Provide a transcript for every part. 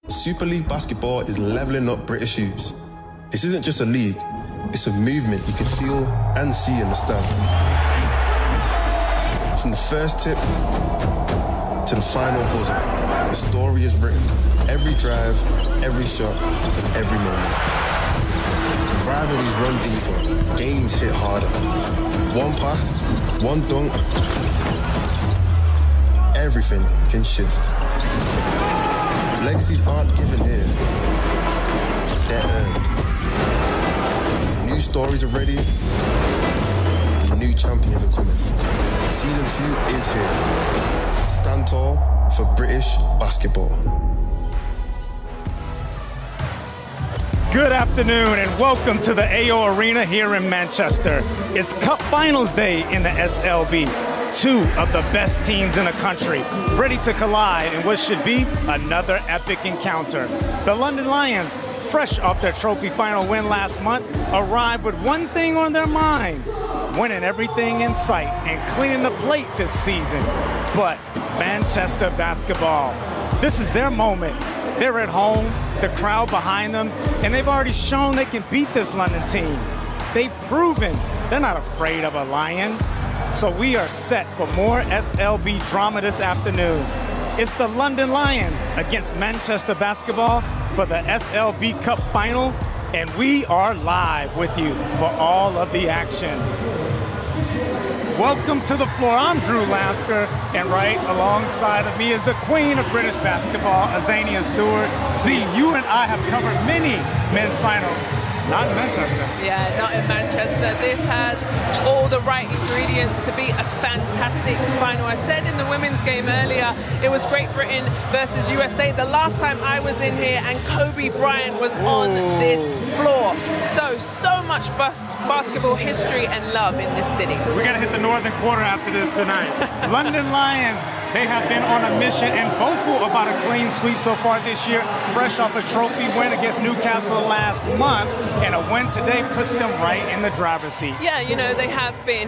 Super League basketball is leveling up British youths. This isn't just a league, it's a movement you can feel and see in the stands. From the first tip to the final buzzer, the story is written. Every drive, every shot, and every moment. Rivalries run deeper, games hit harder. One pass, one dunk, everything can shift. Legacies aren't given here, they're earned. New stories are ready, and new champions are coming. Season 2 is here. Stand tall for British basketball. Good afternoon and welcome to the AO Arena here in Manchester. It's Cup Finals Day in the SLB. Two of the best teams in the country ready to collide in what should be another epic encounter. The London Lions, fresh off their trophy final win last month, arrived with one thing on their mind: winning everything in sight and cleaning the plate this season. But Manchester basketball, this is their moment. They're at home, the crowd behind them, and they've already shown they can beat this London team. They've proven they're not afraid of a Lion. So we are set for more SLB drama this afternoon. It's the London Lions against Manchester basketball for the SLB Cup final, and we are live with you for all of the action. Welcome to the floor. I'm Drew Lasker, and right alongside of me is the queen of British basketball, Azania Stewart. Z, you and I have covered many men's finals. Not in Manchester. Yeah, not in Manchester. This has all the right ingredients to be a fantastic final. I said in the women's game earlier, it was Great Britain versus USA. The last time I was in here and Kobe Bryant was on this floor. So much basketball history and love in this city. We got to hit the northern quarter after this tonight. London Lions, they have been on a mission and vocal about a clean sweep so far this year, fresh off a trophy win against Newcastle last month, and a win today puts them right in the driver's seat. Yeah, you know, they have been.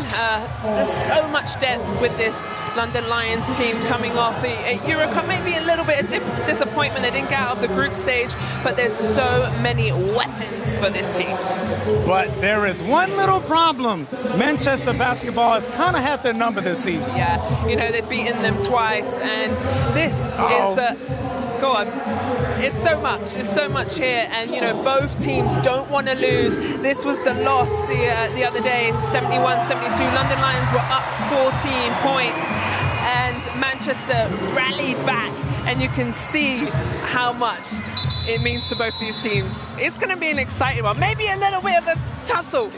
There's so much depth with this London Lions team coming off a Euro Cup. Maybe a little bit of disappointment. They didn't get out of the group stage, but there's so many weapons for this team. But there is one little problem. Manchester basketball has kind of had their number this season. Yeah, you know, they've beaten them twice, and this is go on. It's so much here, and you know, both teams don't want to lose. This was the loss the other day, 71-72. London Lions were up 14 points, and Manchester rallied back, and you can see how much it means to both these teams. It's going to be an exciting one, maybe a little bit of a tussle.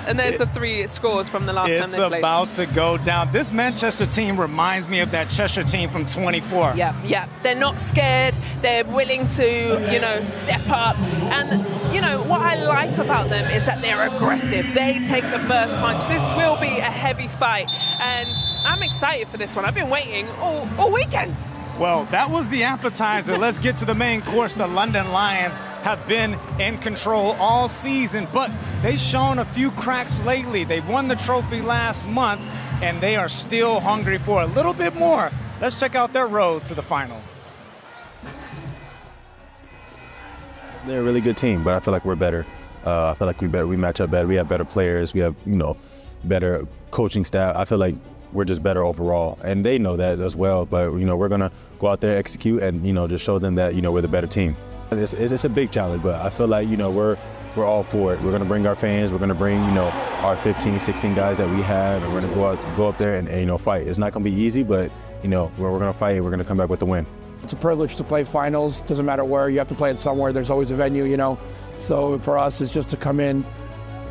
And there's the 3 scores from the last time they played. It's about to go down. This Manchester team reminds me of that Cheshire team from 24. Yeah. They're not scared. They're willing to, you know, step up. And, you know, what I like about them is that they're aggressive. They take the first punch. This will be a heavy fight. And I'm excited for this one. I've been waiting all weekend. Well, that was the appetizer. Let's get to the main course. The London Lions have been in control all season, but they've shown a few cracks lately. They won the trophy last month, and they are still hungry for a little bit more. Let's check out their road to the final. They're a really good team, but I feel like we're better. I feel like we match up better. We have better players. We have, you know, better coaching staff. I feel like we're just better overall, and they know that as well. But you know, we're gonna go out there, execute, and you know, just show them that, you know, we're the better team. It's a big challenge, but I feel like, you know, we're all for it. We're gonna bring our fans. We're gonna bring, you know, our 15, 16 guys that we have, and we're gonna go up there and you know, fight. It's not gonna be easy, but you know, we're gonna fight. And we're gonna come back with the win. It's a privilege to play finals. Doesn't matter where, you have to play it somewhere. There's always a venue, you know. So for us, it's just to come in,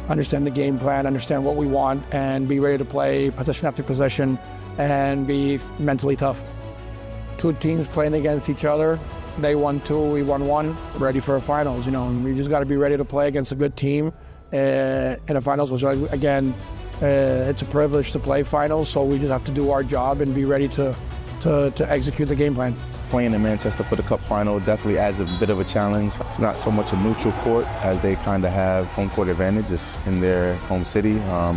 understand the game plan, understand what we want, and be ready to play possession after possession and be mentally tough. 2 teams playing against each other. They won 2, we won 1, ready for a finals, you know. And we just got to be ready to play against a good team in a finals, which, again, it's a privilege to play finals, so we just have to do our job and be ready to execute the game plan. Playing in Manchester for the Cup final definitely adds a bit of a challenge. It's not so much a neutral court, as they kind of have home court advantages in their home city,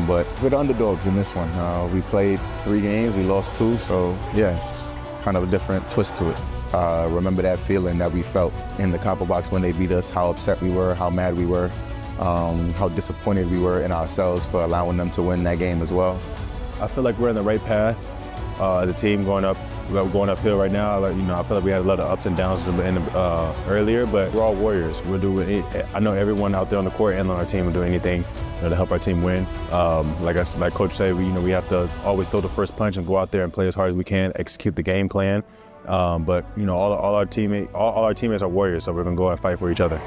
but we're the underdogs in this one. We played 3 games, we lost 2, so yes, kind of a different twist to it. remember that feeling that we felt in the combo box when they beat us, how upset we were, how mad we were, how disappointed we were in ourselves for allowing them to win that game as well. I feel like we're in the right path as a team going uphill right now. I feel like we had a lot of ups and downs earlier, but we're all warriors. I know everyone out there on the court and on our team will do anything to help our team win. Like Coach said, we have to always throw the first punch and go out there and play as hard as we can, execute the game plan. But all our teammates are warriors, so we're gonna go and fight for each other.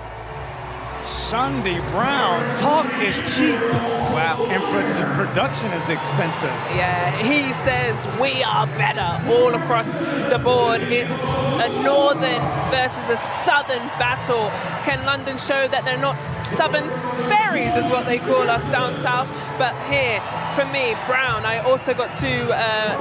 Shandy Brown, talk is cheap. Wow. And production is expensive. Yeah, he says we are better all across the board. It's a northern versus a southern battle. Can London show that they're not southern fairies, is what they call us down south? But here, for me, Brown, I also got to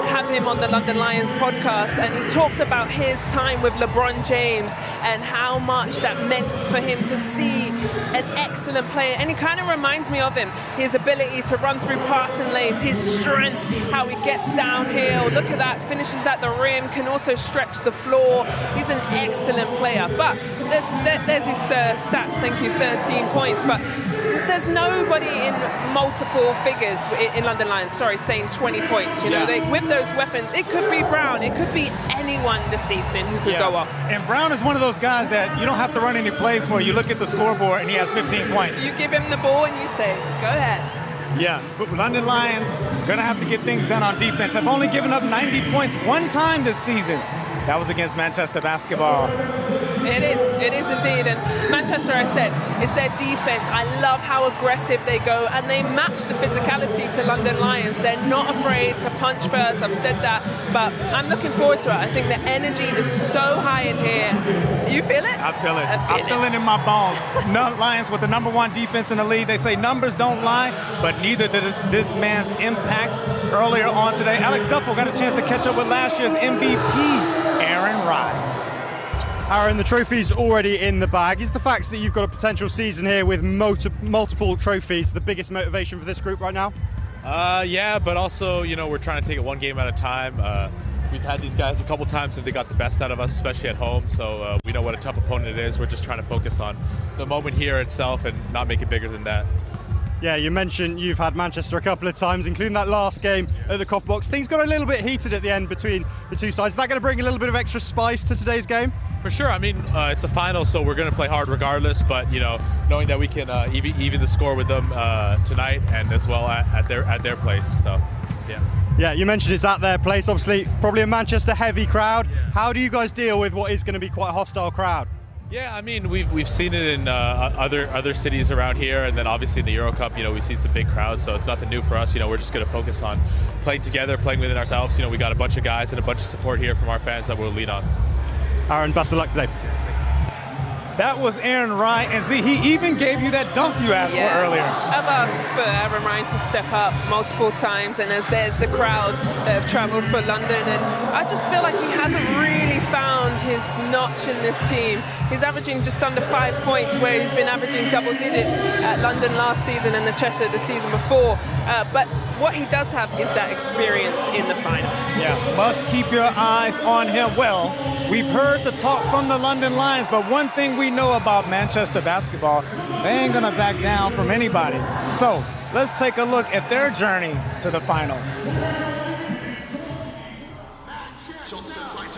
have him on the London Lions podcast, and he talked about his time with LeBron James and how much that meant for him to see an excellent player. And he kind of reminds me of him, his ability to run through passing lanes, his strength, how he gets downhill. Look at that, finishes at the rim, can also stretch the floor. He's an excellent player. But there's his stats, thank you, 13 points. But there's nobody in multiple figures in London Lions, saying 20 points. With those weapons, it could be Brown, it could be anyone this evening who could go off. And Brown is one of those guys that you don't have to run any plays for. You look at the scoreboard and he has 15 points. You give him the ball and you say, go ahead. Yeah, but London Lions gonna have to get things done on defense. Have only given up 90 points one time this season. That was against Manchester Basketball. It is indeed. And Manchester, I said, is their defense. I love how aggressive they go, and they match the physicality to London Lions. They're not afraid to punch first. I've said that, but I'm looking forward to it. I think the energy is so high in here. You feel it? I feel it. I feel it in my bones. Lions with the #1 defense in the league. They say numbers don't lie, but neither does this man's impact earlier on today. Alex Duffel got a chance to catch up with last year's MVP. Aaron Rye. Aaron, the trophy's already in the bag. Is the fact that you've got a potential season here with multiple trophies the biggest motivation for this group right now? Yeah, but also, we're trying to take it one game at a time. We've had these guys a couple times and they got the best out of us, especially at home. So we know what a tough opponent it is. We're just trying to focus on the moment here itself and not make it bigger than that. Yeah, you mentioned you've had Manchester a couple of times, including that last game at the Copper Box. Things got a little bit heated at the end between the two sides. Is that going to bring a little bit of extra spice to today's game? For sure. I mean, it's a final, so we're going to play hard regardless. But knowing that we can even the score with them tonight and as well at their place. So, yeah. Yeah, you mentioned it's at their place. Obviously, probably a Manchester heavy crowd. How do you guys deal with what is going to be quite a hostile crowd? Yeah, I mean, we've seen it in other cities around here, and then obviously in the Euro Cup, we see some big crowds, so it's nothing new for us. We're just going to focus on playing together, playing within ourselves. We got a bunch of guys and a bunch of support here from our fans that we'll lean on. Aaron, best of luck today. That was Aaron Rye, and see, he even gave you that dunk you asked for earlier. I've asked for Aaron Rye to step up multiple times, and as there's the crowd that have travelled for London, and I just feel like he hasn't really found his notch in this team. He's averaging just under 5 points, where he's been averaging double digits at London last season and the Cheshire the season before. But what he does have is that experience in the finals. Yeah, must keep your eyes on him. Well, we've heard the talk from the London Lions, but one thing we know about Manchester basketball, they ain't gonna back down from anybody. So let's take a look at their journey to the final.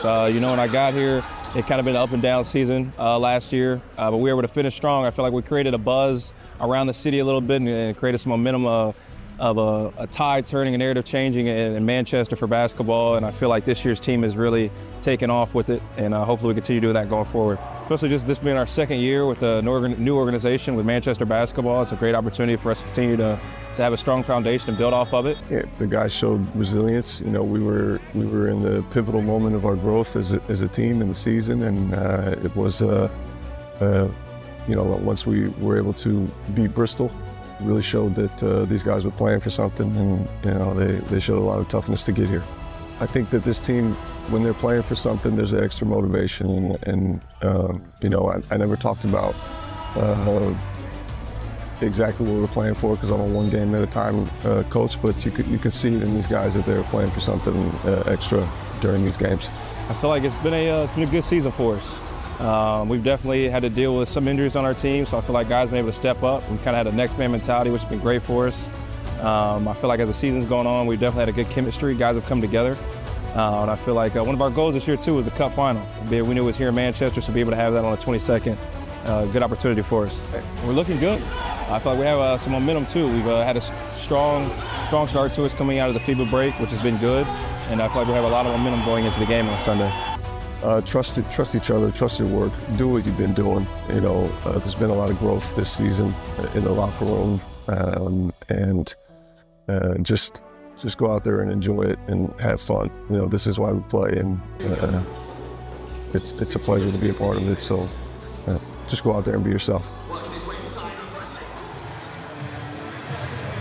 When I got here, it kind of been an up and down season last year, but we were able to finish strong. I feel like we created a buzz around the city a little bit and created some momentum of a tide turning, a narrative changing in Manchester for basketball, and I feel like this year's team has really taken off with it, and hopefully we continue doing that going forward. Especially just this being our second year with a new organization with Manchester basketball. It's a great opportunity for us to continue to have a strong foundation and build off of it. Yeah, the guys showed resilience. We were in the pivotal moment of our growth as a team in the season, and it was once we were able to beat Bristol, really showed that these guys were playing for something, and they showed a lot of toughness to get here. I think that this team, when they're playing for something, there's an extra motivation, and I never talked about exactly what we're playing for because I'm a one game at a time coach, but you can see it in these guys that they're playing for something extra during these games. I feel like it's been a good season for us. We've definitely had to deal with some injuries on our team, so I feel like guys have been able to step up. We kind of had a next man mentality, which has been great for us. I feel like as the season's going on, we've definitely had a good chemistry. Guys have come together. And I feel like one of our goals this year, too, was the Cup final. We knew it was here in Manchester, so be able to have that on the 22nd, good opportunity for us. We're looking good. I feel like we have some momentum, too. We've had a strong start to us coming out of the FIBA break, which has been good. And I feel like we have a lot of momentum going into the game on Sunday. Trust each other, trust your work, do what you've been doing. You know, there's been a lot of growth this season in the locker room, and just go out there and enjoy it and have fun. You know, this is why we play, and it's a pleasure to be a part of it. So just go out there and be yourself.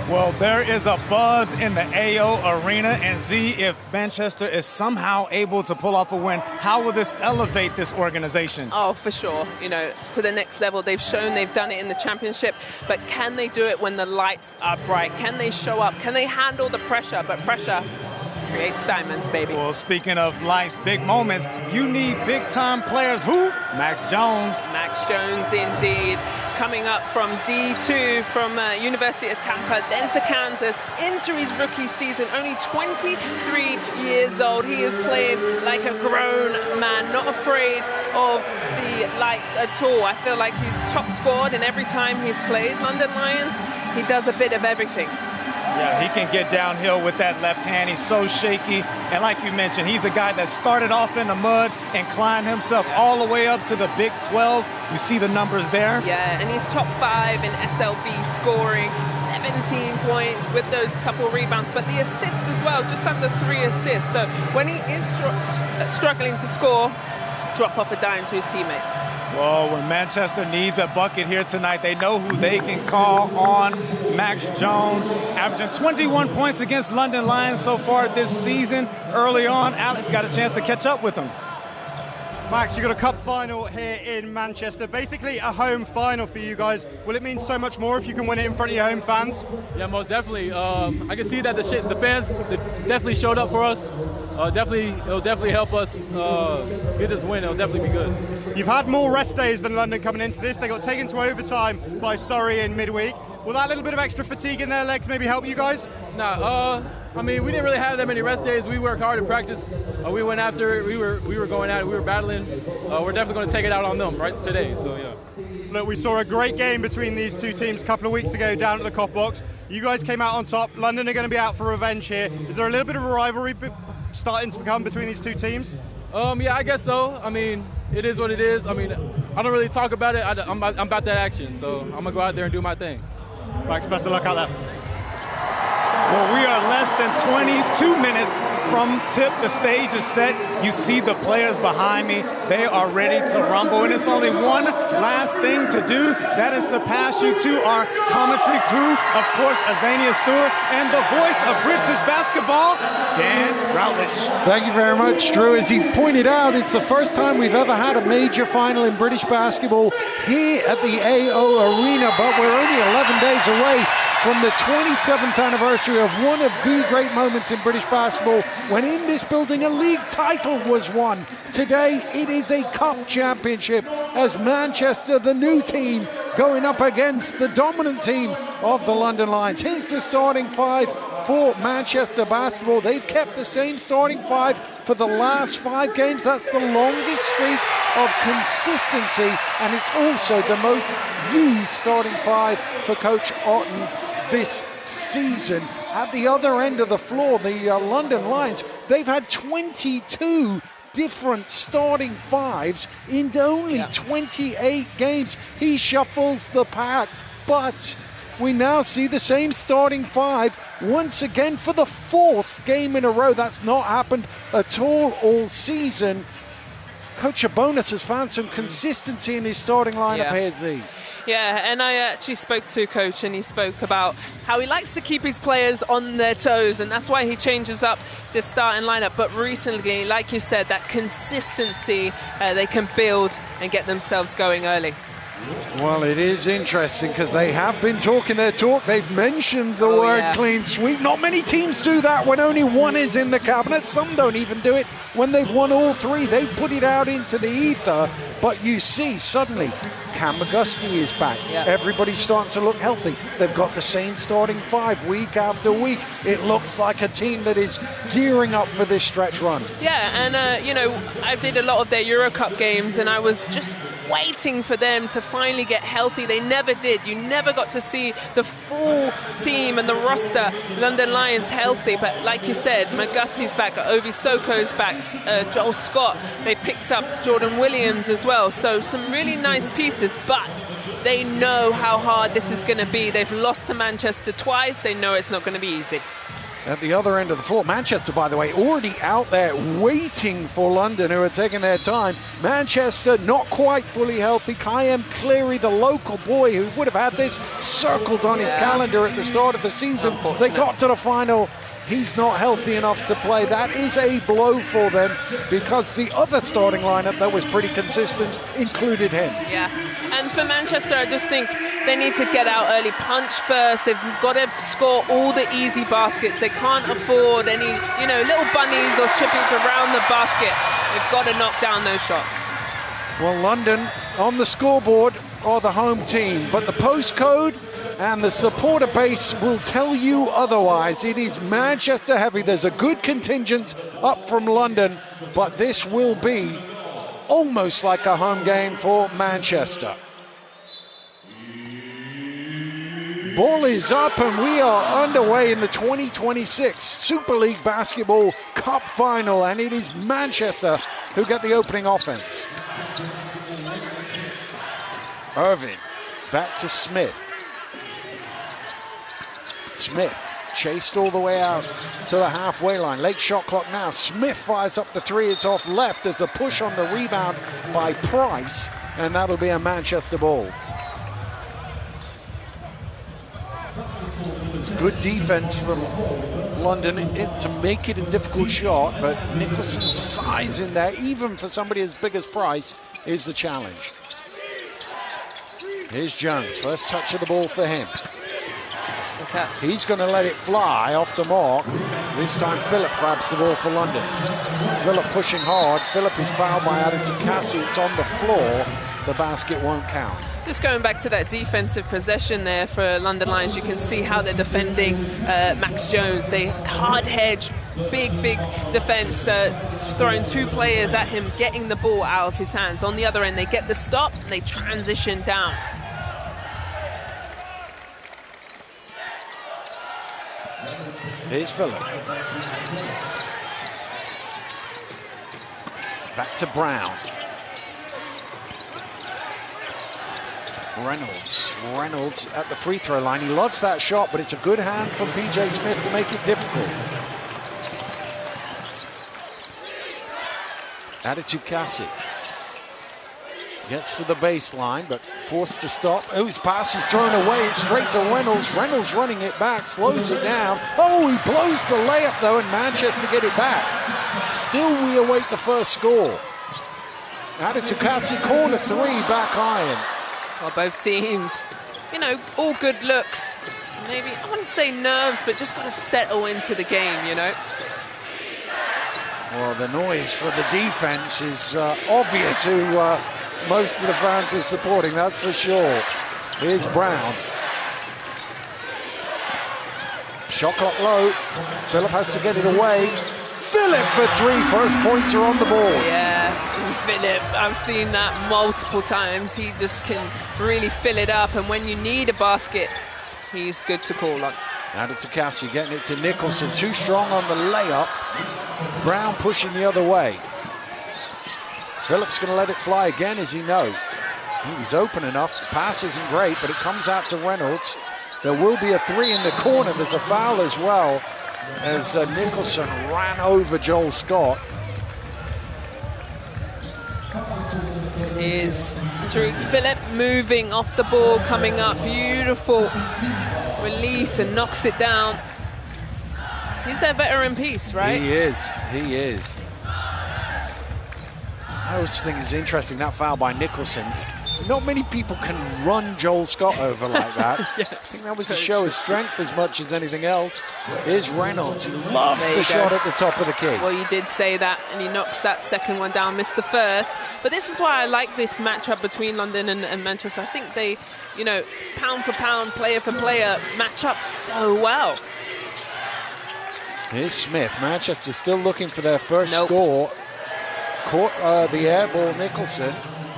Well, there is a buzz in the AO Arena, and Z, if Manchester is somehow able to pull off a win, how will this elevate this organization? Oh, for sure. You know, to the next level. They've shown they've done it in the championship, but can they do it when the lights are bright? Can they show up? Can they handle the pressure? But pressure creates diamonds, baby. Well, speaking of lights, big moments, you need big-time players. Who? Max Jones. Max Jones, indeed. Coming up from D2 from University of Tampa, then to Kansas, into his rookie season, only 23 years old. He is playing like a grown man, not afraid of the lights at all. I feel like he's top scored, and every time he's played London Lions, he does a bit of everything. Yeah, he can get downhill with that left hand. He's so shaky. And like you mentioned, he's a guy that started off in the mud and climbed himself all the way up to the Big 12. You see the numbers there? Yeah, and he's top 5 in SLB scoring, 17 points with those couple rebounds, but the assists as well, just under 3 assists. So when he is struggling to score, drop off a dime to his teammates. Well, when Manchester needs a bucket here tonight, they know who they can call on. Max Jones, averaging 21 points against London Lions so far this season. Early on, Alex got a chance to catch up with him. Max, you got a cup final here in Manchester, basically a home final for you guys. Will it mean so much more if you can win it in front of your home fans? Yeah, most definitely. I can see that the fans definitely showed up for us. It'll definitely help us get this win. It'll definitely be good. You've had more rest days than London coming into this. They got taken to overtime by Surrey in midweek. Will that little bit of extra fatigue in their legs maybe help you guys? Nah, I mean, we didn't really have that many rest days. We worked hard in practice. We went after it. We were going at it. We were battling. We're definitely going to take it out on them right today. So yeah. Look, we saw a great game between these two teams a couple of weeks ago down at the Cop Box. You guys came out on top. London are going to be out for revenge here. Is there a little bit of a rivalry starting to become between these two teams? Yeah, I guess so. I mean, it is what it is. I mean, I don't really talk about it. I'm about that action, so I'm going to go out there and do my thing. Max, best of luck out there. Well, we are less than 22 minutes from tip. The stage is set. You see the players behind me. They are ready to rumble. And it's only one last thing to do. That is to pass you to our commentary crew. Of course, Azania Stewart and the voice of British basketball, Dan Routledge. Thank you very much, Drew. As he pointed out, it's the first time we've ever had a major final in British basketball here at the AO Arena, but we're only 11 days away from the 27th anniversary of one of the great moments in British basketball, when in this building a league title was won. Today it is a cup championship, as Manchester, the new team, going up against the dominant team of the London Lions. Here's the starting 5 for Manchester basketball. They've kept the same starting 5 for the last 5 games. That's the longest streak of consistency, and it's also the most used starting 5 for Coach Otten this season. At the other end of the floor, the London Lions, they've had 22 different starting 5s in only 28 games. He shuffles the pack, but we now see the same starting 5 once again for the 4th game in a row. That's not happened at all season. Coach Abonis has found some consistency in his starting lineup here, Z. Yeah, and I actually spoke to Coach, and he spoke about how he likes to keep his players on their toes, and that's why he changes up the starting lineup. But recently, like you said, that consistency they can build and get themselves going early. Well, it is interesting because they have been talking their talk. They've mentioned the word clean sweep. Not many teams do that when only one is in the cabinet. Some don't even do it when they've won all three. They put it out into the ether, but you see suddenly Cam McGusty is back. Everybody's starting to look healthy. They've got the same starting five week after week. It looks like a team that is gearing up for this stretch run. Yeah, and you know, I did a lot of their Euro Cup games, and I was just waiting for them to finally get healthy. They never did. You never got to see the full team and the roster, London Lions, healthy. But like you said, McGusty's back, Ovi Soko's back, Joel Scott. They picked up Jordan Williams as well. So some really nice pieces, but they know how hard this is going to be. They've lost to Manchester twice. They know it's not going to be easy. At the other end of the floor, Manchester, by the way, already out there waiting for London, who are taking their time. Manchester not quite fully healthy. Kayem Cleary, the local boy who would have had this circled on his calendar at the start of the season. They got to the final. He's not healthy enough to play. That is a blow for them because the other starting lineup that was pretty consistent included him. Yeah, and for Manchester, I just think they need to get out early, punch first. They've got to score all the easy baskets. They can't afford any, you know, little bunnies or chippies around the basket. They've got to knock down those shots. Well, London on the scoreboard are the home team, but the postcode and the supporter base will tell you otherwise. It is Manchester heavy. There's a good contingent up from London, but this will be almost like a home game for Manchester. Ball is up and we are underway in the 2026 Super League Basketball Cup Final, and it is Manchester who get the opening offense. Irving back to Smith. Smith chased all the way out to the halfway line. Late shot clock now. Smith fires up the three. It's off left. There's a push on the rebound by Price, and that'll be a Manchester ball. It's good defense from London to make it a difficult shot, but Nicholson's size in there, even for somebody as big as Price, is the challenge. Here's Jones. First touch of the ball for him. He's going to let it fly off the mark. This time Phillip grabs the ball for London. Phillip pushing hard. Phillip is fouled by Adetukasi. It's on the floor. The basket won't count. Just going back to that defensive possession there for London Lions, you can see how they're defending Max Jones. They hard hedge, big defense, throwing two players at him, getting the ball out of his hands. On the other end, they get the stop, and they transition down. Here's Phillip. Back to Brown. Reynolds at the free throw line. He loves that shot, but it's a good hand from PJ Smith to make it difficult. Adetukasi gets to the baseline, but forced to stop. Oh, his pass is thrown away. It's straight to Reynolds. Reynolds running it back, slows it down. Oh, he blows the layup, though, and Manchester get it back. Still, we await the first score. Adetukasi, corner three, back iron. Well, both teams, you know, all good looks. Maybe, I wouldn't say nerves, but just got to settle into the game, you know. Well, the noise for the defense is obvious who most of the fans are supporting, that's for sure. Here's Brown. Shot clock low. Phillip has to get it away. Phillip for three. First points are on the board. Yeah, Phillip, I've seen that multiple times. He just can really fill it up, and when you need a basket, he's good to call on. Adetukasi getting it to Nicholson. Too strong on the layup. Brown pushing the other way. Phillip's going to let it fly again, as he know. He's open enough. The pass isn't great, but it comes out to Reynolds. There will be a three in the corner. There's a foul as well, as Nicholson ran over Joel Scott. Here's Tariq Phillip moving off the ball, coming up. Beautiful release and knocks it down. He's their veteran piece, right? He is. I always think it's interesting, that foul by Nicholson. not many people can run Joel Scott over like that. Yes, I think that was a show of strength as much as anything else. Here's Reynolds. He loves the shot at the top of the key. Well, you did say that, and he knocks that second one down, missed the first. But this is why I like this matchup between London and Manchester. I think they, you know, pound for pound, player for player, match up so well. Here's Smith. Manchester still looking for their first score. Caught the air ball, Nicholson.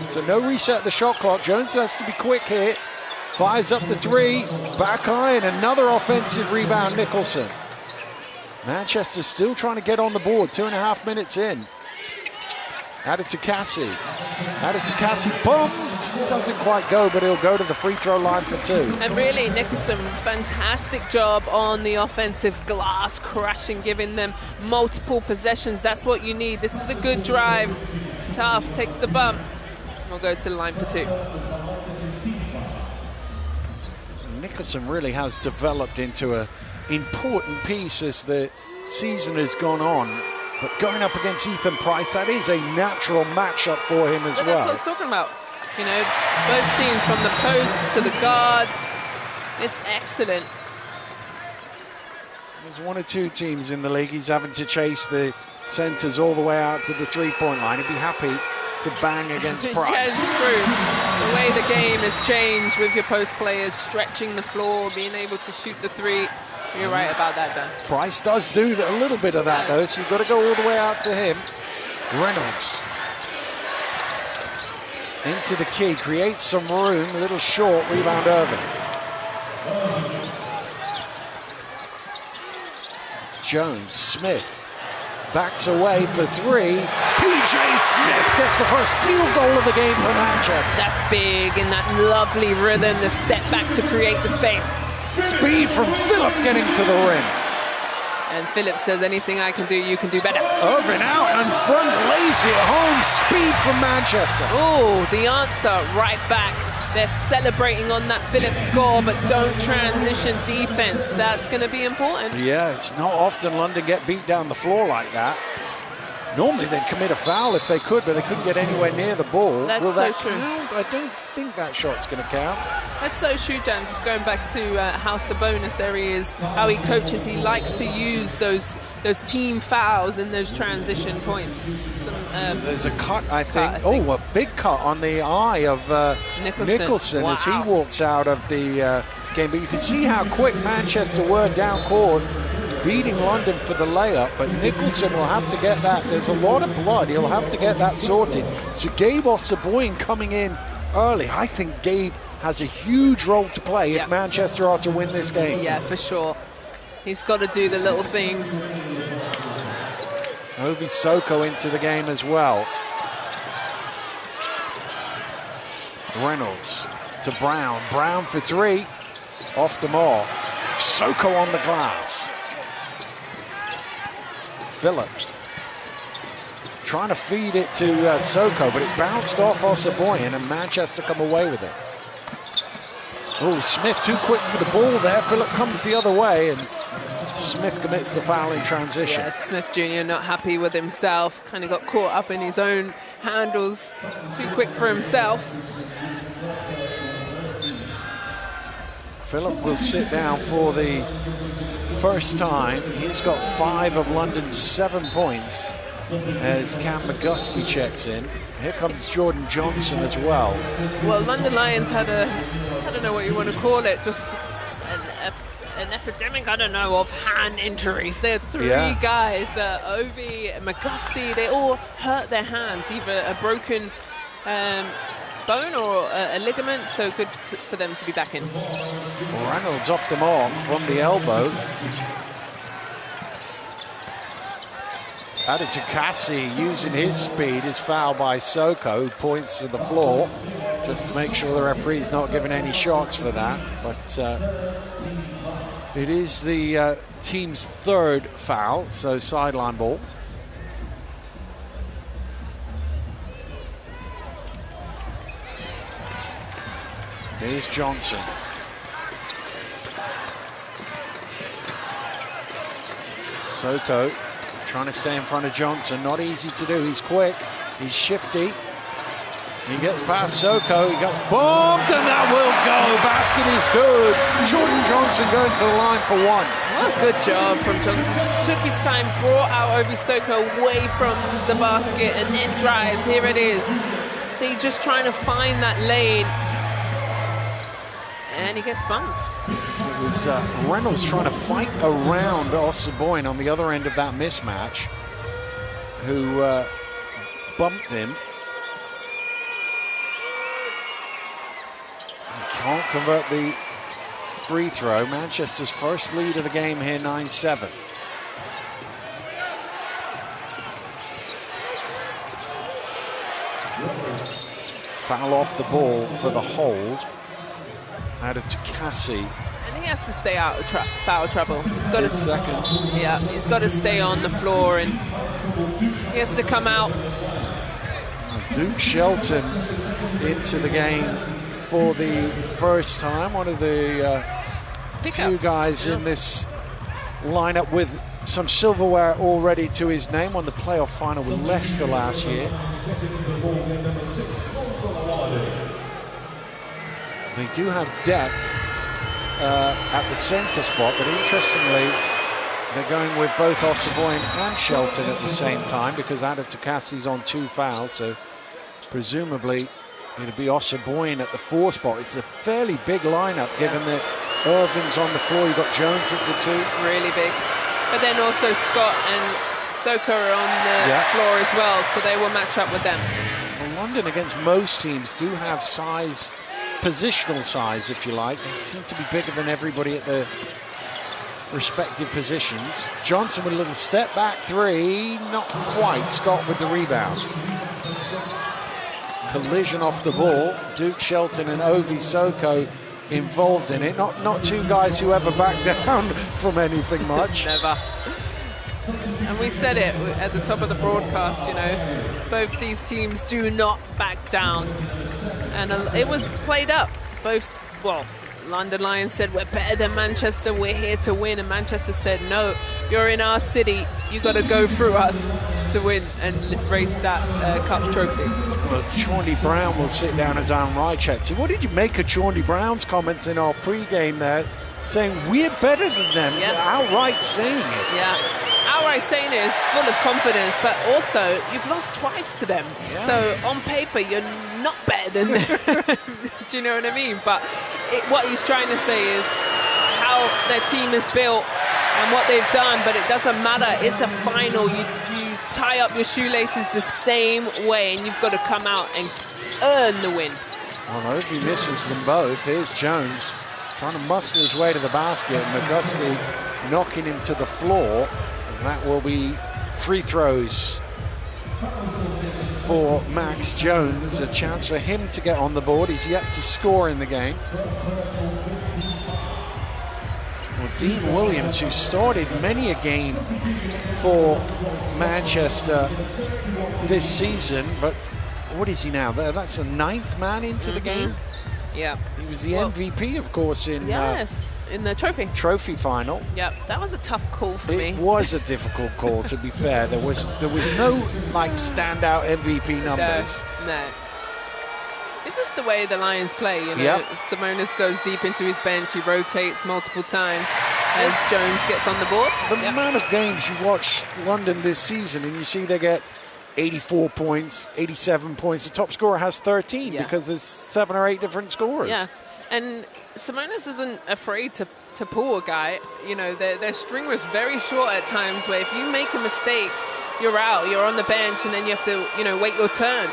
So no reset the shot clock. Jones has to be quick here. Fires up the three. Back iron. Another offensive rebound, Nicholson. Manchester still trying to get on the board. 2.5 minutes in. Added to Cassie. Added to Cassie. Bumped. Doesn't quite go, but he'll go to the free throw line for 2. And really, Nicholson, fantastic job on the offensive glass, crashing, giving them multiple possessions. That's what you need. This is a good drive. Tough, takes the bump. We'll go to the line for 2. Nicholson really has developed into an important piece as the season has gone on. But going up against Ethan Price, that is a natural matchup for him as well. That's what I was talking about. You know, both teams from the post to the guards. It's excellent. There's 1 or 2 teams in the league. He's having to chase the centers all the way out to the three-point line. He'd be happy to bang against Price. Yeah, it's true. The way the game has changed with your post players stretching the floor, being able to shoot the three. You're right about that, Dan. Price does do a little bit of that, though, so you've got to go all the way out to him. Reynolds. Into the key, creates some room, a little short, rebound Irving. Jones, Smith, backs away for 3. PJ Smith gets the first field goal of the game for Manchester. That's big in that lovely rhythm, the step back to create the space. Speed from Phillip getting to the rim. And Phillip says, anything I can do, you can do better. Irving out and front, lazy at home, speed from Manchester. Oh, the answer right back. They're celebrating on that Phillip score, but don't transition defense. That's going to be important. Yeah, it's not often London get beat down the floor like that. Normally they'd commit a foul if they could, but they couldn't get anywhere near the ball. That's Will so that true. count? I don't think that shot's going to count. That's so true, Dan. Just going back to how Sabonis there he is, how he coaches. He likes to use those team fouls in those transition points. There's a cut, I think. Oh, a big cut on the eye of Nicholson as he walks out of the game. But you can see how quick Manchester were down court, beating London for the layup, but Nicholson will have to get that. There's a lot of blood. He'll have to get that sorted. So Gabe Osabuoyen coming in early. I think Gabe has a huge role to play if Manchester are to win this game. Yeah, for sure. He's got to do the little things. Ovi Soko into the game as well. Reynolds to Brown. Brown for 3. Off the mark. Soko on the glass. Phillip trying to feed it to Soko, but it bounced off Osabuoyen and Manchester come away with it. Oh, Smith too quick for the ball there. Phillip comes the other way and Smith commits the foul in transition. Yeah, Smith Jr. not happy with himself. Kind of got caught up in his own handles. Too quick for himself. Phillip will sit down for the first time. He's got 5 of London's 7 points as Cam McGusty checks in. Here comes Jordan Johnson as well. Well, London Lions had a, I don't know what you want to call it, just an epidemic, I don't know, of hand injuries. They had 3 guys, Ovi, McGusty, they all hurt their hands, either a broken bone or a ligament, so good for them to be back in. Reynolds off the mark from the elbow. Added to Cassie using his speed, is fouled by Soko, who points to the floor just to make sure the referee's not giving any shots for that. But it is the team's 3rd foul, so sideline ball. Here's Johnson. Soko trying to stay in front of Johnson. Not easy to do. He's quick. He's shifty. He gets past Soko, he gets bombed, and that will go. Basket is good. Jordan Johnson going to the line for one. Well, good job from Johnson. Just took his time, brought out Obi Soko away from the basket, and then drives. Here it is. See, just trying to find that lane. And he gets bumped. It was Reynolds trying to fight around Ossaboyne on the other end of that mismatch, who bumped him. Can't convert the free throw. Manchester's first lead of the game here, 9-7. Foul off the ball for the hold. Added to Cassie. And he has to stay out of foul trouble. He's got to second. Yeah, he's got to stay on the floor, and he has to come out. Duke Shelton into the game for the first time. One of the few guys in this lineup with some silverware already to his name. Won the playoff final with Leicester last year. They do have depth at the centre spot, but interestingly, they're going with both Ossaboyne and Shelton at the same time because Ada Takassi's on 2 fouls, so presumably it'll be Ossaboyne at the 4 spot. It's a fairly big lineup given that Irvin's on the floor. You've got Jones at the 2. Really big. But then also Scott and Soko are on the floor as well, so they will match up with them. Well, London against most teams do have size, positional size, if you like. They seem to be bigger than everybody at the respective positions. Johnson with a little step back 3, not quite. Scott with the rebound. Collision off the ball. Duke Shelton and Ovi Soko involved in it. Not 2 guys who ever back down from anything much. Never. And we said it at the top of the broadcast, you know, both these teams do not back down. And it was played up. Both, well, London Lions said, we're better than Manchester, we're here to win. And Manchester said, no, you're in our city, you got to go through us to win and race that cup trophy. Well, Chaundy Brown will sit down as Aaron Rychek. So what did you make of Chaundy Brown's comments in our pre-game there, saying we're better than them, outright saying it? Yeah, outright saying it is full of confidence, but also you've lost twice to them. Yeah. So on paper, you're not better than them. Do you know what I mean? But what he's trying to say is how their team is built and what they've done, but it doesn't matter. It's a final. You tie up your shoelaces the same way, and you've got to come out and earn the win. Well, if he misses them both, here's Jones trying to muscle his way to the basket, and McGusty knocking him to the floor. And that will be free throws for Max Jones. A chance for him to get on the board. He's yet to score in the game. Well, Dean Williams, who started many a game for Manchester this season, but what is he now? That's the 9th man into the game. Yeah. He was the MVP, of course, in in the trophy final. Yeah, that was a tough call for me. It was a difficult call, to be fair. There was no like standout MVP numbers. No. It's just the way the Lions play, you know. Simonis goes deep into his bench, he rotates multiple times as Jones gets on the board. The amount of games you watch London this season and you see they get 84 points, 87 points. The top scorer has 13 because there's 7 or 8 different scorers. Yeah, and Simonis isn't afraid to pull a guy. You know, their string was very short at times where if you make a mistake, you're out, you're on the bench, and then you have to, you know, wait your turn.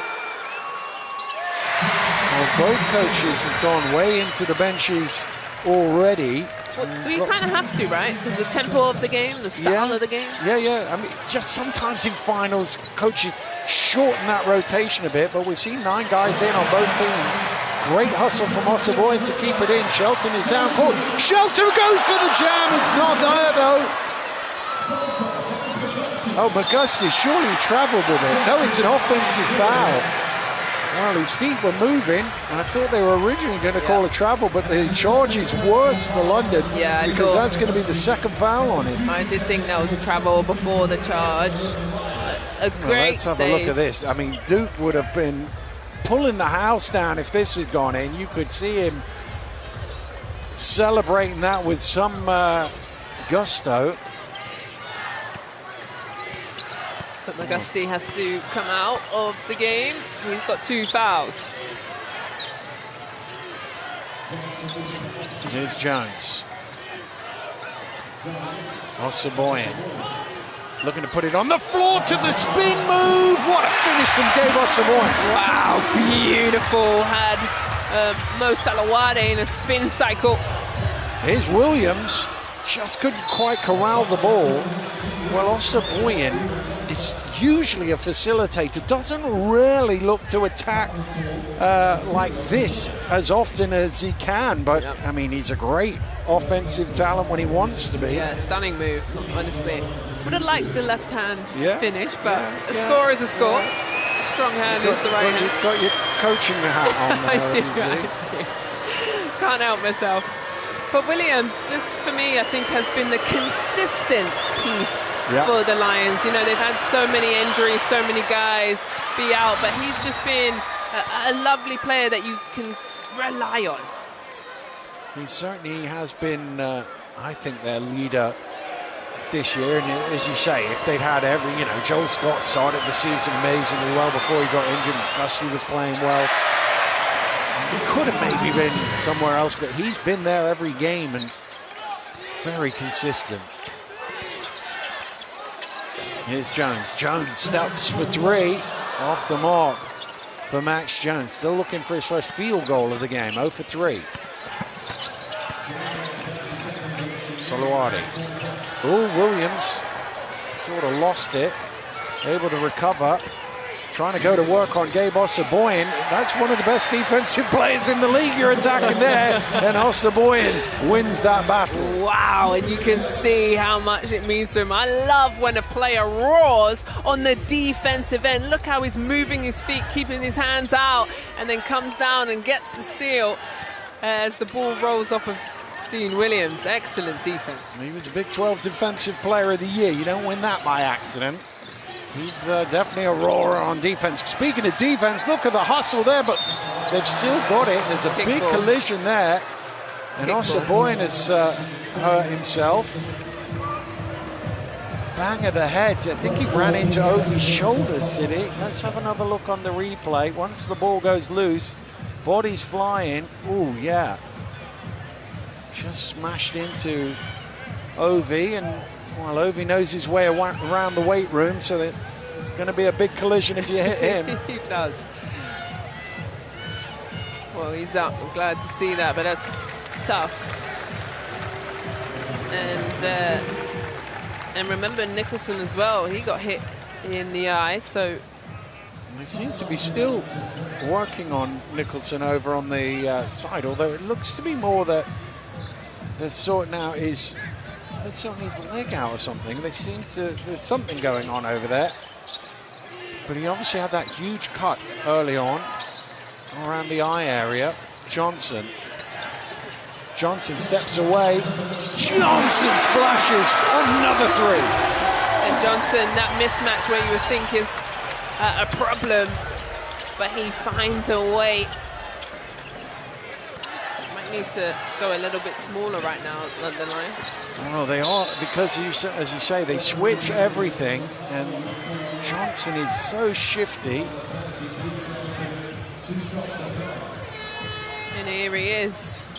Well, both coaches have gone way into the benches already. Well, you kind of have to, right? Because the tempo of the game, the style of the game. Yeah. I mean, just sometimes in finals, coaches shorten that rotation a bit, but we've seen 9 guys in on both teams. Great hustle from Ossaboyne to keep it in. Shelton is down court. Shelton goes for the jam. It's not there, though. Oh, McGusty surely traveled with it. No, it's an offensive foul. Well, his feet were moving, and I thought they were originally going to call a travel, but the charge is worse for London because that's going to be the 2nd foul on him. I did think that was a travel before the charge. A great let's have a look at this. I mean, Duke would have been pulling the house down if this had gone in. You could see him celebrating that with some gusto. But Magusti has to come out of the game. He's got 2 fouls. Here's Jones. Ossaboyan looking to put it on the floor to the spin move. What a finish from Gabe Ossaboyan. Wow, beautiful. Had Mo Salawade in a spin cycle. Here's Williams. Just couldn't quite corral the ball. Well, Ossaboyan is usually a facilitator, doesn't really look to attack like this as often as he can, but I mean, he's a great offensive talent when he wants to be. Yeah, stunning move, honestly. Would have liked the left hand finish, but a score is a score. Strong hand is the right hand. You've got your coaching hat on. I do. Can't help myself. But Williams, just for me, I think has been the consistent piece for the Lions. You know, they've had so many injuries, so many guys be out, but he's just been a lovely player that you can rely on. He certainly has been, I think, their leader this year. And as you say, if they'd had every, you know, Joel Scott started the season amazingly well before he got injured. McGusty was playing well. He could have maybe been somewhere else, but he's been there every game and very consistent. Here's Jones. Jones steps for 3, off the mark for Max Jones. Still looking for his first field goal of the game, 0 for 3. Salawade. Oh, Williams sort of lost it. Able to recover. Trying to go to work on Gabe Ossaboyan. That's one of the best defensive players in the league you're attacking there. And Ossaboyan wins that battle. Wow, and you can see how much it means to him. I love when a player roars on the defensive end. Look how he's moving his feet, keeping his hands out, and then comes down and gets the steal as the ball rolls off of Dean Williams. Excellent defense. He was a Big 12 Defensive Player of the Year. You don't win that by accident. He's definitely a roarer on defense. Speaking of defense, look at the hustle there, but they've still got it. There's a big collision there. And Ossaboyan has hurt himself. Bang of the head. I think he ran into Ovi's shoulders, did he? Let's have another look on the replay. Once the ball goes loose, body's flying. Ooh, yeah. Just smashed into Ovi, and well, Ovi knows his way around the weight room, so that it's going to be a big collision if you hit him. He does. Well, he's up. I'm glad to see that, but that's tough. And remember Nicholson as well. He got hit in the eye, so they seem to be still working on Nicholson over on the side, although it looks to be more that they're sorting out his leg out or something. They seem to, there's something going on over there. But he obviously had that huge cut early on around the eye area. Johnson steps away. Johnson splashes another 3. And Johnson, that mismatch where you would think is a problem, but he finds a way. Need to go a little bit smaller right now on the line. Oh, they are, because as you say, they switch everything, and Johnson is so shifty. And here he is.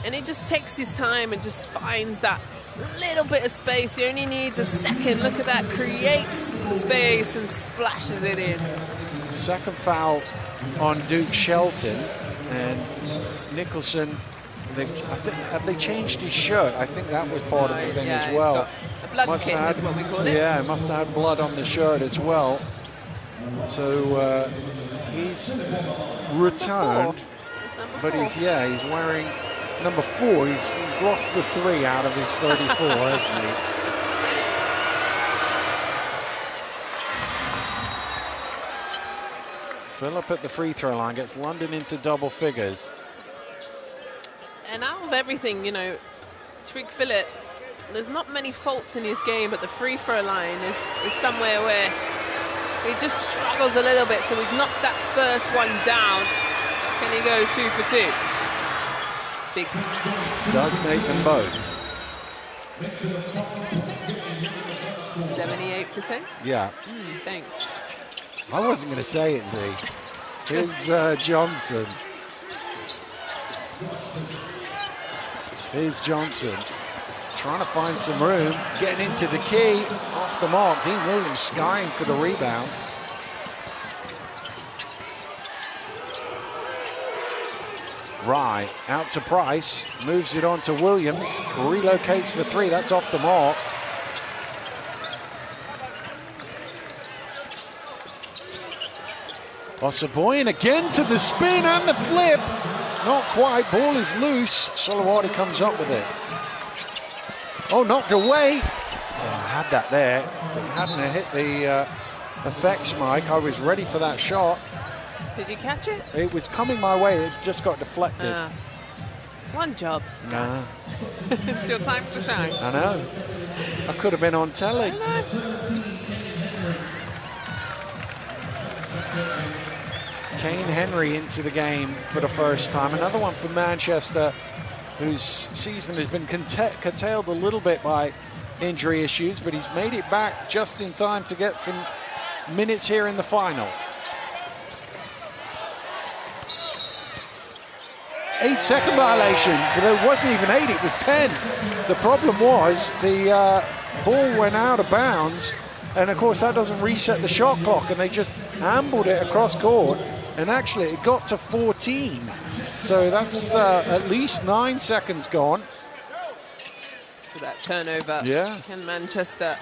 And he just takes his time and just finds that little bit of space. He only needs a second. Look at that, creates the space and splashes it in. Second foul on Duke Shelton, and Nicholson, have they changed his shirt? I think that was part of the thing as well. A blood kit is what we call it. Yeah, it must have had blood on the shirt as well. So he's returned, but he's wearing number 4. He's lost the 3 out of his 34, hasn't he? Phillip at the free throw line gets London into double figures. And out of everything, you know, Tariq Phillip, there's not many faults in his game, but the free throw line is somewhere where He just struggles a little bit, so he's knocked that first one down. Can he go 2 for 2? Big. Does make them both. 78%? Yeah. Thanks. I wasn't going to say it, Z. Here's Johnson. Here's Johnson. Trying to find some room. Getting into the key. Off the mark. Dean Williams skying for the rebound. Rye out to Price. Moves it on to Williams. Relocates for 3. That's off the mark. Ossaboyan again to the spin and the flip. Not quite. Ball is loose. Solowadi comes up with it. Oh, knocked away. Oh, I had that there. If it hadn't hit the effects mic, I was ready for that shot. Did you catch it? It was coming my way. It just got deflected. One job. Nah. It's your time to shine. I know. I could have been on telly. Kane Henry into the game for the first time. Another one for Manchester, whose season has been curtailed a little bit by injury issues, but he's made it back just in time to get some minutes here in the final. 8-second violation, but it wasn't even 8, it was 10. The problem was the ball went out of bounds, and of course that doesn't reset the shot clock, and they just ambled it across court, and actually it got to 14. So that's at least 9 seconds gone. So that turnover. Yeah. Can Manchester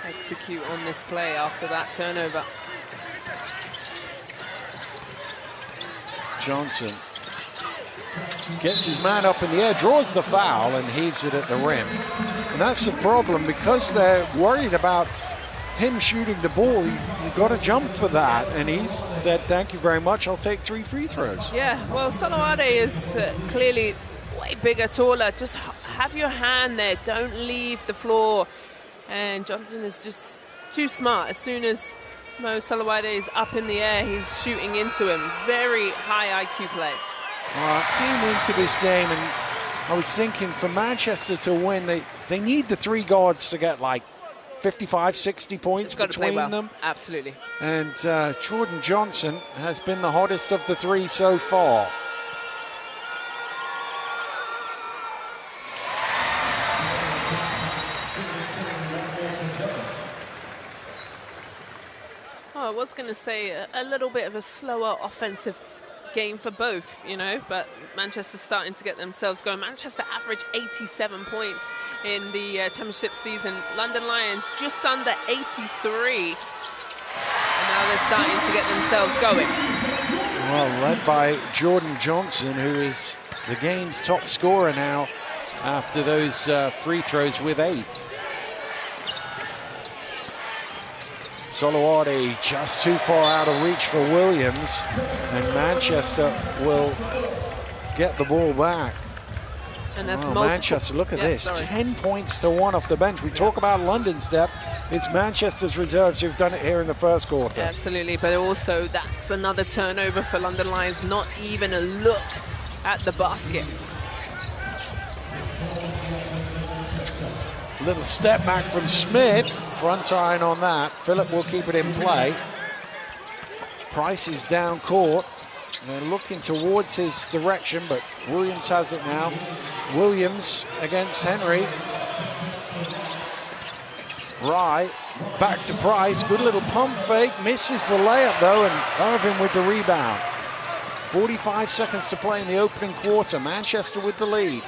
execute on this play after that turnover? Johnson gets his man up in the air, draws the foul, and heaves it at the rim. And that's the problem, because they're worried about him shooting the ball. You've got to jump for that. And he's said, thank you very much, I'll take 3 free throws. Yeah, well, Solowadi is clearly way bigger, taller. Just have your hand there. Don't leave the floor. And Johnson is just too smart. As soon as Mo Solowadi is up in the air, he's shooting into him. Very high IQ play. I came into this game and I was thinking, for Manchester to win, they need the 3 guards to get like 55, 60 points between them. Absolutely. And Jordan Johnson has been the hottest of the 3 so far. Oh, I was going to say a little bit of a slower offensive game for both, you know, but Manchester's starting to get themselves going. Manchester averaged 87 points in the championship season. London Lions just under 83. And now they're starting to get themselves going. Well, led by Jordan Johnson, who is the game's top scorer now after those free throws with 8. Solowadi just too far out of reach for Williams, and Manchester will get the ball back. And that's Manchester, look at this, 10 points to 1 off the bench. We talk about London's depth. It's Manchester's reserves who've done it here in the first quarter. Absolutely, but also that's another turnover for London Lions. Not even a look at the basket. Little step back from Smith. Front iron on that. Phillip will keep it in play. Price is down court. They're looking towards his direction, but Williams has it now. Williams against Henry. Rye back to Price. Good little pump fake. Misses the layup though, and Irvin with the rebound. 45 seconds to play in the opening quarter. Manchester with the lead.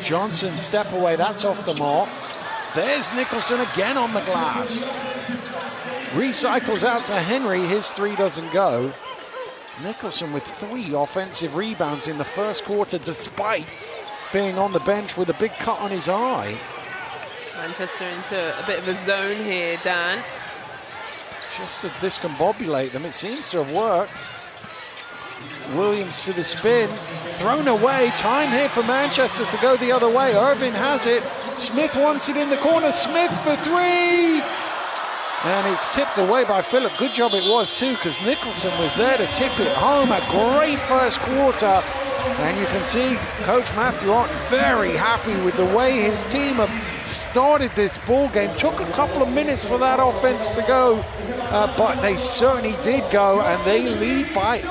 Johnson step away, that's off the mark. There's Nicholson again on the glass. Recycles out to Henry, his 3 doesn't go. Nicholson with 3 offensive rebounds in the first quarter, despite being on the bench with a big cut on his eye. Manchester into a bit of a zone here, Dan. Just to discombobulate them, it seems to have worked. Williams to the spin, thrown away. Time here for Manchester to go the other way. Irvin has it. Smith wants it in the corner. Smith for three. And it's tipped away by Phillip. Good job it was too, because Nicholson was there to tip it home. A great first quarter. And you can see Coach Matthew Otten very happy with the way his team have started this ball game. Took a couple of minutes for that offense to go, but they certainly did go, and they lead by 8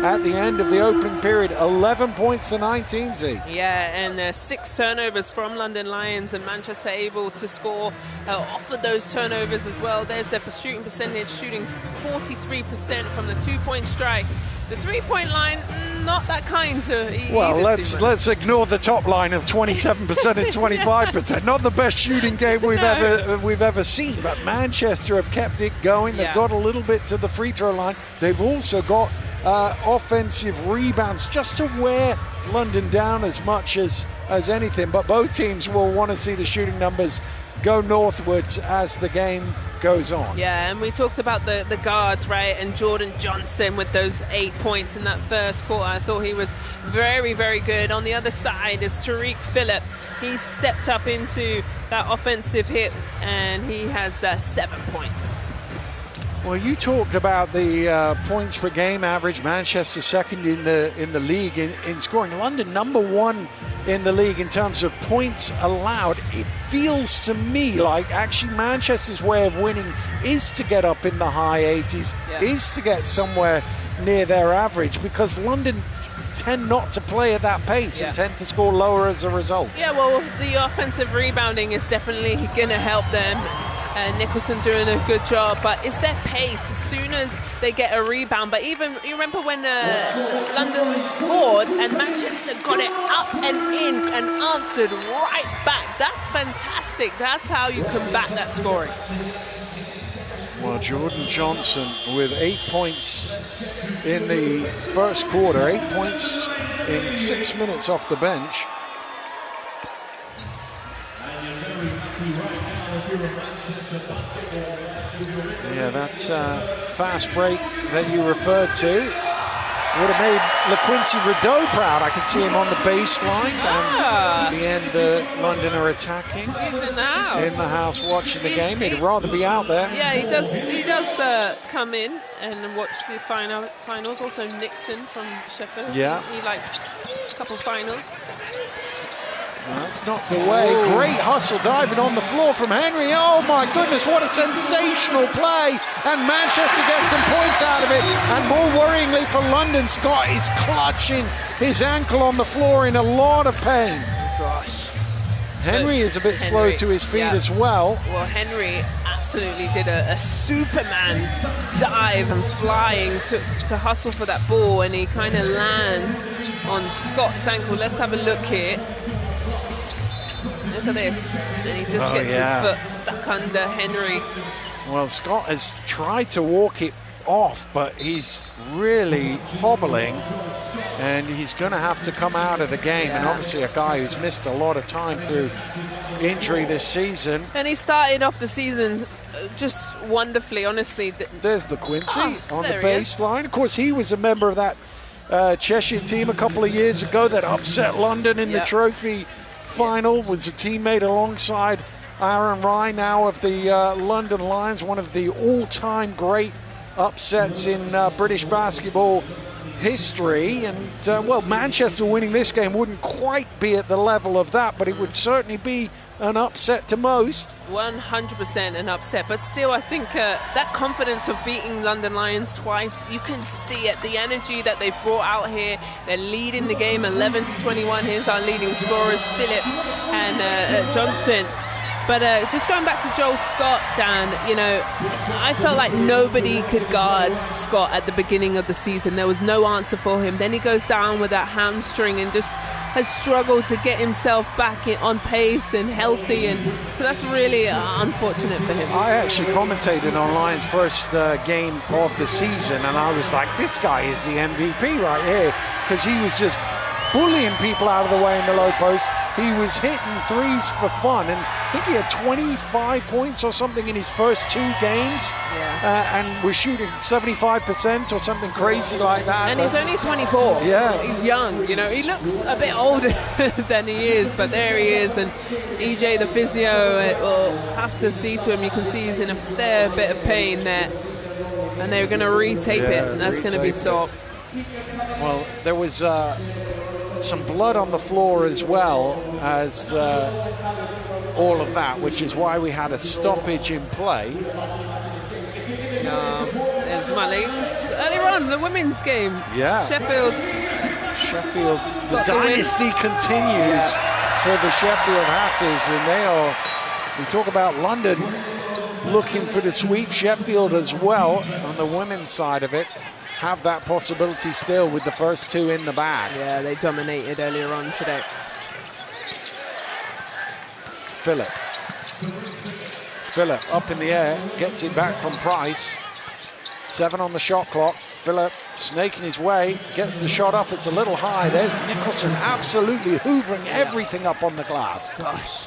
at the end of the opening period. 11 points to 19, Z. Yeah, and 6 turnovers from London Lions, and Manchester able to score off of those turnovers as well. There's their shooting percentage, shooting 43% from the 2-point strike. The 3-point line, not that kind to well, let's ignore the top line of 27% and 25%. Not the best shooting game we've ever seen, but Manchester have kept it going. They've got a little bit to the free throw line. They've also got offensive rebounds just to wear London down as much as anything. But both teams will want to see the shooting numbers go northwards as the game goes on. Yeah, and we talked about the guards, right? And Jordan Johnson with those 8 points in that first quarter. I thought he was very, very good. On the other side is Tariq Phillip. He stepped up into that offensive hit, and he has 7 points. Well, you talked about the points per game average. Manchester second in the league in scoring. London number 1 in the league in terms of points allowed. It feels to me like actually Manchester's way of winning is to get up in the high 80s, is to get somewhere near their average, because London tend not to play at that pace and tend to score lower as a result. Yeah, well, the offensive rebounding is definitely going to help them. Nicholson doing a good job, but it's their pace as soon as they get a rebound. But even, you remember when London scored and Manchester got it up and in and answered right back. That's fantastic. That's how you combat that scoring. Well, Jordan Johnson with 8 points in the first quarter, 8 points in 6 minutes off the bench. Yeah, that fast break that you referred to would have made LaQuincy Rideau proud. I can see him on the baseline. And in the end, London are attacking. He's in the house. In the house watching the game. He'd rather be out there. Yeah, he does come in and watch the finals. Also Nixon from Sheffield. Yeah. He likes a couple finals. That's knocked away. Great hustle diving on the floor from Henry. Oh my goodness, what a sensational play. And Manchester gets some points out of it. And more worryingly for London, Scott is clutching his ankle on the floor in a lot of pain. Gosh. Henry is a bit slow to his feet as well. Well, Henry absolutely did a Superman dive and flying to hustle for that ball, and he kind of lands on Scott's ankle. Let's have a look here. Look at this, and he just gets his foot stuck under Henry. Well, Scott has tried to walk it off, but he's really hobbling, and he's going to have to come out of the game. And obviously a guy who's missed a lot of time through injury this season. And he started off the season just wonderfully, honestly. There's LaQuincy on the baseline. Of course, he was a member of that Cheshire team a couple of years ago that upset London in the trophy final, was a teammate alongside Aaron Rye, now of the London Lions, one of the all-time great upsets in British basketball history. And well, Manchester winning this game wouldn't quite be at the level of that, but it would certainly be an upset to most. 100% an upset, but still I think that confidence of beating London Lions twice, you can see it, the energy that they've brought out here. They're leading the game 11-21. Here's our leading scorers, Phillip and Johnson. But just going back to Joel Scott, Dan, you know, I felt like nobody could guard Scott at the beginning of the season. There was no answer for him. Then he goes down with that hamstring and just has struggled to get himself back on pace and healthy. And so that's really unfortunate for him. I actually commentated on Lions' first game of the season, and I was like, this guy is the MVP right here, because he was just bullying people out of the way in the low post, he was hitting threes for fun, and I think he had 25 points or something in his first 2 games, and was shooting 75% or something crazy like that. And he's only 24. Yeah. He's young, you know. He looks a bit older than he is, but there he is. And EJ, the physio, will have to see to him. You can see he's in a fair bit of pain there. And they're going to retape it. That's going to be sore. Well, there was some blood on the floor as well as all of that, which is why we had a stoppage in play. There's Mullings. Earlier on, the women's game. Yeah. Sheffield, the dynasty continues for the Sheffield Hatters, and they are, we talk about London looking for the sweep. Sheffield as well, on the women's side of it, have that possibility still with the first 2 in the bag. Yeah, they dominated earlier on today. Phillip up in the air, gets it back from Price. 7 on the shot clock. Phillip snaking his way, gets the shot up. It's a little high. There's Nicholson absolutely hoovering everything up on the glass. Gosh.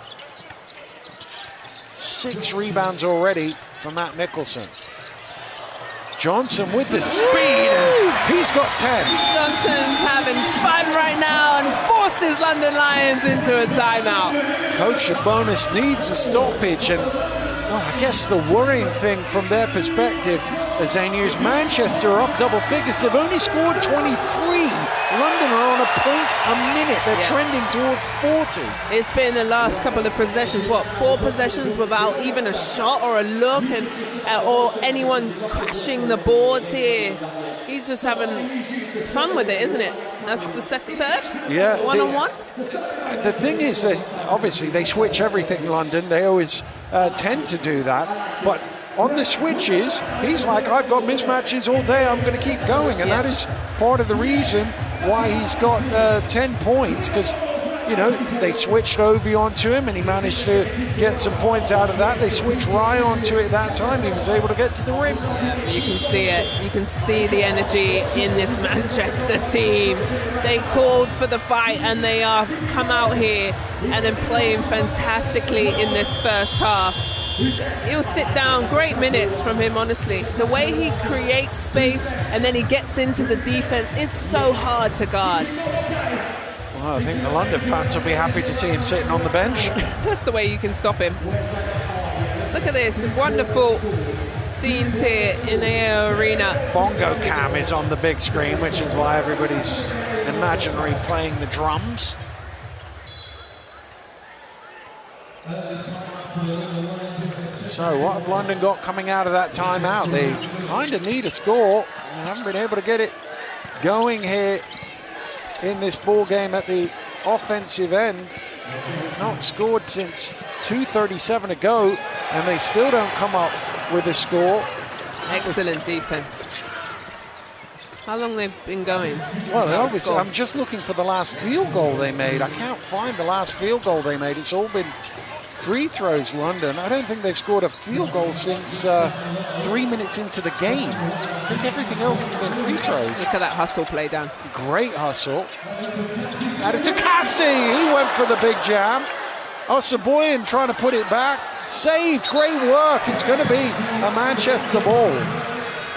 6 rebounds already from Matt Nicholson. Johnson with the speed, and he's got 10. Johnson's having fun right now and forces London Lions into a timeout. Coach Sabonis needs a stoppage, and well, I guess the worrying thing from their perspective, Azania, is Manchester are up double figures. They've only scored 23. London are on a point a minute. They're trending towards 40. It's been the last couple of possessions, 4 possessions without even a shot or a look, and or anyone crashing the boards here. He's just having fun with it, isn't it? That's the third? Yeah. One-on-one? The thing is that obviously they switch everything, London. They always tend to do that. But on the switches, he's like, I've got mismatches all day. I'm going to keep going. And that is part of the reason why he's got 10 points, because, you know, they switched Obi onto him and he managed to get some points out of that. They switched Rye onto it that time. He was able to get to the rim. You can see it. You can see the energy in this Manchester team. They called for the fight and they are come out here and then playing fantastically in this first half. He'll sit down. Great minutes from him, honestly. The way he creates space and then he gets into the defense, it's so hard to guard. Well, I think the London fans will be happy to see him sitting on the bench. That's the way you can stop him. Look at this, wonderful scenes here in the AO Arena. Bongo Cam is on the big screen, which is why everybody's imaginary playing the drums. So what have London got coming out of that timeout? They kind of need a score. They haven't been able to get it going here in this ball game at the offensive end. They've not scored since 2:37 to go, and they still don't come up with a score. Excellent defense. How long they've been going? Well, obviously, I'm just looking for the last field goal they made. I can't find the last field goal they made. It's all been free throws, London. I don't think they've scored a field goal since 3 minutes into the game. I think everything else has been free throws. Look at that hustle play down. Great hustle. Added to Cassie. He went for the big jam. Osaboyan trying to put it back. Saved. Great work. It's going to be a Manchester ball.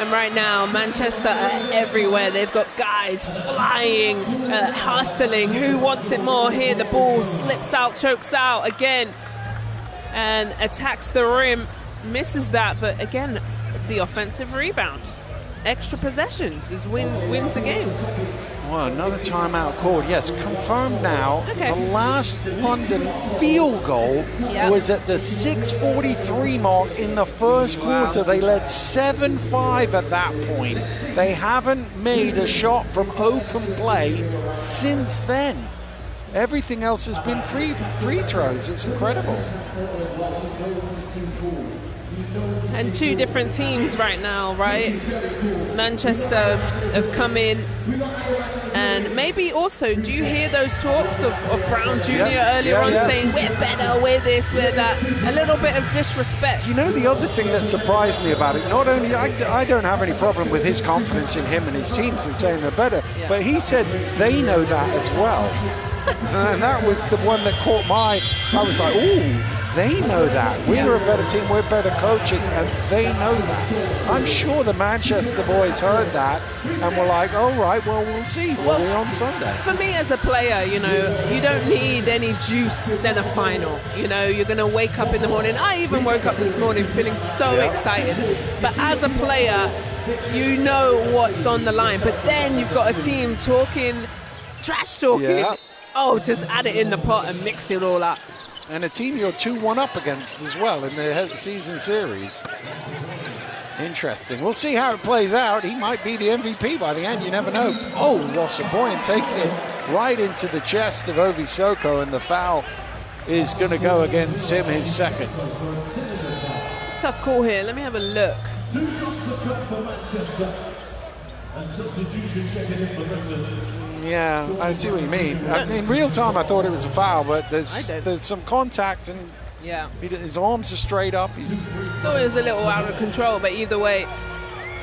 And right now, Manchester are everywhere. They've got guys flying, hustling. Who wants it more? Here, the ball slips out, chokes out again, and attacks the rim. Misses that, but again, the offensive rebound. Extra possessions wins the games. Well, another timeout called. Yes, confirmed now. Okay. The last London field goal was at the 6:43 mark in the first quarter. They led 7-5 at that point. They haven't made a shot from open play since then. Everything else has been free throws. It's incredible. And two different teams right now, right? Manchester have come in, and maybe also, do you hear those talks of Brown Jr. earlier on saying, we're better, we're this, we're that? A little bit of disrespect. You know, the other thing that surprised me about it, not only, I don't have any problem with his confidence in him and his teams and saying they're better, but he said they know that as well. And that was the one that caught I was like, ooh, they know that. We're a better team, we're better coaches, and they know that. I'm sure the Manchester boys heard that and were like, all right, well, we'll see. We'll be on Sunday. For me as a player, you know, you don't need any juice than a final. You know, you're going to wake up in the morning. I even woke up this morning feeling so excited. But as a player, you know what's on the line. But then you've got a team talking, trash talking. Yeah. Oh, just add it in the pot and mix it all up. And a team you're 2-1 up against as well in the season series. Interesting. We'll see how it plays out. He might be the MVP by the end. You never know. Oh, Wasserboyan taking it right into the chest of Ovi Soko, and the foul is going to go against him, his second. Tough call here. Let me have a look. Yeah, I see what you mean. In real time, I thought it was a foul, but there's some contact, and his arms are straight up. I thought it was a little out of control, but either way,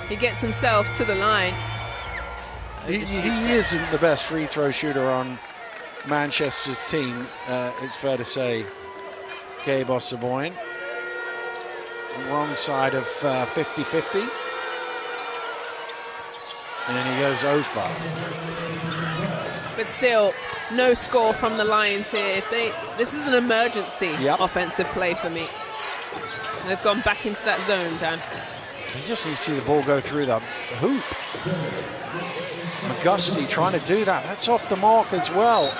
he gets himself to the line. He isn't the best free throw shooter on Manchester's team, it's fair to say. Gabe Wasserboyan. Wrong side of 50-50. And then he goes 0-5. But still, no score from the Lions here. This is an emergency offensive play for me. And they've gone back into that zone, Dan. You just need to see the ball go through the hoop. McGusty trying to do that. That's off the mark as well.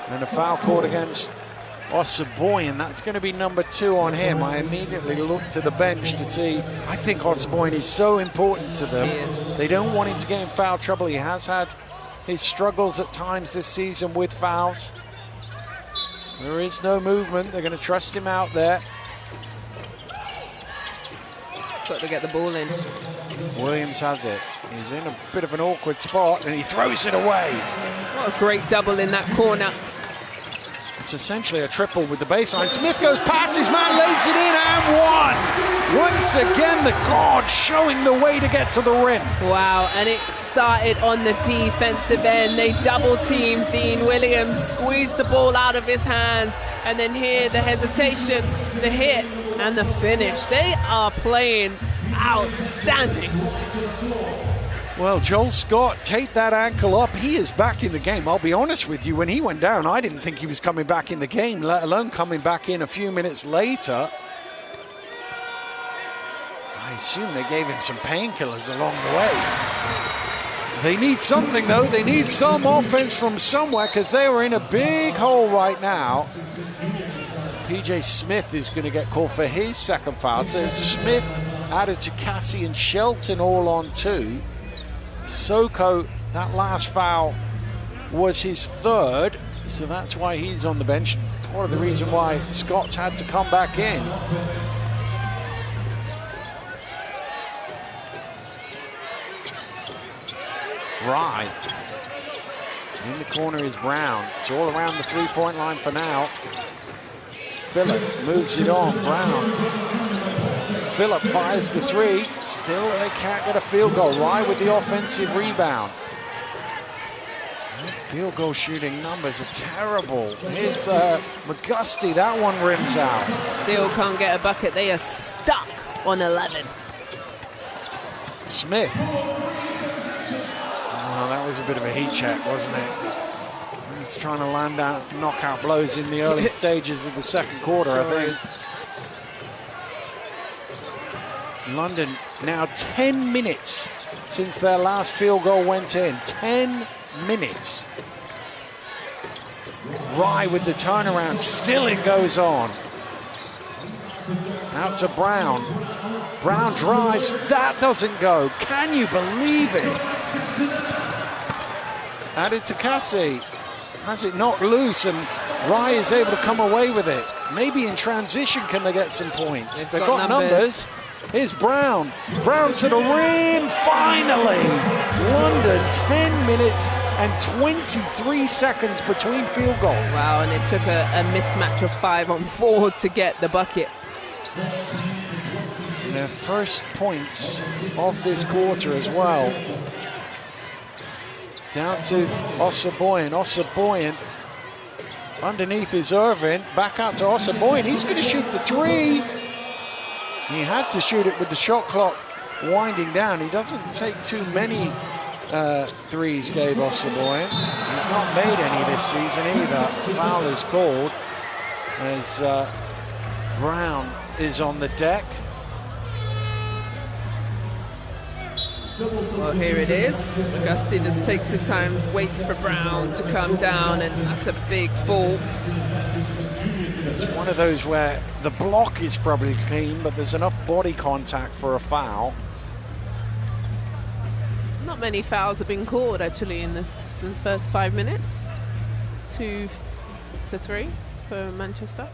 And a foul called against Wasserboyan. That's going to be number 2 on him. I immediately looked to the bench to see. I think Wasserboyan is so important to them. They don't want him to get in foul trouble. He has had his struggles at times this season with fouls. There is no movement. They're going to trust him out there. Got to get the ball in. Williams has it. He's in a bit of an awkward spot, and he throws it away. What a great double in that corner. It's essentially a triple with the baseline. Smith goes past his man, lays it in, and one. Once again, the guard showing the way to get to the rim. Wow, and it started on the defensive end. They double-teamed Dean Williams, squeezed the ball out of his hands, and then here, the hesitation, the hit, and the finish. They are playing outstanding. Well, Joel Scott, take that ankle up. He is back in the game. I'll be honest with you, when he went down, I didn't think he was coming back in the game, let alone coming back in a few minutes later. I assume they gave him some painkillers along the way. They need something, though. They need some offense from somewhere, because they were in a big hole right now. PJ Smith is going to get called for his second foul. So it's Smith added to Cassie and Shelton all on 2. Soko, that last foul was his 3rd, so that's why he's on the bench. Part of the reason why Scott's had to come back in. Rye. In the corner is Brown. It's all around the 3-point line for now. Phillip moves it on. Brown. Phillip fires the 3. Still, they can't get a field goal. Rye with the offensive rebound. Field goal shooting numbers are terrible. Here's McGusty. That one rims out. Still can't get a bucket. They are stuck on 11. Smith. Oh, that was a bit of a heat check, wasn't it? He's trying to land out knockout blows in the early stages of the second quarter, I think. London now 10 minutes since their last field goal went in. 10 minutes. Rye with the turnaround. Still it goes on. Out to Brown. Brown drives. That doesn't go. Can you believe it? Added to Cassie. Has it knocked loose, and Rye is able to come away with it. Maybe in transition can they get some points. They've got numbers. Here's Brown. Brown to the rim, finally. London, 10 minutes and 23 seconds between field goals. Wow, and it took a mismatch of 5 on 4 to get the bucket. Their first points of this quarter as well. Down to Ossaboyan. Ossaboyan underneath is Irvin. Back out to Ossaboyan. He's going to shoot the three. He had to shoot it with the shot clock winding down. He doesn't take too many threes, Gabe Ossaboyan. He's not made any this season either. Foul is called as Brown is on the deck. Well, here it is. Augusti just takes his time, waits for Brown to come down, and that's a big fall. It's one of those where the block is probably clean, but there's enough body contact for a foul. Not many fouls have been called, actually, in the first 5 minutes. 2 to 3 for Manchester.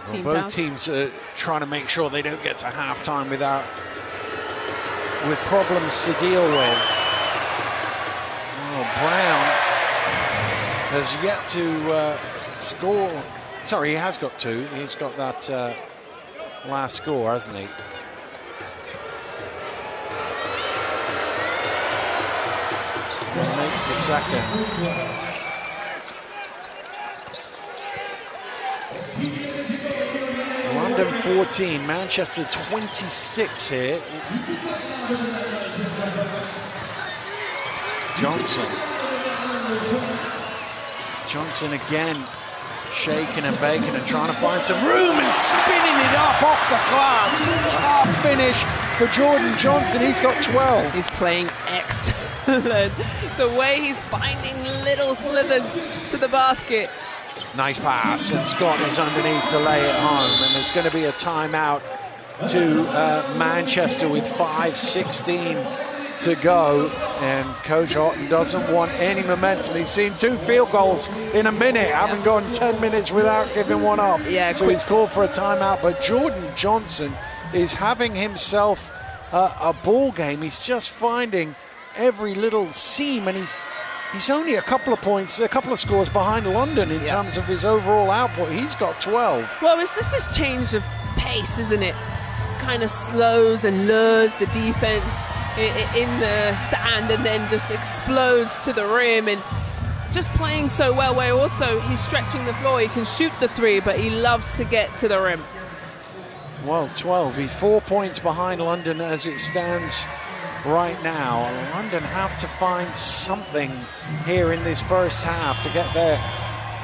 Well, both teams are trying to make sure they don't get to halftime with problems to deal with. Oh, Brown has yet to score. Sorry, he has got 2. He's got that last score, hasn't he? He makes the second. London 14, Manchester 26 here. Johnson again, shaking and baking and trying to find some room and spinning it up off the glass. Tough finish for Jordan Johnson. He's got 12. He's playing excellent. The way he's finding little slithers to the basket. Nice pass, and Scott is underneath to lay it home, and there's going to be a timeout to Manchester with 5:16 to go, and Coach Otten doesn't want any momentum. He's seen 2 field goals in a minute, haven't gone 10 minutes without giving one up. Yeah, so he's called for a timeout, but Jordan Johnson is having himself a ball game. He's just finding every little seam, and he's only a couple of points, a couple of scores behind London in terms of his overall output. He's got 12. Well, it's just this change of pace, isn't it? Kind of slows and lures the defense in the sand, and then just explodes to the rim, and just playing so well, where also he's stretching the floor. He can shoot the 3, but he loves to get to the rim. Well, 12. He's 4 points behind London as it stands right now. London have to find something here in this first half to get their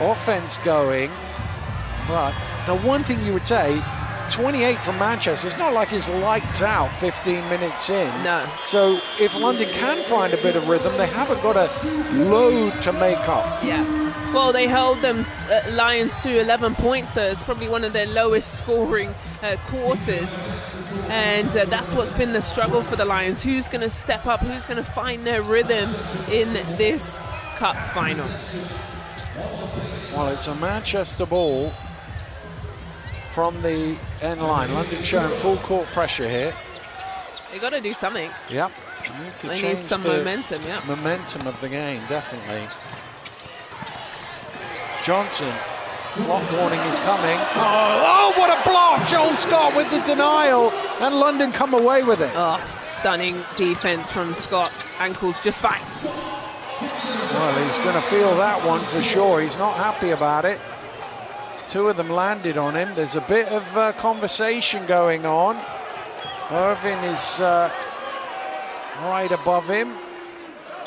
offense going. But the one thing you would say, 28 from Manchester, it's not like it's lights out 15 minutes in. No. So if London can find a bit of rhythm, they haven't got a load to make up. Yeah. Well, they held them Lions to 11 points. So it's probably one of their lowest scoring quarters. And that's what's been the struggle for the Lions. Who's going to step up? Who's going to find their rhythm in this cup final? Well, it's a Manchester ball from the end line. London showing full court pressure here. They got to do something. Yep. They need some momentum, yeah. Momentum of the game, definitely. Johnson. Clock warning is coming. Oh, what a block! Joel Scott with the denial, and London come away with it. Oh, stunning defense from Scott. Ankles just fine. Well, he's going to feel that one for sure. He's not happy about it. 2 of them landed on him. There's a bit of conversation going on. Irvin is right above him.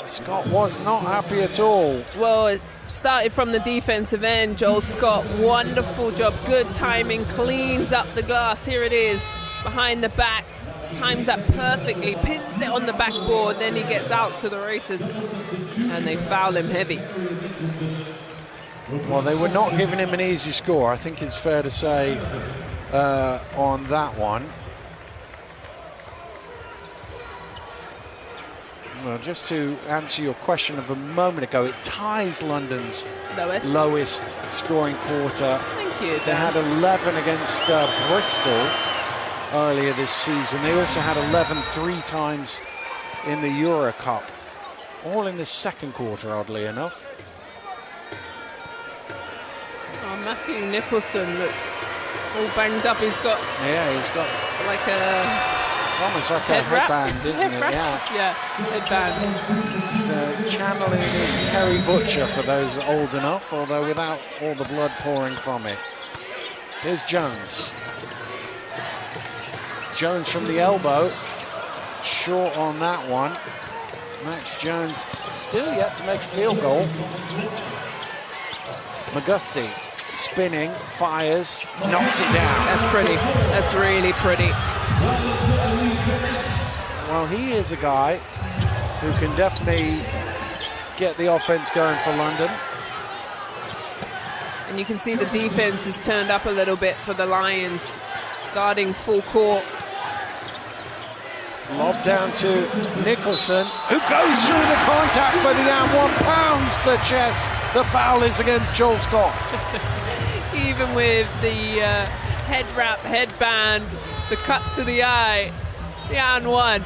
Scott was not happy at all. Well, it started from the defensive end. Joel Scott, wonderful job, good timing, cleans up the glass. Here it is, behind the back, times that perfectly, pins it on the backboard, then he gets out to the races, and they foul him heavy. Well, they were not giving him an easy score, I think it's fair to say, on that one. Well, just to answer your question of a moment ago, it ties London's lowest scoring quarter. Thank you, Dan. They had 11 against Bristol earlier this season. They also had 11 3 times in the Euro Cup, all in the second quarter, oddly enough. Oh, Matthew Nicholson looks all banged up. He's got like a It's almost like a headband, isn't it? Yeah, headband. He's channeling his Terry Butcher for those old enough, although without all the blood pouring from it. Here's Jones. Jones from the elbow. Short on that one. Max Jones still yet to make a field goal. McGusty spinning, fires, knocks it down. That's pretty. That's really pretty. Well, he is a guy who can definitely get the offense going for London. And you can see the defense is turned up a little bit for the Lions, guarding full court. Lob down to Nicholson, who goes through the contact for the and 1 pounds the chest. The foul is against Joel Scott. Even with the head wrap, headband, the cut to the eye, the and 1.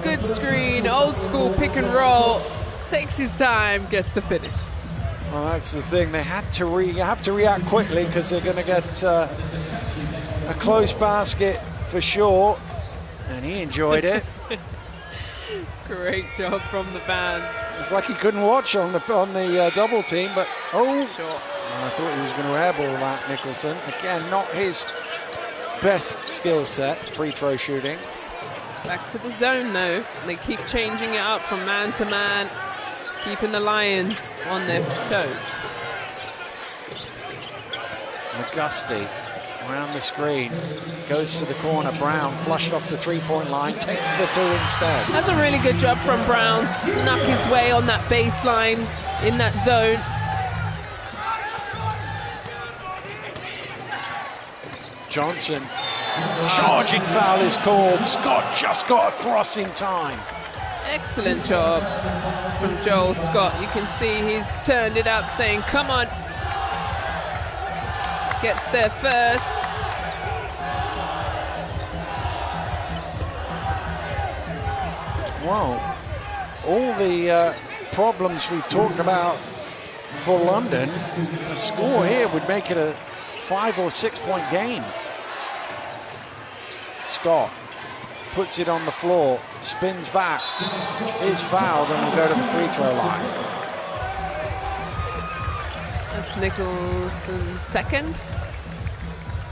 Good screen, old school pick and roll. Takes his time, gets the finish. Well, that's the thing. They had to have to react quickly because they're going to get a close basket for sure. And he enjoyed it. Great job from the fans. It's like he couldn't watch on the double team, but I thought he was going to airball that, Nicholson. Again, not his best skill set, free throw shooting. Back to the zone though. They keep changing it up from man to man, keeping the Lions on their toes. McGusty around the screen, goes to the corner. Brown flushed off the three-point line, takes the 2 instead. That's a really good job from Brown. Snuck his way on that baseline in that zone. Johnson, charging foul is called. Scott just got across in time. Excellent job from Joel Scott. You can see he's turned it up, saying, come on. Gets there first. Wow. All the problems we've talked about for London, a score here would make it a 5 or 6 point game. Scott puts it on the floor, spins back, is fouled, and will go to the free throw line. That's Nicholson's second.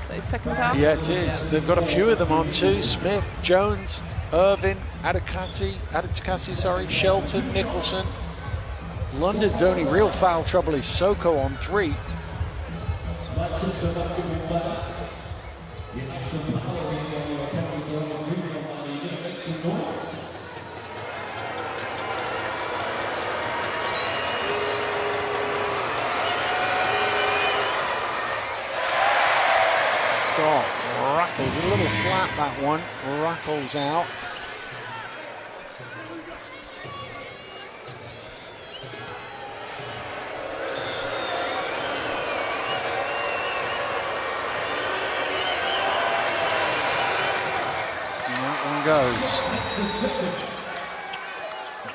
So second foul? Yeah, it is. They've got a few of them on too. Smith, Jones, Irvin, Adetakasi, Shelton, Nicholson. London's only real foul trouble is Soko on 3. Scott rattles a little flat, that one. Rattles out. Goes.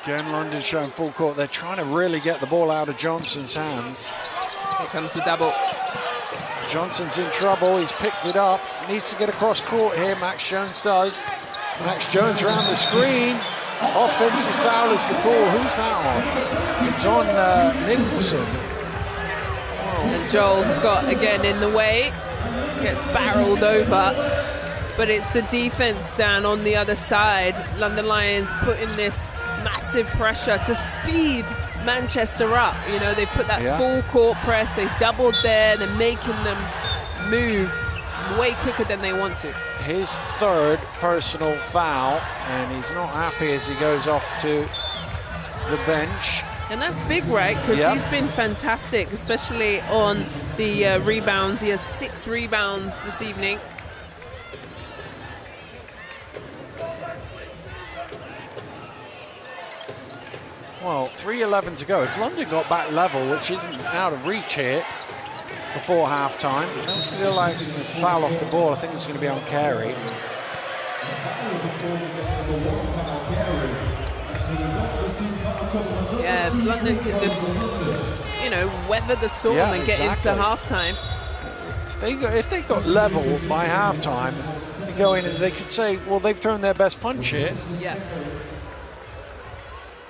Again, London showing full court. They're trying to really get the ball out of Johnson's hands. Here comes the double. Johnson's in trouble. He's picked it up. Needs to get across court here. Max Jones does. Max Jones around the screen. Offensive foul is the call. Who's that on? It's on Nicholson. And Joel Scott again in the way. Gets barreled over. But it's the defense down on the other side. London Lions putting this massive pressure to speed Manchester up. You know, they've put that full court press. They've doubled there. They're making them move way quicker than they want to. His third personal foul, and he's not happy as he goes off to the bench. And that's big, right? Because he's been fantastic, especially on the rebounds. He has 6 rebounds this evening. Well, 3:11 to go. If London got back level, which isn't out of reach here before halftime, I don't feel like it's a foul off the ball. I think it's going to be on Carey. Yeah, if London can just, you know, weather the storm and get into halftime. If they got level by halftime, I think go in and they could say, well, they've thrown their best punch here. Yeah.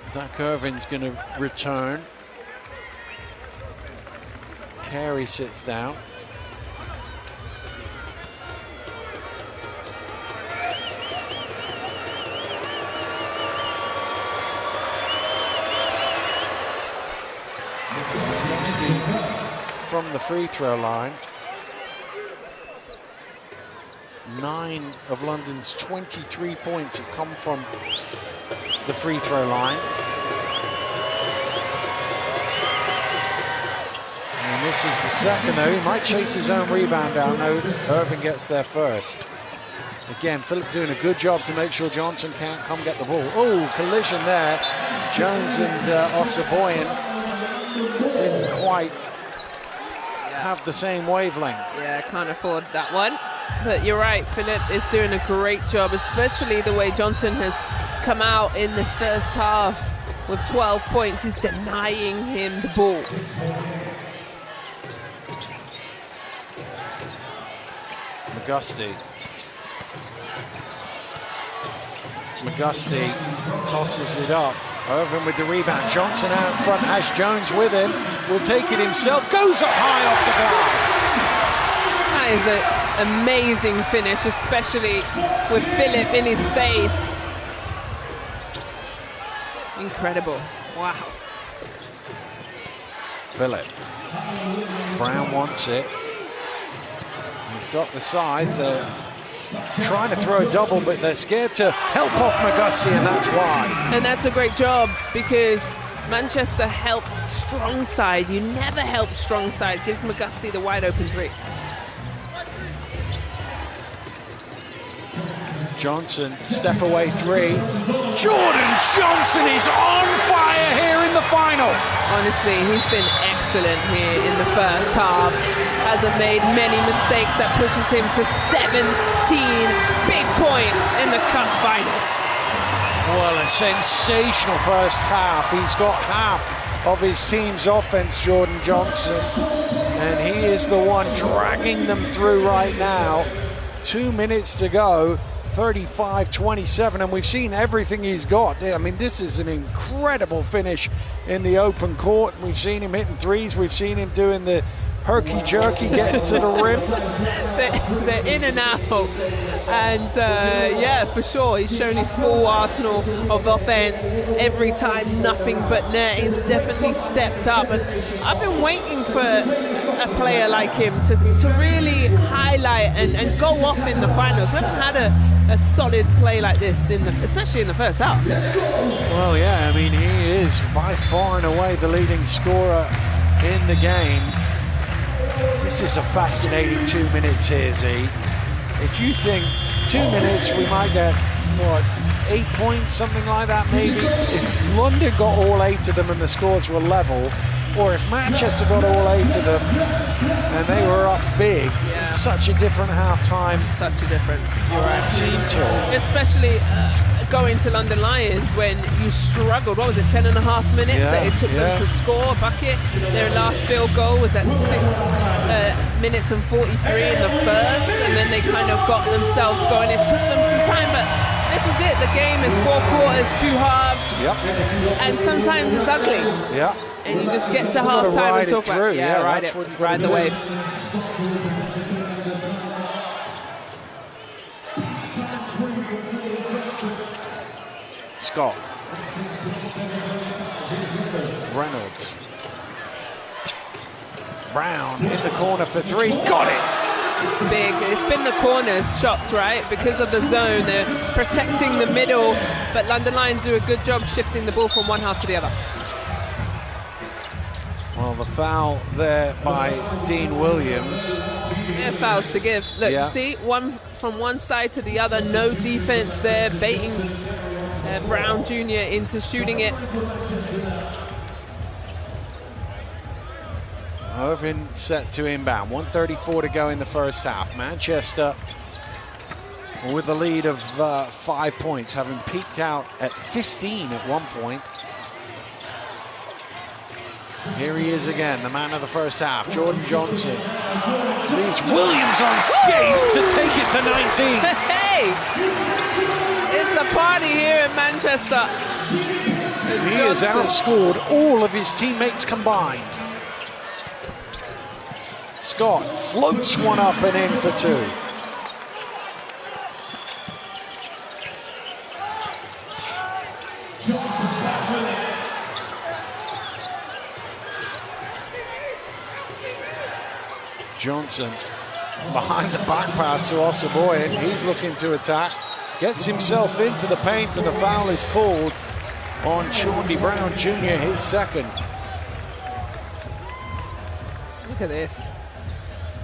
Zach Irvin's going to return. Carey sits down. From the free throw line. 9 of London's 23 points have come from the free throw line. And this is the second, though. He might chase his own rebound down, though. Irvin gets there first. Again, Phillip doing a good job to make sure Johnson can't come get the ball. Oh, collision there. Jones and Osaboyan didn't quite have the same wavelength. Yeah, can't afford that one. But you're right, Phillip is doing a great job, especially the way Johnson has come out in this first half with 12 points. He's denying him the ball. McGusty tosses it up. Irvin with the rebound. Johnson out in front, has Jones with him. Will take it himself. Goes up high off the glass. That is an amazing finish, especially with Phillip in his face. Incredible. Wow. Phillip. Brown wants it. He's got the size. They're trying to throw a double, but they're scared to help off McGusty, and that's why. And that's a great job, because Manchester helped strong side. You never help strong side. Gives McGusty the wide open three. Johnson, step away three. Jordan Johnson is on fire here in the final. Honestly, he's been excellent here in the first half. Hasn't made many mistakes. That pushes him to 17 big points in the cup final. Well, a sensational first half. He's got half of his team's offense, Jordan Johnson, and he is the one dragging them through right now. 2 minutes to go. 35-27, and we've seen everything he's got. I mean, this is an incredible finish in the open court. We've seen him hitting threes. We've seen him doing the herky-jerky, getting to the rim. They're in and out. And, yeah, for sure, he's shown his full arsenal of offense. Every time, nothing but net. He's definitely stepped up. And I've been waiting for a player like him to really highlight and go off in the finals. We haven't had a solid play like this, especially in the first half. Well, yeah, I mean, he is by far and away the leading scorer in the game. This is a fascinating 2 minutes here, Z. If you think 2 minutes, we might get, what, 8 points, something like that maybe? If London got all 8 of them and the scores were level, or if Manchester got all 8 of them and they were up big, it's such a different half-time. Such a different, you're right, team talk. Especially going to London Lions when you struggled. What was it, 10.5 minutes that it took them to score a bucket? Their last field goal was at 6 minutes and 43 in the first, and then they kind of got themselves going. It took them some time, but this is it. The game is 4 quarters, 2 halves, and sometimes it's ugly. And you just get to halftime and talk about it. Ride the wave. Scott. Reynolds. Brown in the corner for 3. Got it! Big. It's been the corners shots, right? Because of the zone, they're protecting the middle, but London Lions do a good job shifting the ball from one half to the other. Well, the foul there by Dean Williams. Yeah, fouls to give. Look, you see, one from one side to the other, no defense there, baiting Brown Jr. into shooting it. Irvin set to inbound. 1:34 to go in the first half. Manchester with a lead of 5 points, having peaked out at 15 at one point. Here he is again, the man of the first half, Jordan Johnson. Leaves Williams on skates to take it to 19. way. It's a party here in Manchester. He has outscored all of his teammates combined. Scott floats one up and in for 2. Johnson behind the back pass to Ossaboyan. He's looking to attack. Gets himself into the paint and the foul is called on Shawnee Brown Jr., his second. Look at this.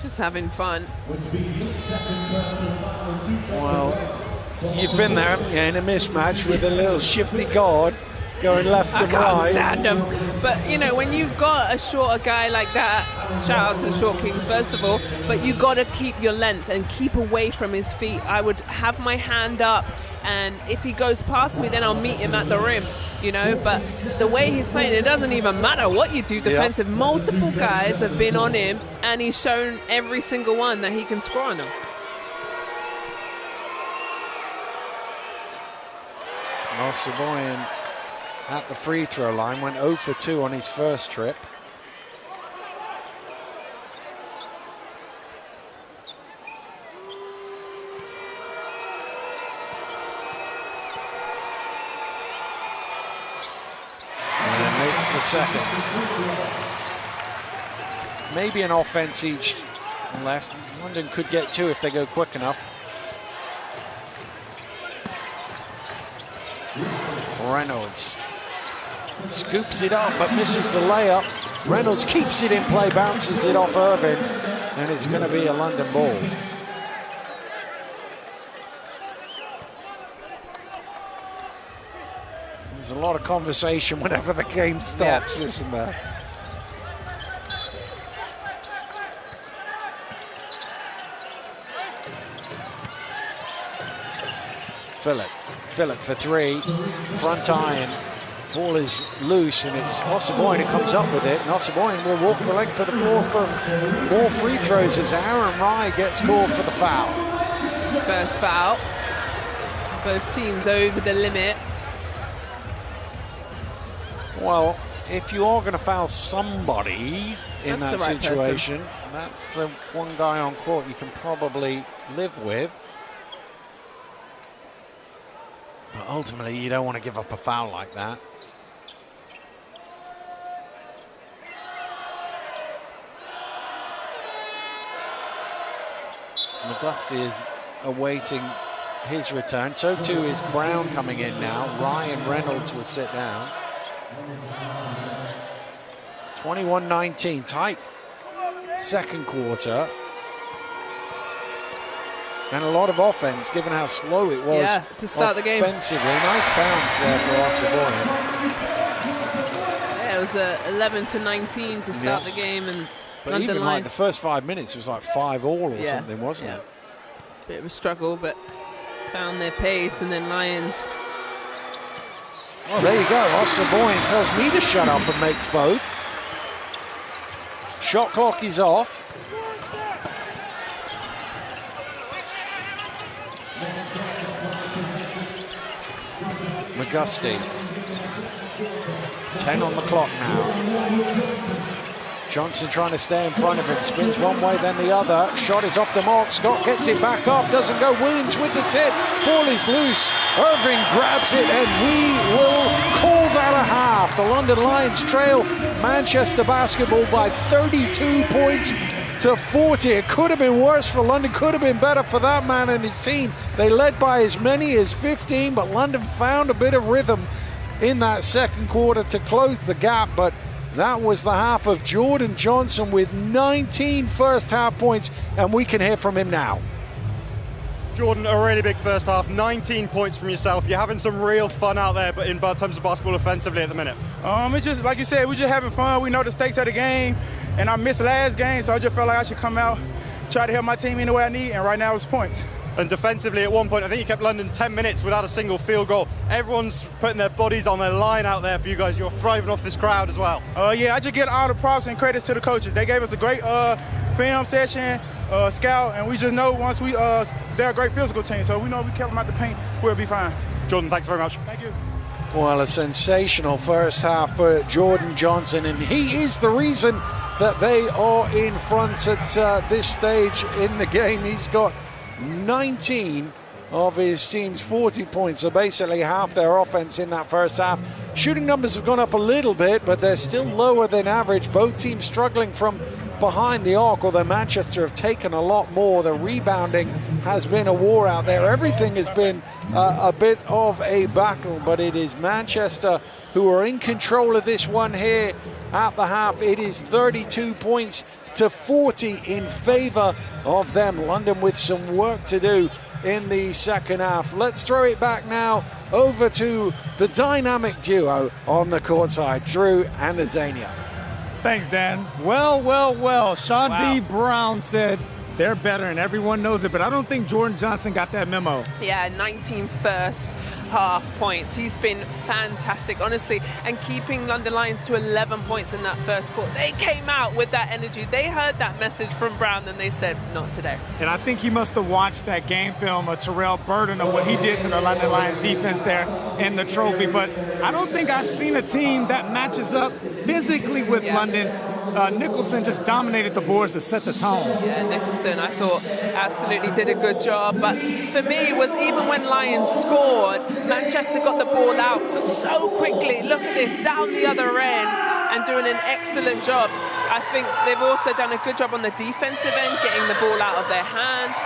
Just having fun. Well, you've been there, haven't you, in a mismatch with a little shifty guard going left and right. I can't stand them. But, you know, when you've got a shorter guy like that, shout out to the Short Kings, first of all, but you got to keep your length and keep away from his feet. I would have my hand up, and if he goes past me, then I'll meet him at the rim, you know. But the way he's playing, it doesn't even matter what you do defensive. Yep. Multiple guys have been on him, and he's shown every single one that he can score on them. Ossaboyan at the free throw line, went 0 for 2 on his first trip. And makes the second. Maybe an offense each left. London could get 2 if they go quick enough. Reynolds scoops it up but misses the layup. Reynolds keeps it in play, bounces it off Irvin, and it's going to be a London ball. There's a lot of conversation whenever the game stops, isn't there? Phillip for 3, front iron. Ball is loose and it's Ossaboyan who comes up with it, and Ossaboyan will walk the length of the floor for more free throws as Aaron Rye gets called for the foul. First foul. Both teams over the limit. Well, if you are going to foul somebody in that situation, that's the one guy on court you can probably live with. But ultimately, you don't want to give up a foul like that. McGusty is awaiting his return. So too is Brown coming in now. Ryan Reynolds will sit down. 21-19, tight second quarter. And a lot of offense, given how slow it was to start the game. Offensively, nice bounce there for Ossaboyan. Yeah, it was 11-19 to start the game, and but London even Lions, like the first 5 minutes was like 5-all or something, wasn't it? Bit of a struggle, but found their pace, and then Lions. Oh, there you go. Ossaboyan tells me to shut up and makes both. Shot clock is off. McGusty, 10 on the clock now. Johnson trying to stay in front of him, spins one way then the other. Shot is off the mark. Scott gets it back up, doesn't go. Williams with the tip. Ball is loose. Irving grabs it, and we will call that a half. The London Lions trail Manchester basketball by 32 points to 40. It could have been worse for London, could have been better for that man and his team. They led by as many as 15, but London found a bit of rhythm in that second quarter to close the gap. But that was the half of Jordan Johnson with 19 first half points, and we can hear from him now. Jordan, a really big first half, 19 points from yourself. You're having some real fun out there, but in terms of basketball offensively at the minute. It's just, like you said, we're just having fun. We know the stakes of the game, and I missed last game, so I just felt like I should come out, try to help my team any way I need, and right now it's points. And defensively, at one point, I think you kept London 10 minutes without a single field goal. Everyone's putting their bodies on their line out there for you guys. You're thriving off this crowd as well. I just get all the props and credits to the coaches. They gave us a great film session. scout, and we just know once they're a great physical team, so we know if we kept them out the paint, we'll be fine. Jordan, thanks very much. Thank you. Well, a sensational first half for Jordan Johnson, and he is the reason that they are in front at this stage in the game. He's got 19 of his team's 40 points, so basically half their offense in that first half. Shooting numbers have gone up a little bit, but they're still lower than average. Both teams struggling from behind the arc, although Manchester have taken a lot more. The rebounding has been a war out there. Everything has been a bit of a battle, but it is Manchester who are in control of this one here at the half. It is 32 points to 40 in favor of them. London with some work to do in the second half. Let's throw it back now over to the dynamic duo on the court side, Drew and Azania. Thanks, Dan. Well. Sean B. Brown said they're better, and everyone knows it, but I don't think Jordan Johnson got that memo. Yeah, 19 first half points. He's been fantastic, honestly, and keeping London Lions to 11 points in that first quarter. They came out with that energy. They heard that message from Brown, and they said, not today. And I think he must have watched that game film of Terrell Burden of what he did to the London Lions defense there in the trophy. But I don't think I've seen a team that matches up physically with London. Nicholson just dominated the boards to set the tone. Yeah, Nicholson, I thought, absolutely did a good job. But for me, it was even when Lions scored, Manchester got the ball out so quickly. Look at this, down the other end, and doing an excellent job. I think they've also done a good job on the defensive end, getting the ball out of their hands.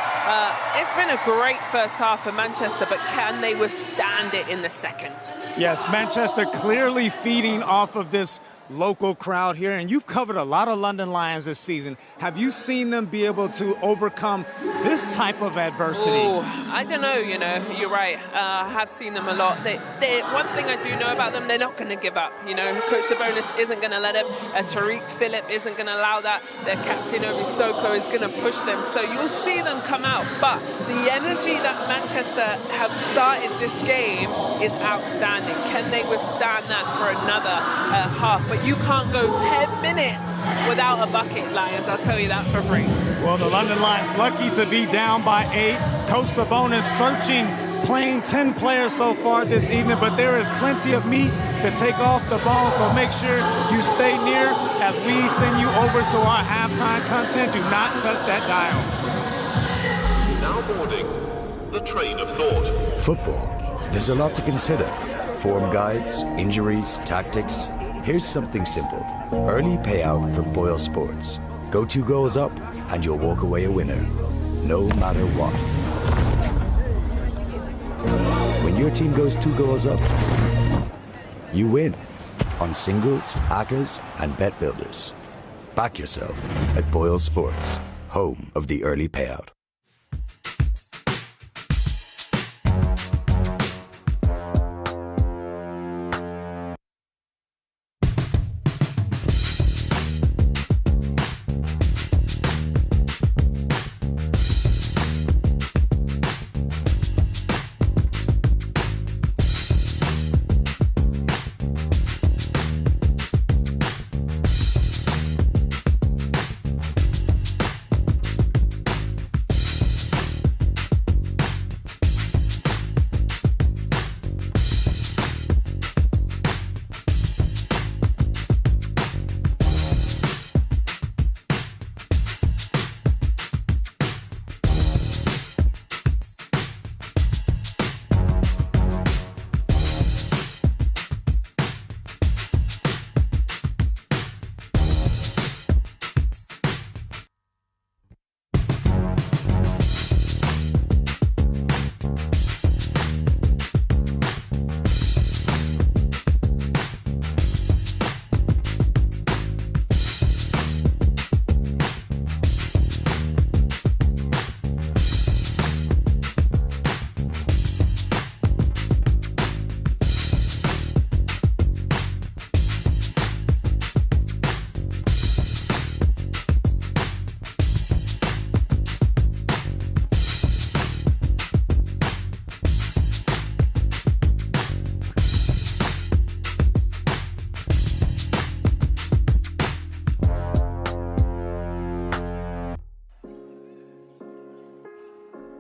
It's been a great first half for Manchester, but can they withstand it in the second? Yes, Manchester clearly feeding off of this local crowd here, and you've covered a lot of London Lions this season. Have you seen them be able to overcome this type of adversity? Oh, I don't know, you're right. I have seen them a lot. One thing I do know about them, they're not going to give up. Coach Sabonis isn't going to let them. Tariq Phillip isn't going to allow that. Their captain, Obi Soko, is going to push them. So you'll see them come out. But the energy that Manchester have started this game is outstanding. Can they withstand that for another half? But you can't go 10 minutes without a bucket, Lions. I'll tell you that for free. Well, the London Lions lucky to be down by 8. Coach Sabonis searching, playing 10 players so far this evening, but there is plenty of meat to take off the ball, so make sure you stay near as we send you over to our halftime content. Do not touch that dial. Now boarding the train of thought. Football. There's a lot to consider. Form guides, injuries, tactics. Here's something simple. Early payout from Boyle Sports. Go 2 goals up and you'll walk away a winner, no matter what. When your team goes 2 goals up, you win on singles, ACCAs, and bet builders. Back yourself at Boyle Sports, home of the early payout.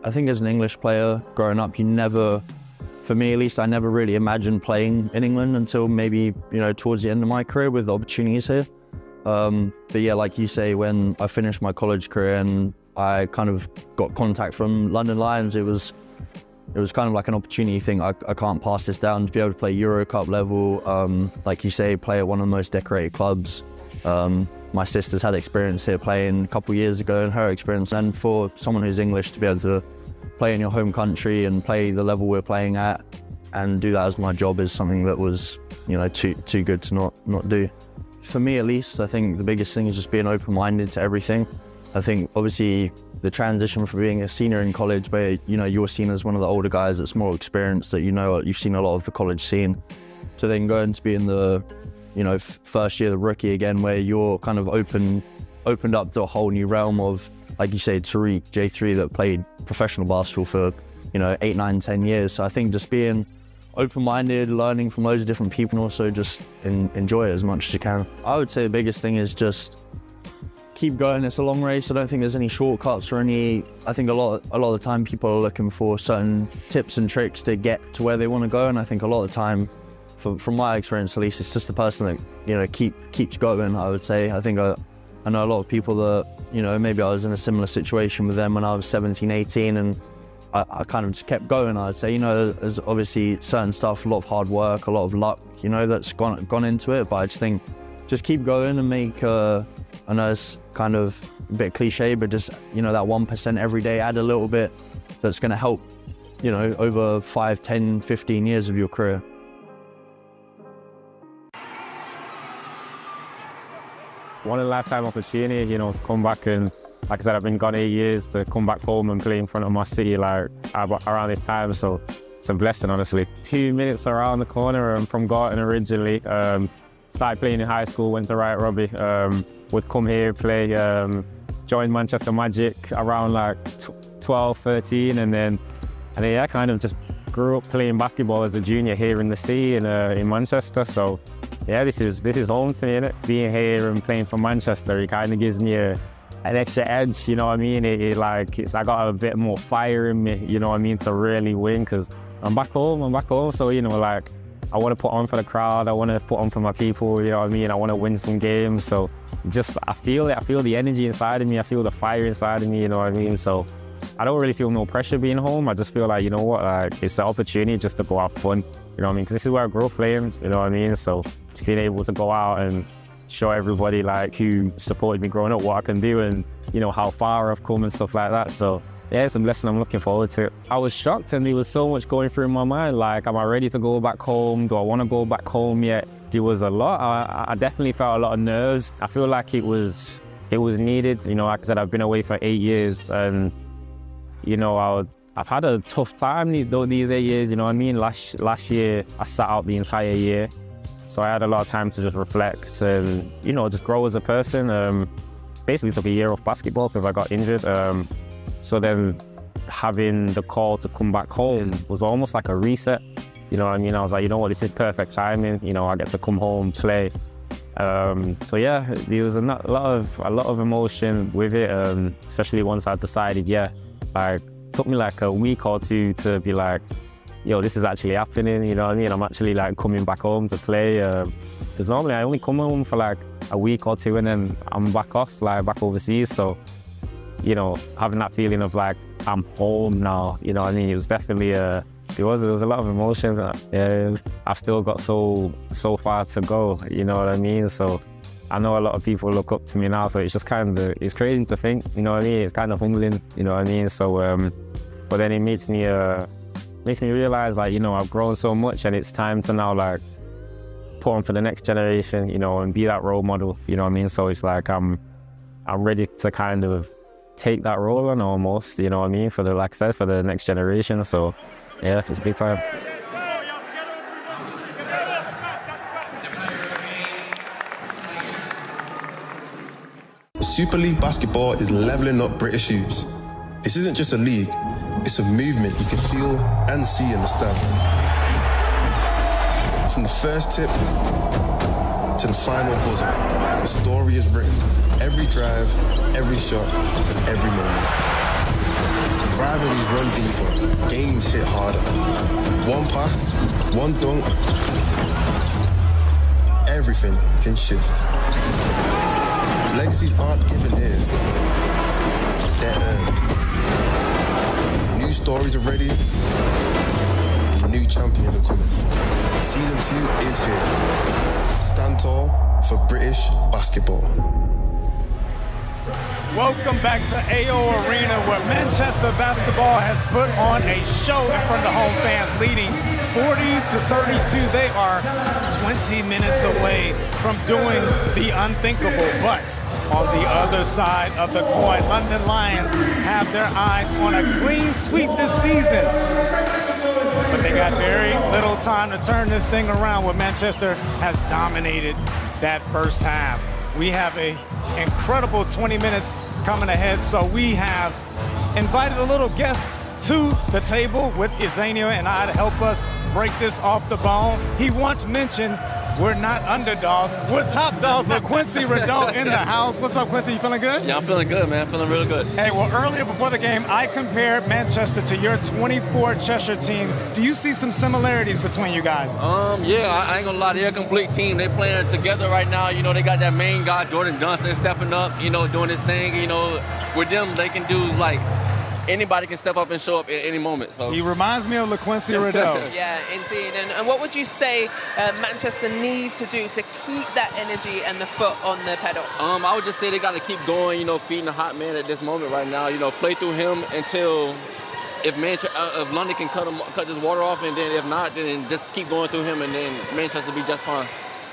I think as an English player, growing up, you never, for me at least, I never really imagined playing in England until maybe, towards the end of my career with opportunities here. But yeah, like you say, when I finished my college career and I kind of got contact from London Lions, it was kind of like an opportunity thing. I can't pass this down, to be able to play Euro Cup level, like you say, play at one of the most decorated clubs. My sister's had experience here playing a couple of years ago, and her experience, and for someone who's English to be able to play in your home country and play the level we're playing at and do that as my job is something that was, too good to not do. For me at least, I think the biggest thing is just being open-minded to everything. I think obviously the transition from being a senior in college where, you're seen as one of the older guys that's more experienced, that you've seen a lot of the college scene, to then going to be in the, first year, the rookie again, where you're kind of opened up to a whole new realm of, like you say, Tariq, J3, that played professional basketball for, 8, 9, 10 years. So I think just being open-minded, learning from loads of different people, and also just enjoy it as much as you can. I would say the biggest thing is just keep going. It's a long race. I don't think there's any shortcuts or any. I think a lot of the time people are looking for certain tips and tricks to get to where they want to go, and I think a lot of the time, from my experience at least, it's just the person that keeps going. I would say. I think I know a lot of people that maybe I was in a similar situation with them when I was 17, 18, and I kind of just kept going. I'd say there's obviously certain stuff, a lot of hard work, a lot of luck, that's gone into it. But I just think just keep going and make. I know it's kind of a bit cliche, but just, that 1% every day, add a little bit that's going to help, over 5, 10, 15 years of your career. One in a lifetime opportunity, to come back and, like I said, I've been gone 8 years, to come back home and play in front of my city, around this time. So it's a blessing, honestly. 2 minutes around the corner. I'm from Gorton originally. Started playing in high school, went to Wright Robbie. Would come here, play, joined Manchester Magic around 12, 13, and then I kind of just grew up playing basketball as a junior here in the city in Manchester. So yeah, this is home to me, innit? Being here and playing for Manchester, it kind of gives me an extra edge, you know what I mean? I got a bit more fire in me, you know what I mean, to really win, because I'm back home, so I want to put on for the crowd, I want to put on for my people, you know what I mean? I want to win some games, so I feel it, I feel the energy inside of me, I feel the fire inside of me, you know what I mean? So I don't really feel no pressure being home. I just feel like, you know what, it's an opportunity just to go have fun, you know what I mean? Because this is where I grew up playing, you know what I mean? So just being able to go out and show everybody who supported me growing up what I can do, and how far I've come and stuff like that. So yeah, it's a blessing. I'm looking forward to it. I was shocked, and there was so much going through my mind. Am I ready to go back home? Do I want to go back home yet? There was a lot. I definitely felt a lot of nerves. I feel like it was needed. Like I said, I've been away for 8 years, and I've had a tough time these 8 years. You know what I mean? Last year I sat out the entire year, so I had a lot of time to just reflect and just grow as a person. Basically took a year off basketball because I got injured. So then having the call to come back home was almost like a reset. You know what I mean? I was like, you know what, this is perfect timing. I get to come home, play. So yeah, there was a lot of emotion with it, especially once I decided, took me a week or two to be like, yo, this is actually happening, you know what I mean? I'm actually coming back home to play. Because normally I only come home for a week or two and then I'm back off, back overseas. So, having that feeling of I'm home now, you know what I mean? It was definitely there was a lot of emotion. I've still got so far to go, you know what I mean? So I know a lot of people look up to me now, so it's just it's crazy to think, you know what I mean? It's kind of humbling, you know what I mean? So, but then it makes me realize, I've grown so much, and it's time to now, put on for the next generation, and be that role model, you know what I mean? So it's I'm ready to kind of take that role on almost, you know what I mean? For the next generation. So yeah, it's big time. Super League basketball is leveling up British hoops. This isn't just a league, it's a movement you can feel and see in the stands. From the first tip to the final buzzer, the story is written. Every drive, every shot, and every moment. Rivalries run deeper, games hit harder. One pass, one dunk, everything can shift. Legacies aren't given here, they're earned. New stories are ready, new champions are coming. Season 2 is here. Stand tall for British basketball. Welcome back to AO Arena, where Manchester basketball has put on a show in front of home fans, leading 40-32. They are 20 minutes away from doing the unthinkable. But on the other side of the coin, London Lions have their eyes on a clean sweep this season. But they got very little time to turn this thing around, where Manchester has dominated that first half. We have an incredible 20 minutes coming ahead, so we have invited a little guest to the table with Yesenia and I to help us break this off the bone. He once mentioned we're not underdogs, we're top dogs. Quincy Redon in the house. What's up, Quincy? You feeling good? Yeah, I'm feeling good, man. Feeling real good. Hey, well, earlier before the game, I compared Manchester to your 24 Cheshire team. Do you see some similarities between you guys? Yeah, I ain't gonna lie, they're a complete team. They playing together right now. You know, they got that main guy, Jordan Johnson, stepping up, you know, doing his thing. You know, with them, they can do, like, anybody can step up and show up at any moment. So he reminds me of LaQuincy Riddell. Yeah, indeed. And what would you say Manchester need to do to keep that energy and the foot on the pedal? I would just say they got to keep going, you know, feeding the hot man at this moment right now. You know, play through him until if London can cut this water off, and then if not, then just keep going through him, and then Manchester will be just fine.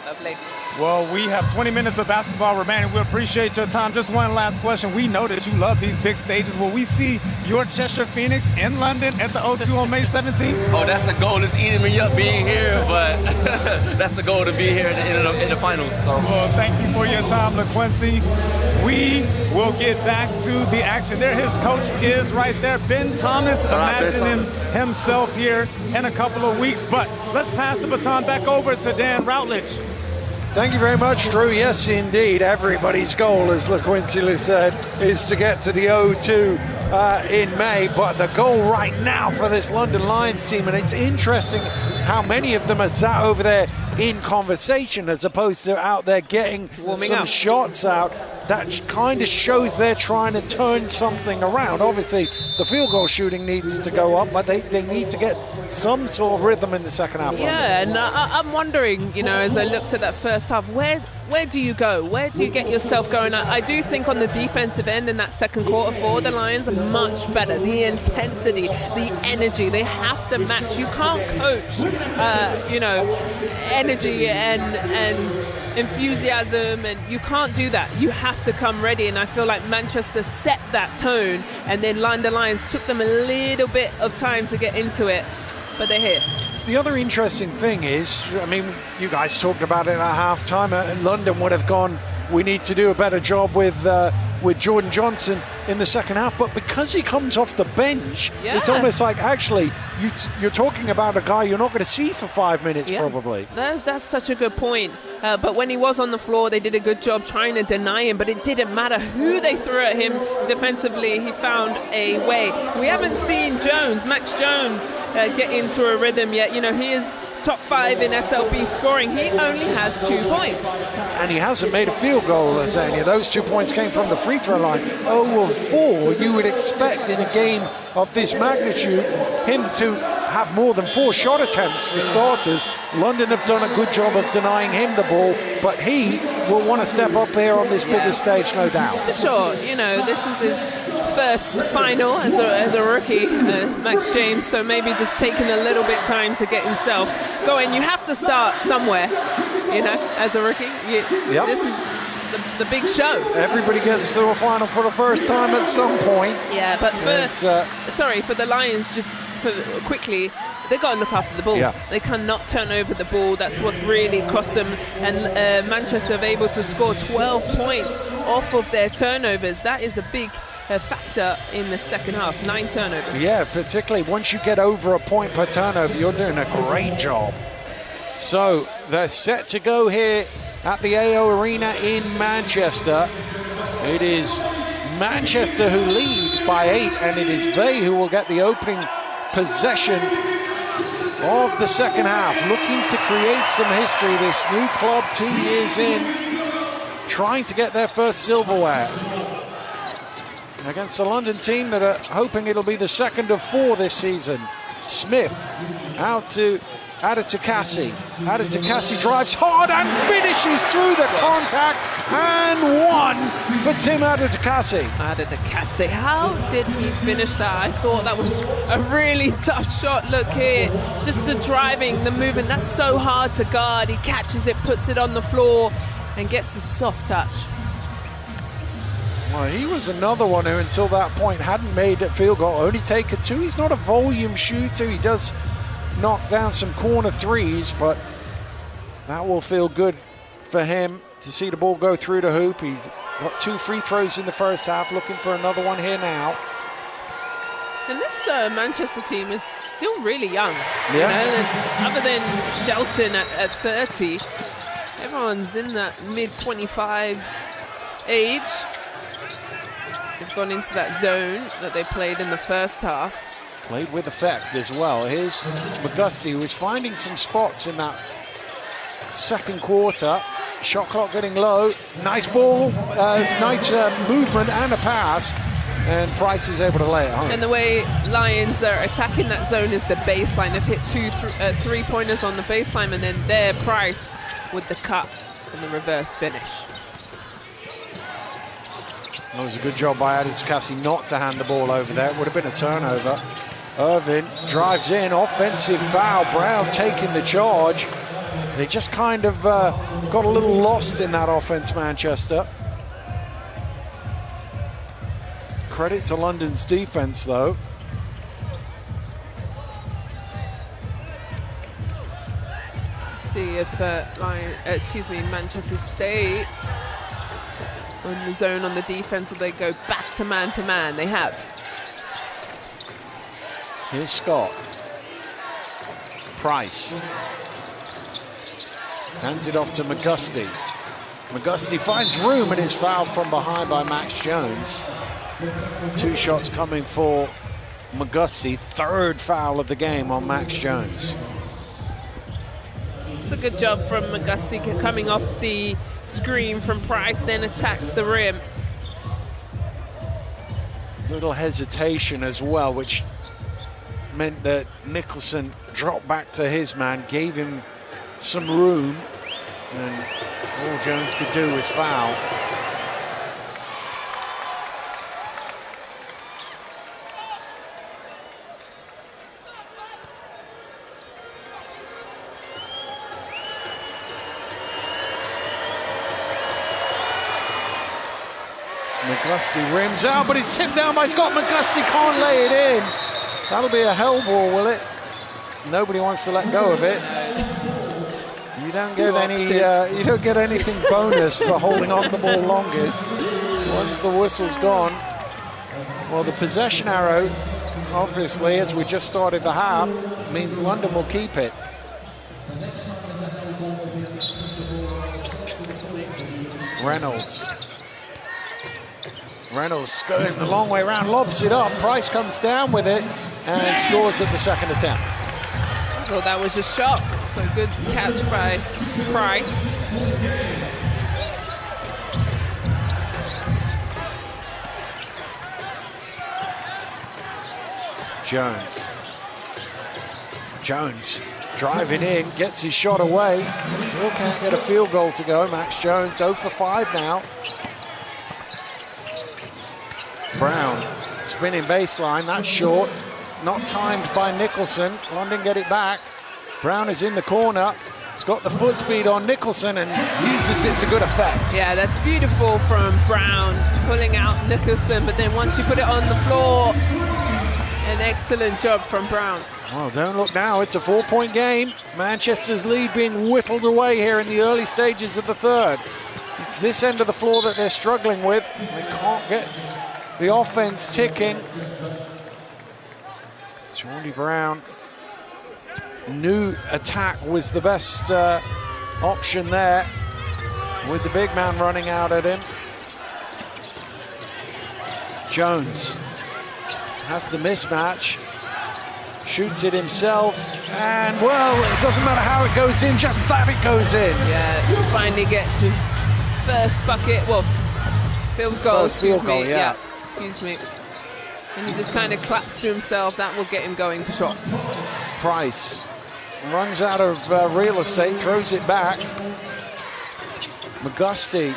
Lovely. Well, we have 20 minutes of basketball remaining. We appreciate your time. Just one last question. We know that you love these big stages. Will we see your Cheshire Phoenix in London at the O2 on May 17th? Oh, that's the goal. It's eating me up being here, but that's the goal, to be here in the finals. So. Well, thank you for your time, LaQuincy. We will get back to the action. There his coach is right there, Ben Thomas. Imagine himself here in a couple of weeks. But let's pass the baton back over to Dan Routledge. Thank you very much, Drew. Yes, indeed. Everybody's goal, as LaQuincy said, is to get to the O2 in May. But the goal right now for this London Lions team, and it's interesting how many of them are sat over there in conversation as opposed to out there getting some shots out. That kind of shows they're trying to turn something around. Obviously, the field goal shooting needs to go up, but they need to get some sort of rhythm in the second half. Yeah, and I'm wondering, you know, as I looked at that first half, where do you go? Where do you get yourself going? I do think on the defensive end in that second quarter for the Lions are much better. The intensity, the energy, they have to match. You can't coach, you know, energy and enthusiasm, and you can't do that. You have to come ready, and I feel like Manchester set that tone, and then London Lions took them a little bit of time to get into it, but they're here. The other interesting thing is, I mean, you guys talked about it at halftime, and London would have gone, we need to do a better job with Jordan Johnson in the second half, but because he comes off the bench, it's almost like, actually, you're talking about a guy you're not going to see for 5 minutes, probably. That's such a good point. But when he was on the floor, they did a good job trying to deny him, but it didn't matter who they threw at him defensively. He found a way. We haven't seen Max Jones, get into a rhythm yet. You know, he is top 5 in SLB scoring. He only has 2 points. And he hasn't made a field goal, Lasagna. Those 2 points came from the free throw line. 0 of 4. You would expect in a game of this magnitude him to have more than 4 shot attempts for starters. London have done a good job of denying him the ball, but he will want to step up here on this bigger stage, no doubt. For sure. You know, this is his first final as a rookie, Max James, so maybe just taking a little bit time to get himself going. You have to start somewhere, you know, as a rookie. This is the big show. Everybody gets to a final for the first time at some point. Yeah, but for the Lions, just quickly, they've got to look after the ball. They cannot turn over the ball. That's what's really cost them. And Manchester are able to score 12 points off of their turnovers. That is a big factor in the second half. 9 turnovers. Yeah, particularly once you get over a point per turnover, you're doing a great job. So they're set to go here at the AO Arena in Manchester. It is Manchester who lead by 8, and it is they who will get the opening possession of the second half. Looking to create some history, this new club 2 years in, trying to get their first silverware against a London team that are hoping it'll be the second of 4 this season. Smith out to Adetukasi. Adetukasi drives hard and finishes through the contact, and 1 for Tim Adetukasi. Adetukasi, how did he finish that? I thought that was a really tough shot. Look here, just the driving, the movement, that's so hard to guard. He catches it, puts it on the floor, and gets the soft touch. Well, he was another one who, until that point, hadn't made a field goal, only taken 2. He's not a volume shooter. He does knock down some corner threes, but that will feel good for him to see the ball go through the hoop. He's got 2 free throws in the first half, looking for another one here now. And this Manchester team is still really young. Yeah. You know, other than Shelton at 30, everyone's in that mid-25 age. They've gone into that zone that they played in the first half. Played with effect as well. Here's McGusty, who is finding some spots in that second quarter. Shot clock getting low. Nice ball, nice movement and a pass. And Price is able to lay it home. And the way Lions are attacking that zone is the baseline. They've hit 2 3-pointers on the baseline, and then their Price with the cut and the reverse finish. That was a good job by Adetukasi not to hand the ball over there. It would have been a turnover. Irvin drives in, offensive foul. Brown taking the charge. They just kind of got a little lost in that offense, Manchester. Credit to London's defense, though. Let's see if Manchester State on the zone on the defense, or they go back to man. They have. Here's Scott. Price. Hands it off to McGusty. McGusty finds room and is fouled from behind by Max Jones. 2 shots coming for McGusty. 3rd foul of the game on Max Jones. It's a good job from McGusty coming off the screen from Price, then attacks the rim. Little hesitation as well, which meant that Nicholson dropped back to his man, gave him some room, and all Jones could do was foul. McGusty rims out, but it's tipped down by Scott. McGusty can't lay it in. That'll be a hell ball, will it? Nobody wants to let go of it. You don't get you don't get anything bonus for holding on the ball longest. Once the whistle's gone, well, the possession arrow, obviously, as we just started the half, means London will keep it. Reynolds going the long way around, lobs it up. Price comes down with it and scores at the second attempt. I thought that was a shot, so good catch by Price. Jones driving in, gets his shot away. Still can't get a field goal to go. Max Jones 0 for 5 now. Brown spinning baseline, that's short. Not timed by Nicholson. London get it back. Brown is in the corner. He's got the foot speed on Nicholson and uses it to good effect. Yeah, that's beautiful from Brown, pulling out Nicholson, but then once you put it on the floor, an excellent job from Brown. Well, don't look now, it's a 4-point game. Manchester's lead being whittled away here in the early stages of the third. It's this end of the floor that they're struggling with. They can't get the offense ticking. Jordy Brown, new attack was the best option there, with the big man running out at him. Jones has the mismatch, shoots it himself, and well, it doesn't matter how it goes in, just that it goes in. Yeah, finally gets his first bucket, well, field goal. First field goal, yeah. Excuse me. And he just kind of claps to himself. That will get him going for sure. Price runs out of real estate, throws it back. McGusty,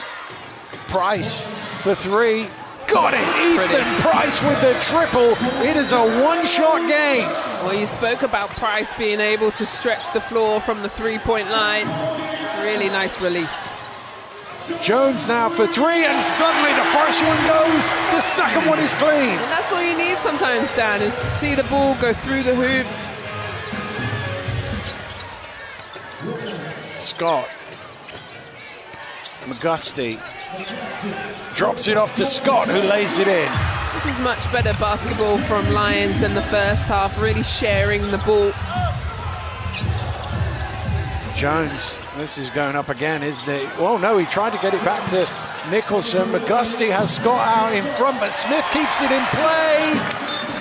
Price for three. Got it! Ethan Price with the triple. It is a one-shot game. Well, you spoke about Price being able to stretch the floor from the three-point line. Really nice release. Jones now for three, and suddenly the first one goes, the second one is clean. And that's all you need sometimes, Dan, is to see the ball go through the hoop. Scott. McGusty drops it off to Scott, who lays it in. This is much better basketball from Lions than the first half, really sharing the ball. Jones, this is going up again, isn't it? Oh no, he tried to get it back to Nicholson. McGusty has Scott out in front, but Smith keeps it in play.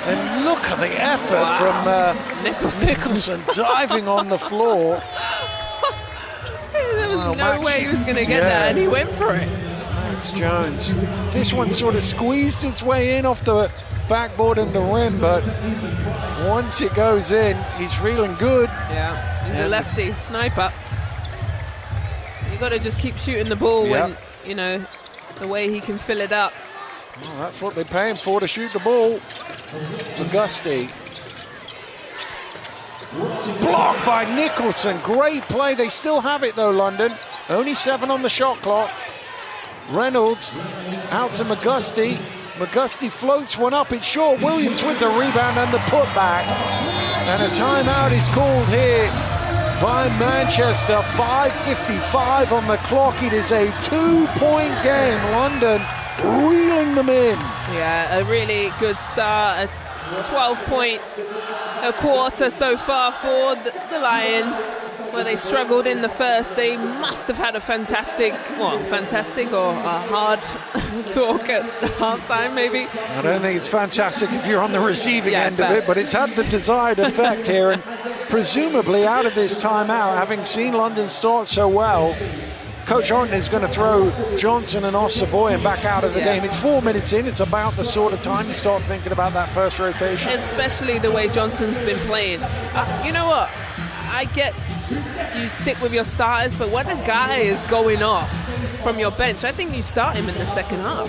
And look at the effort from Nicholson diving on the floor. There was no way he was going to get that, and he went for it. Max Jones. This one sort of squeezed its way in off the backboard and the rim, but once it goes in, he's feeling good. Yeah, he's a lefty sniper. You got to just keep shooting the ball when, you know, the way he can fill it up. Well, that's what they're paying for, to shoot the ball. Augusti. Blocked by Nicholson. Great play. They still have it though, London. Only 7 on the shot clock. Reynolds out to McGusty. McGusty floats one up. It's short. Williams with the rebound and the putback. And a timeout is called here by Manchester. 5:55 on the clock. It is a 2-point game. London reeling them in. Yeah, a really good start. A 12-point a quarter so far for the Lions. Where they struggled in the first, they must have had a fantastic or a hard talk at halftime, maybe. I don't think it's fantastic if you're on the receiving end of it, but it's had the desired effect here. And presumably out of this timeout, having seen London start so well, Coach Horton is going to throw Johnson and Ossaboyan back out of the game. It's 4 minutes in. It's about the sort of time you start thinking about that first rotation. Especially the way Johnson's been playing. You know what? I get you stick with your starters, but when a guy is going off from your bench, I think you start him in the second half,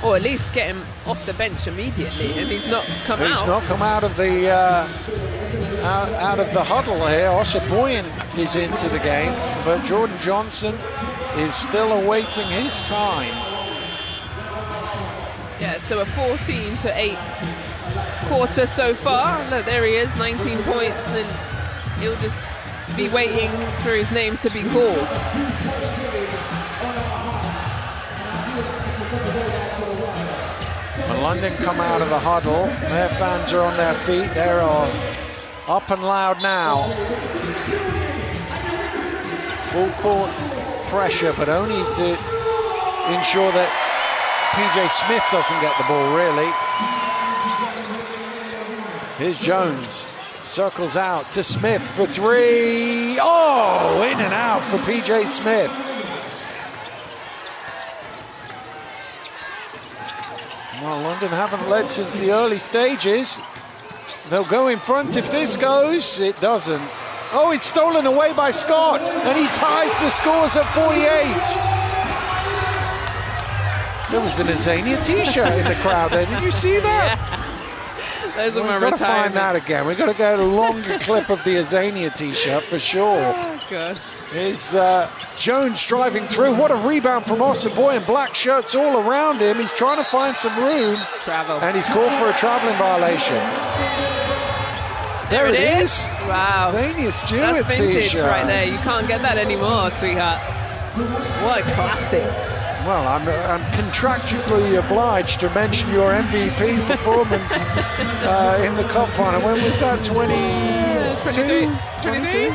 or at least get him off the bench immediately. And he's not come out. He's not come out of the out of the huddle here. Ossaboyan is into the game, but Jordan Johnson is still awaiting his time. Yeah, so a 14-8 quarter so far. Look, there he is, 19 points, and he'll just be waiting for his name to be called. When London come out of the huddle, their fans are on their feet. They're up and loud now. Full court pressure, but only to ensure that PJ Smith doesn't get the ball, really. Here's Jones. Circles out to Smith for three. Oh, in and out for PJ Smith. Well, London haven't led since the early stages. They'll go in front if this goes. It doesn't. Oh, it's stolen away by Scott, and he ties the scores at 48. There was an Azania t-shirt in the crowd there. Did you see that? Yeah. Those are We've got to find that again. We've got to get a longer clip of the Azania t-shirt for sure. Oh, God. Here's Jones driving through. What a rebound from Ossaboyan. Black shirts all around him. He's trying to find some room. Travel. And he's called for a traveling violation. There it is. Wow. Azania Stewart That's vintage t-shirt. right there. You can't get that anymore, sweetheart. What a classic. Well, I'm contractually obliged to mention your MVP performance in the cup final. When was that? 22? 23?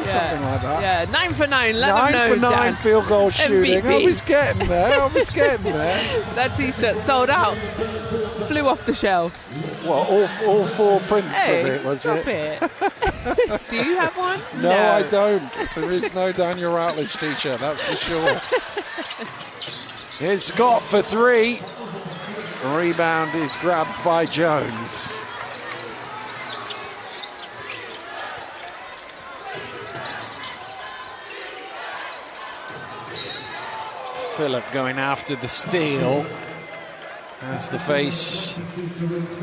Something like that. Yeah, 9 for 9. Let them know, 9 for 9 Dan. field goal shooting. MVP. I was getting there. That T-shirt sold out. Flew off the shelves. Well, all 4 prints of it, was stop it? Do you have one? No, I don't. There is no Daniel Routledge T-shirt, that's for sure. Here's Scott for 3. Rebound is grabbed by Jones. Phillip going after the steal. As the face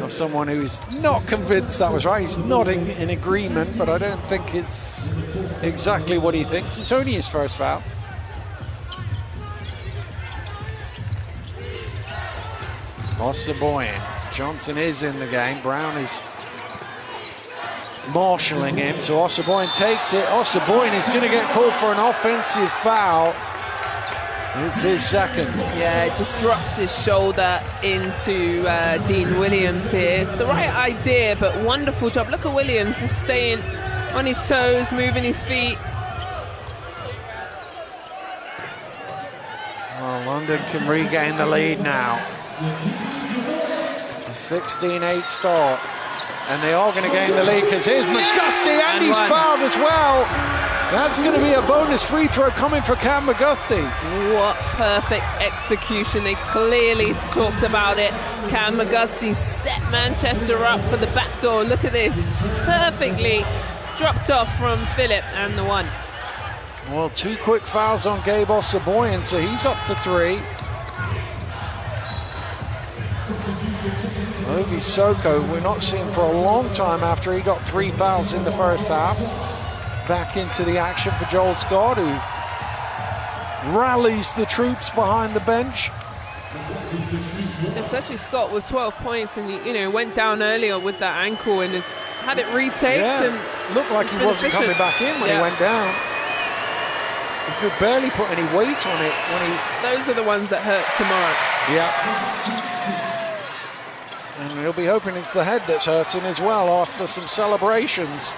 of someone who's not convinced that was right. He's nodding in agreement, but I don't think it's exactly what he thinks. It's only his first foul. Ossaboyan. Johnson is in the game. Brown is marshalling him, so Ossaboyan takes it. Ossaboyan is going to get called for an offensive foul. It's his second. Yeah, it just drops his shoulder into Dean Williams here. It's the right idea, but wonderful job. Look at Williams just staying on his toes, moving his feet. Well, London can regain the lead now. A 16-8 start. And they are going to gain the lead because here's McGusty and he's fouled as well. That's going to be a bonus free throw coming for Cam McGusty. What perfect execution. They clearly talked about it. Cam McGusty set Manchester up for the back door. Look at this. Perfectly dropped off from Phillip and the one. Well, 2 quick fouls on Gabe Ossaboyan, so he's up to 3. Ovi Soko, we're not seeing for a long time after he got 3 fouls in the first half. Back into the action for Joel Scott, who rallies the troops behind the bench. Especially Scott with 12 points, and he went down earlier with that ankle and has had it retaped. Yeah, and looked like he wasn't coming back in when he went down. He could barely put any weight on it when he... Those are the ones that hurt tomorrow. Yeah. And he'll be hoping it's the head that's hurting as well after some celebrations.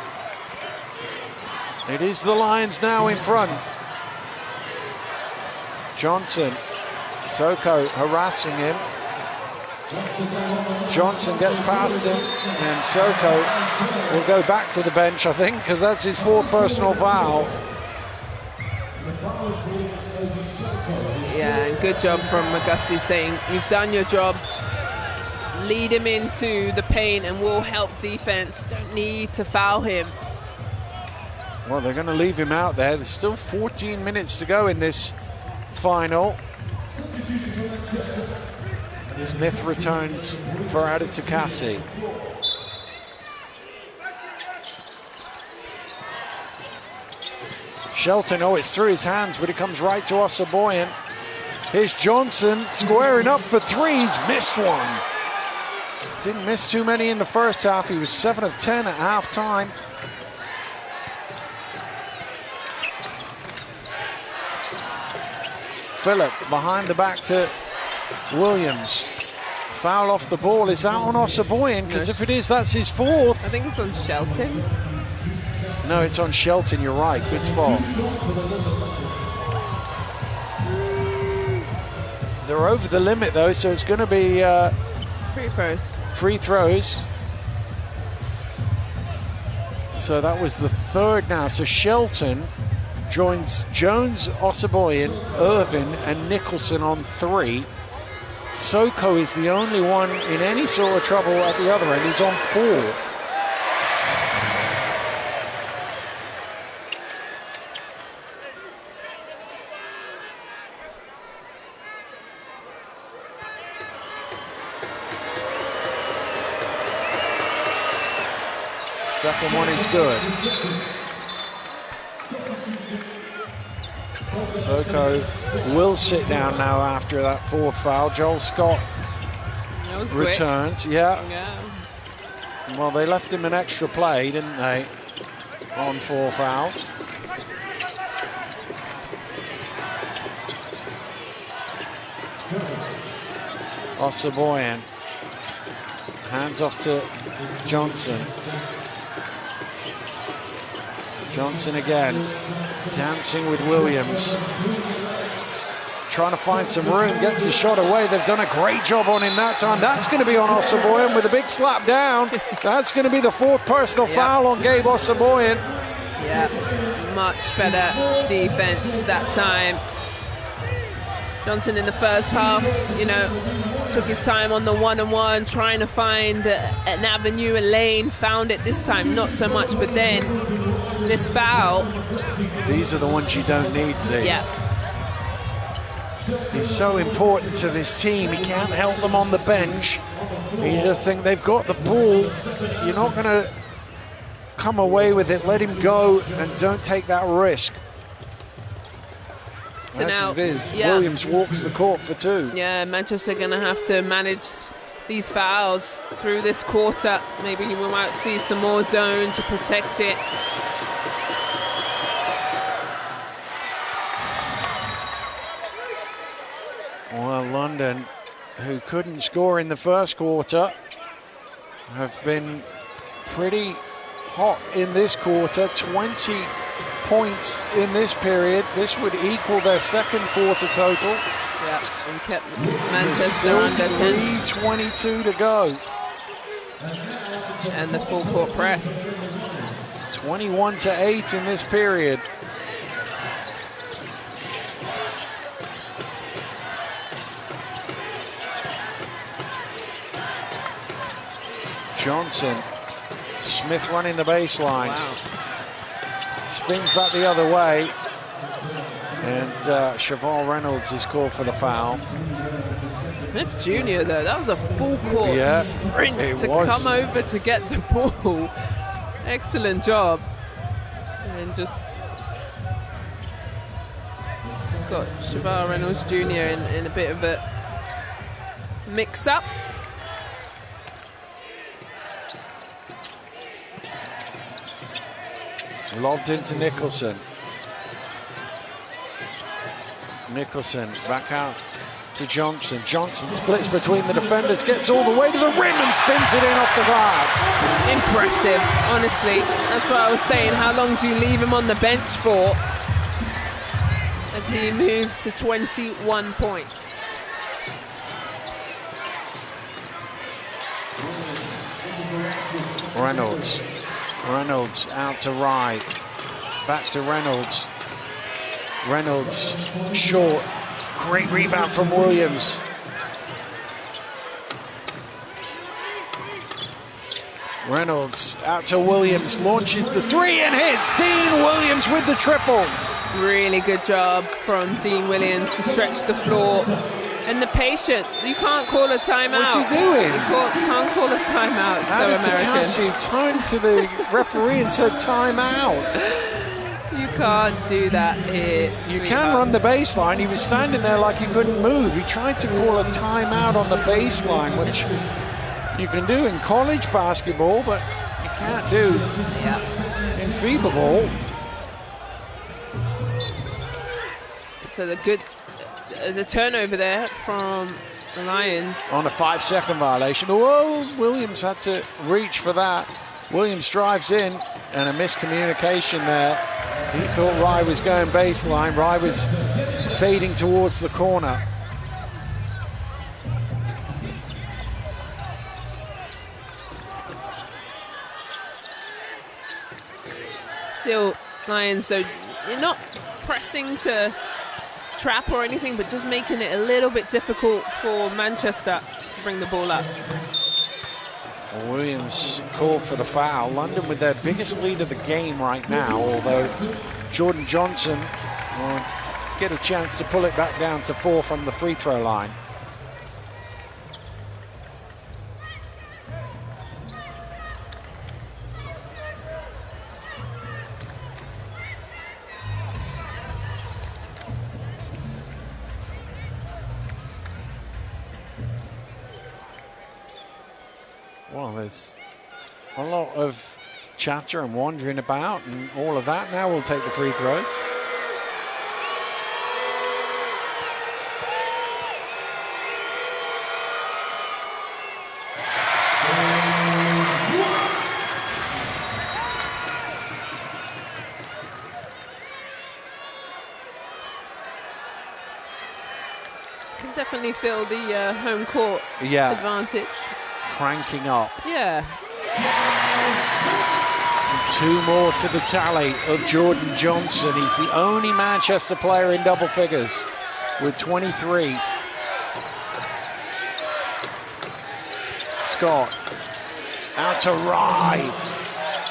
It is the Lions now in front. Johnson, Soko harassing him. Johnson gets past him, and Soko will go back to the bench, I think, because that's his 4th personal foul. Yeah, and good job from McGusty saying, you've done your job. Lead him into the paint and we'll help defense. Don't need to foul him. Well, they're going to leave him out there. There's still 14 minutes to go in this final. Smith returns for Adetukasi. Shelton, it's through his hands, but it comes right to Ossaboyan. Here's Johnson squaring up for 3s, missed one. Didn't miss too many in the first half. He was 7 of 10 at halftime. Phillip behind the back to Williams. Foul off the ball. Is that on Ossaboyan? Because if it is, that's his 4th. I think it's on Shelton. No, it's on Shelton. You're right. Good spot. They're over the limit, though, so it's going to be... free throws. Free throws. So that was the 3rd now. So Shelton joins Jones, Ossaboyan, Irvin, and Nicholson on 3. Soko is the only one in any sort of trouble at the other end. He's on 4. Second one is good. Soko will sit down now after that 4th foul. Joel Scott returns. Yeah. Well, they left him an extra play, didn't they, on 4 fouls. Ossaboyan. Hands off to Johnson. Johnson again, dancing with Williams. Trying to find some room, gets the shot away. They've done a great job on him that time. That's going to be on Ossaboyan with a big slap down. That's going to be the 4th personal foul on Gabe Ossaboyan. Yeah, much better defense that time. Johnson in the first half, you know, took his time on the one-on-one, trying to find an avenue, a lane, found it this time, not so much, but then this foul. These are the ones you don't need, Z. Yeah. He's so important to this team. He can't help them on the bench. You just think they've got the ball. You're not going to come away with it. Let him go and don't take that risk. So now, it is. Williams walks the court for 2. Yeah, Manchester are going to have to manage these fouls through this quarter. Maybe we might see some more zone to protect it. Well, London, who couldn't score in the first quarter, have been pretty hot in this quarter. 20 points in this period. This would equal their second quarter total. Yeah, and kept Manchester under 10. 3:22 to go. And the full court press. 21-8 in this period. Johnson, Smith running the baseline. Wow. Spins back the other way. And Cheval Reynolds is called for the foul. Smith Jr. though, that was a full court sprint to come over to get the ball. Excellent job. And just got Cheval Reynolds Jr. in a bit of a mix-up. Lobbed into Nicholson. Nicholson back out to Johnson. Johnson splits between the defenders, gets all the way to the rim and spins it in off the glass. Impressive, honestly. That's what I was saying. How long do you leave him on the bench for? As he moves to 21 points. Reynolds out to Rye. Back to Reynolds. Reynolds short. Great rebound from Williams. Reynolds out to Williams. Launches the 3 and hits. Dean Williams with the triple. Really good job from Dean Williams to stretch the floor. And the patient, you can't call a timeout. What's he doing? You can't call a timeout. So American. Turned to the referee and said timeout. You can't do that here. You can run the baseline. He was standing there like he couldn't move. He tried to call a timeout on the baseline, which you can do in college basketball, but you can't do in FIBA ball. So the turnover there from the Lions. On a 5-second violation. Whoa, Williams had to reach for that. Williams drives in and a miscommunication there. He thought Rye was going baseline. Rye was fading towards the corner. Still, Lions though, you're not pressing to trap or anything, but just making it a little bit difficult for Manchester to bring the ball up. Williams called for the foul. London with their biggest lead of the game right now, although Jordan Johnson will get a chance to pull it back down to 4 from the free throw line. Well, there's a lot of chatter and wandering about and all of that. Now we'll take the free throws. definitely feel the home court advantage. Cranking up. Yeah. And 2 more to the tally of Jordan Johnson. He's the only Manchester player in double figures with 23. Scott out to Rye.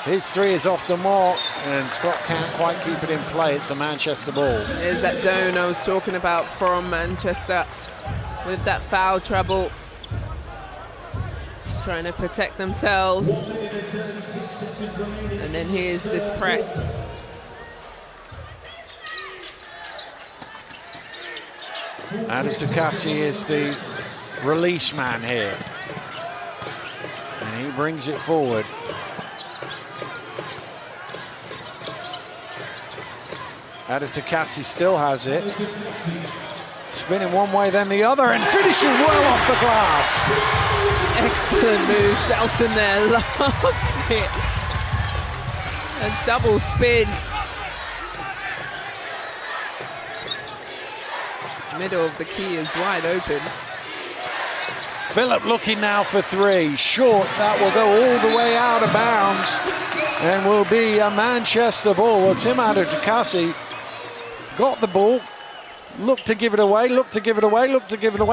His 3 is off the mark, and Scott can't quite keep it in play. It's a Manchester ball. There's that zone I was talking about from Manchester with that foul trouble. Just trying to protect themselves. And then here's this press. Adam Takasi is the release man here. And he brings it forward. Aditokasi still has it. Spinning one way, then the other, and finishing well off the glass. Excellent move, Shelton there, loves it. A double spin. Middle of the key is wide open. Phillip looking now for 3. Short, that will go all the way out of bounds and will be a Manchester ball. Well, Tim Aditokasi got the ball, looked to give it away,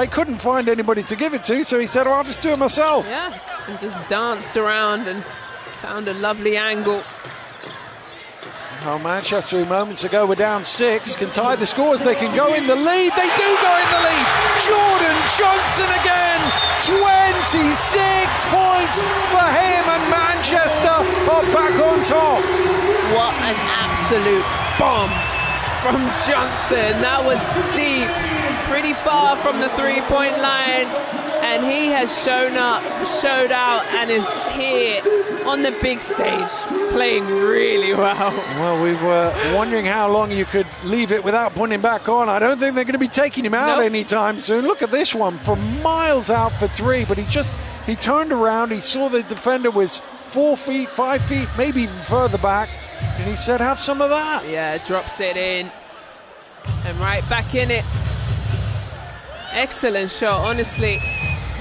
couldn't find anybody to give it to, so he said, oh, I'll just do it myself. Yeah, and just danced around and found a lovely angle. Well, Manchester, who moments ago were down 6, can tie the scores. They can go in the lead. They do go in the lead. Jordan Johnson again. 26 points for him, and Manchester are back on top. What an absolute bomb from Johnson. That was deep, pretty far from the 3-point line. And he has shown up, showed out, and is here on the big stage, playing really well. Well, we were wondering how long you could leave it without putting him back on. I don't think they're going to be taking him out anytime soon. Look at this one, from miles out for 3, but he turned around, he saw the defender was 4 feet, 5 feet, maybe even further back, and he said, have some of that. Yeah, drops it in, and right back in it. Excellent shot, honestly.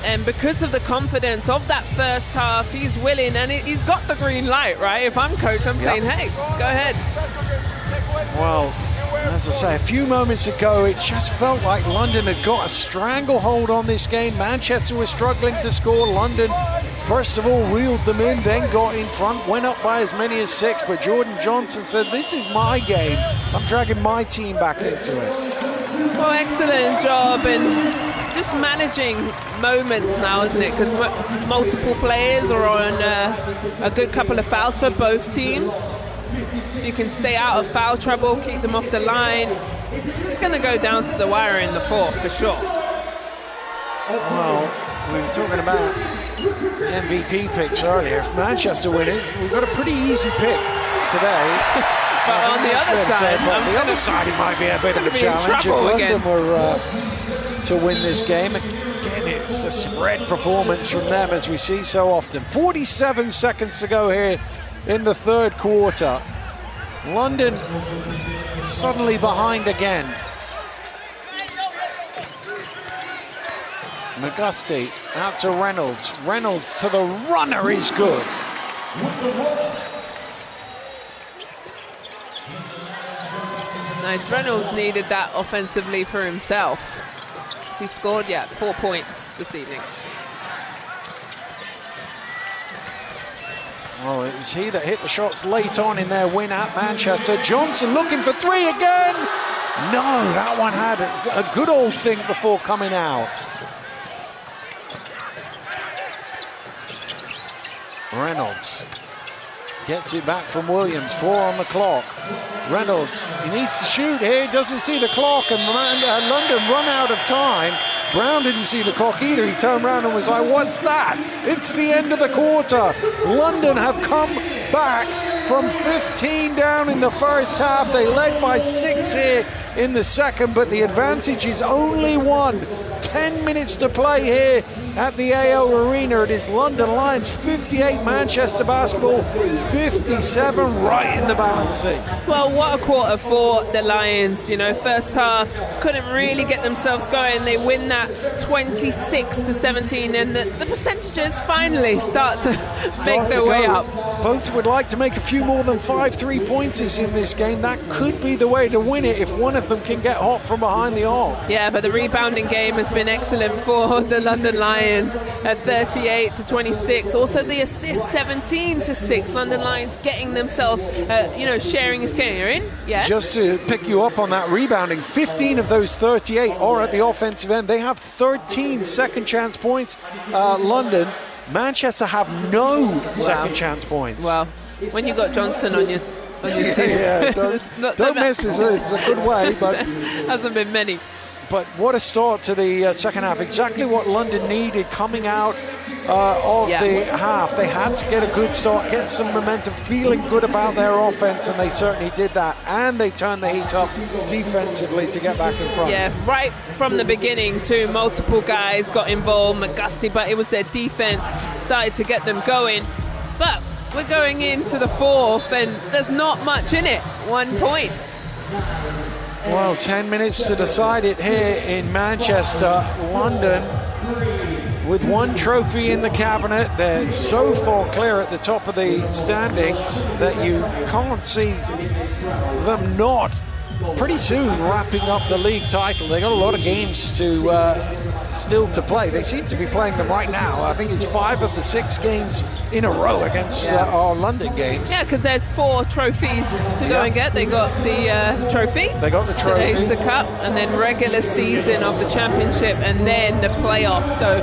And because of the confidence of that first half, he's willing, and he's got the green light, right? If I'm coach, I'm saying, hey, go ahead. Well, as I say, a few moments ago, it just felt like London had got a stranglehold on this game. Manchester was struggling to score. London, first of all, reeled them in, then got in front, went up by as many as 6, but Jordan Johnson said, this is my game. I'm dragging my team back into it. Well, excellent job, and just managing moments now, isn't it? Because multiple players are on a good couple of fouls for both teams. You can stay out of foul trouble, keep them off the line. This is going to go down to the wire in the 4th, for sure. Well, we were talking about MVP picks earlier. If Manchester win it, we've got a pretty easy pick today. But on the other side, it might be a bit of a challenge. If London were to win this game, again, it's a spread performance from them, as we see so often. 47 seconds to go here in the 3rd quarter. London suddenly behind again. McGusty out to Reynolds. Reynolds to the runner is good. Nice. Reynolds needed that offensively for himself. He scored, 4 points this evening. Well, it was he that hit the shots late on in their win at Manchester. Johnson looking for 3 again. No, that one had a good old think before coming out. Reynolds gets it back from Williams. 4 on the clock. Reynolds, he needs to shoot here, doesn't see the clock, and London run out of time. Brown didn't see the clock either. He turned around and was like, what's that? It's the end of the quarter. London have come back from 15 down in the first half. They led by 6 here in the second, but the advantage is only 1. 10 minutes to play here at the AO Arena. It is London Lions 58, Manchester Basketball 57, right in the balancing. Well, what a quarter for the Lions. You know, first half couldn't really get themselves going. They win that 26-17, and the percentages finally start to make their way up. Both would like to make a few more than 5 3-pointers in this game. That could be the way to win it if one of them can get hot from behind the arc. Yeah, but the rebounding game has been excellent for the London Lions at 38-26. Also the assist 17-6. London Lions getting themselves, sharing his game. You're in? Yes. Just to pick you up on that rebounding, 15 of those 38 are at the offensive end. They have 13 second chance points. London, Manchester have no second chance points. Well, when you got Johnson on your team. Yeah, don't miss it. It's a good way, but hasn't been many. But what a start to the second half. Exactly what London needed coming out of the half. They had to get a good start, get some momentum, feeling good about their offense, and they certainly did that. And they turned the heat up defensively to get back in front. Yeah, right from the beginning too. Multiple guys got involved, McGusty, but it was their defense started to get them going. But we're going into the fourth, and there's not much in it. 1 point. Well, 10 minutes to decide it here in Manchester. London with one trophy in the cabinet. They're so far clear at the top of the standings that you can't see them not pretty soon wrapping up the league title. They got a lot of games to still to play. They seem to be playing them right now. I think it's 5 of the 6 games in a row against our London games. Yeah, because there's 4 trophies to go and get. They got the trophy. They got the trophy. Today's the cup, and then regular season of the championship, and then the playoffs. So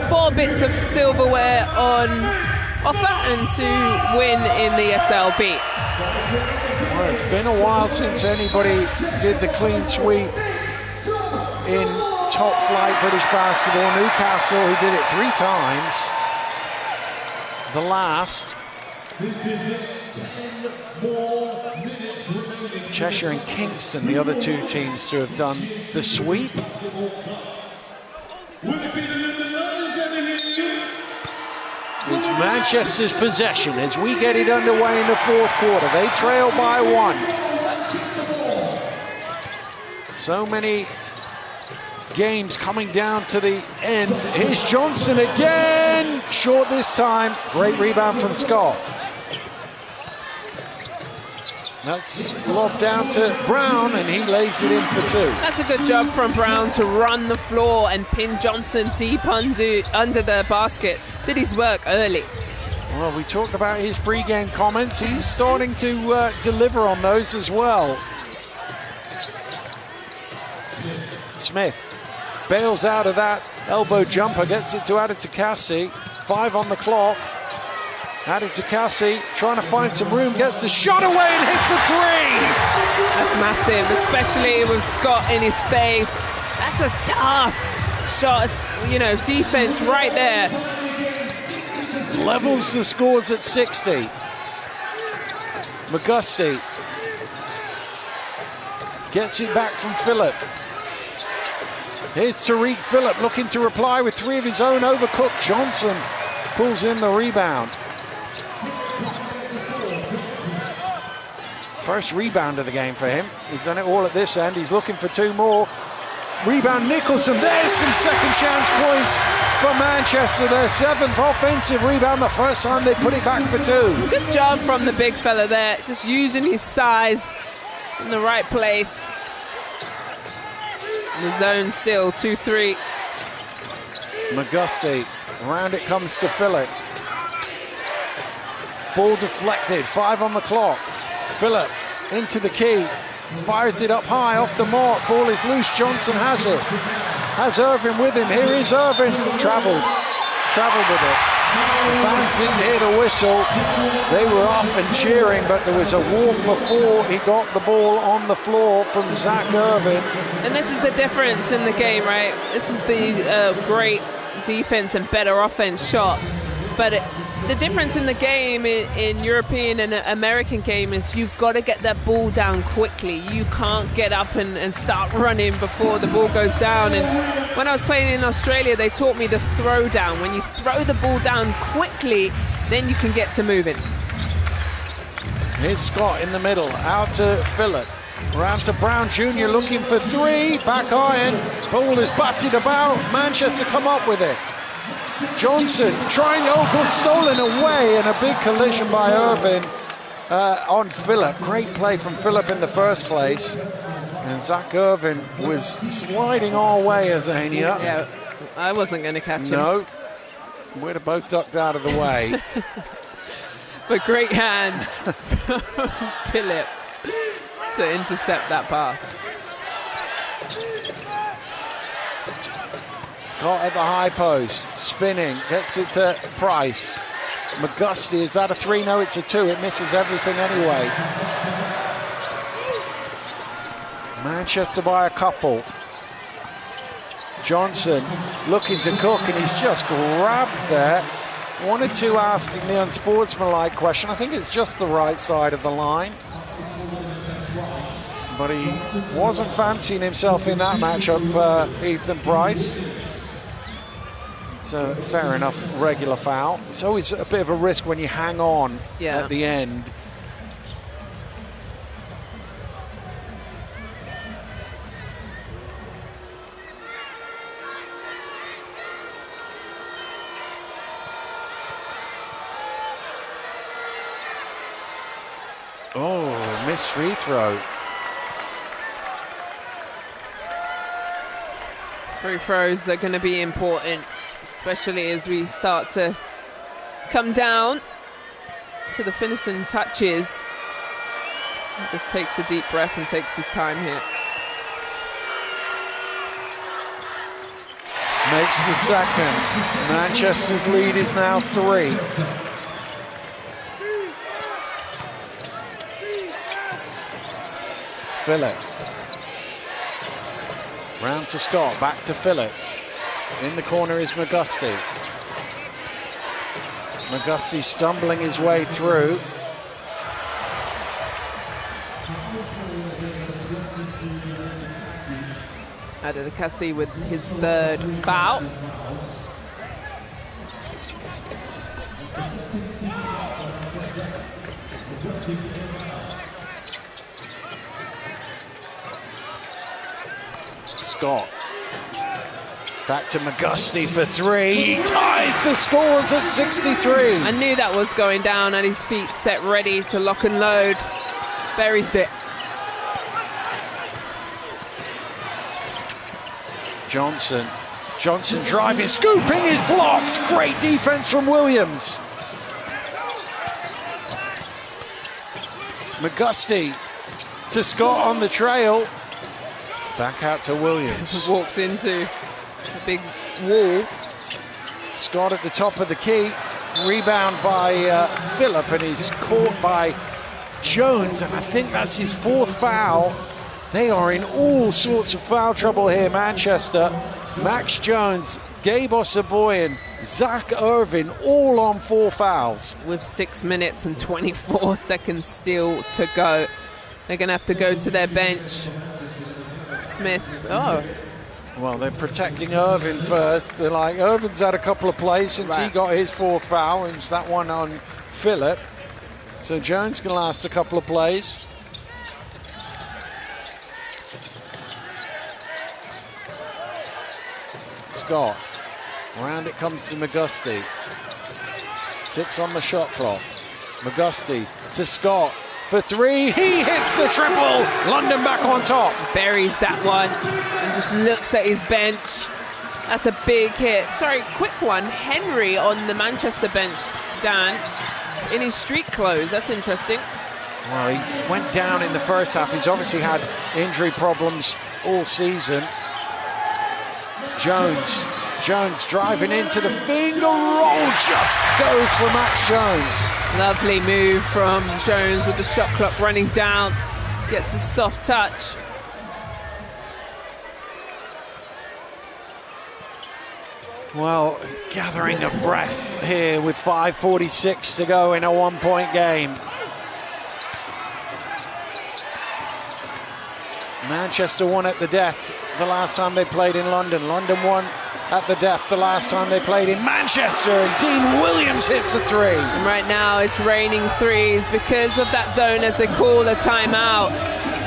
4 bits of silverware on offer, and to win in the SLB. Well, it's been a while since anybody did the clean sweep in top flight British basketball. Newcastle, who did it 3 times. The last. Cheshire and Kingston, the other 2 teams to have done the sweep. It's Manchester's possession as we get it underway in the fourth quarter. They trail by 1. So many games coming down to the end. Here's Johnson again. Short this time. Great rebound from Scott. That's lobbed down to Brown, and he lays it in for 2. That's a good job from Brown to run the floor and pin Johnson deep under the basket. Did his work early. Well, we talked about his pre-game comments. He's starting to deliver on those as well. Smith bails out of that elbow jumper, gets it to Adetukasi. 5 on the clock. Adetukasi trying to find some room, gets the shot away and hits a 3. That's massive, especially with Scott in his face. That's a tough shot, defense right there. Levels the scores at 60. McGusty gets it back from Phillip. Here's Tariq Phillip looking to reply with 3 of his own. Overcooked. Johnson pulls in the rebound. First rebound of the game for him. He's done it all at this end. He's looking for 2 more. Rebound Nicholson. There's some second chance points for Manchester. Their 7th offensive rebound, the first time they put it back for 2. Good job from the big fella there, just using his size in the right place. The zone still 2-3. McGusty, around it comes to Phillip. Ball deflected, 5 on the clock. Phillip into the key, fires it up high, off the mark. Ball is loose, Johnson has it. Has Irvin with him, here is Irvin. Traveled with it. The fans didn't hear the whistle. They were up and cheering, but there was a walk before he got the ball on the floor from Zach Irvin. And this is the difference in the game, right? This is the great defense and better offense shot But the difference in the game in European and American game is you've got to get that ball down quickly. You can't get up and start running before the ball goes down. And when I was playing in Australia, they taught me the throw down. When you throw the ball down quickly, then you can get to moving. Here's Scott in the middle, out to Phillip. Round to Brown Jr. looking for three, back iron. Ball is batted about, Manchester come up with it. Johnson trying, oh, good, stolen away, and a big collision by Irvin on Phillip. Great play from Phillip in the first place. And Zach Irvin was sliding our way, Azania. Yeah, I wasn't going to catch him. No, we'd have both ducked out of the way. But great hands from Phillip to intercept that pass. Scott at the high post, spinning, gets it to Price. McGusty, is that a 3? No, it's a 2. It misses everything anyway. Manchester by a couple. Johnson looking to cook, and he's just grabbed there. Wanted to asking the unsportsmanlike question. I think it's just the right side of the line. But he wasn't fancying himself in that matchup, Ethan Price. It's a fair enough regular foul. It's always a bit of a risk when you hang on at the end. Oh, missed free throw. Free throws are going to be important, especially as we start to come down to the finishing touches. He just takes a deep breath and takes his time here. Makes the second. Manchester's lead is now 3. Phillip. Round to Scott, back to Phillip. In the corner is McGusty. McGusty stumbling his way through. Adekasi with his 3rd foul. Scott. Back to McGusty for 3. He ties the scores at 63. I knew that was going down at his feet, set ready to lock and load. Buries it. Johnson driving, scooping is blocked. Great defense from Williams. McGusty to Scott on the trail. Back out to Williams. Walked into a big wall. Scott at the top of the key. Rebound by Phillip, and he's caught by Jones, and I think that's his 4th foul. They are in all sorts of foul trouble here, Manchester. Max Jones, Gabe Osaboyan, Zach Irvin, all on 4 fouls. With 6 minutes and 24 seconds still to go. They're going to have to go to their bench. Smith, well, they're protecting Irvin first. They're like, Irvin's had a couple of plays since he got his 4th foul. It was that one on Phillip. So Jones can last a couple of plays. Scott, around it comes to McGusty. 6 on the shot clock. McGusty to Scott. For 3, he hits the triple. London back on top. Buries that one and just looks at his bench. That's a big hit. Sorry, quick one. Henry on the Manchester bench, Dan, in his street clothes. That's interesting. Well, he went down in the first half. He's obviously had injury problems all season. Jones driving into the finger roll, just goes for Max Jones. Lovely move from Jones with the shot clock running down. Gets the soft touch. Well, gathering of breath here with 5:46 to go in a one-point game. Manchester won at the death the last time they played in London. London won at the death the last time they played in Manchester, and Dean Williams hits a three. And right now it's raining threes because of that zone as they call a timeout.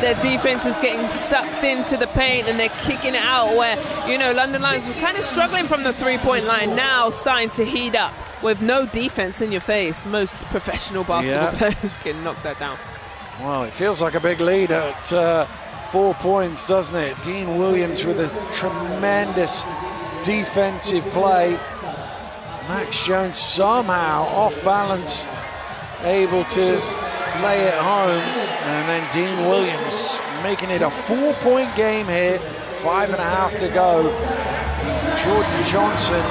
Their defense is getting sucked into the paint and they're kicking it out where, you know, London Lions were kind of struggling from the three-point line, now starting to heat up with no defense in your face. Most professional basketball players can knock that down. Well, it feels like a big lead at 4 points, doesn't it? Dean Williams with a tremendous defensive play. Max Jones somehow off balance, able to lay it home, and then Dean Williams making it a 4-point game here, 5.5 to go. Jordan Johnson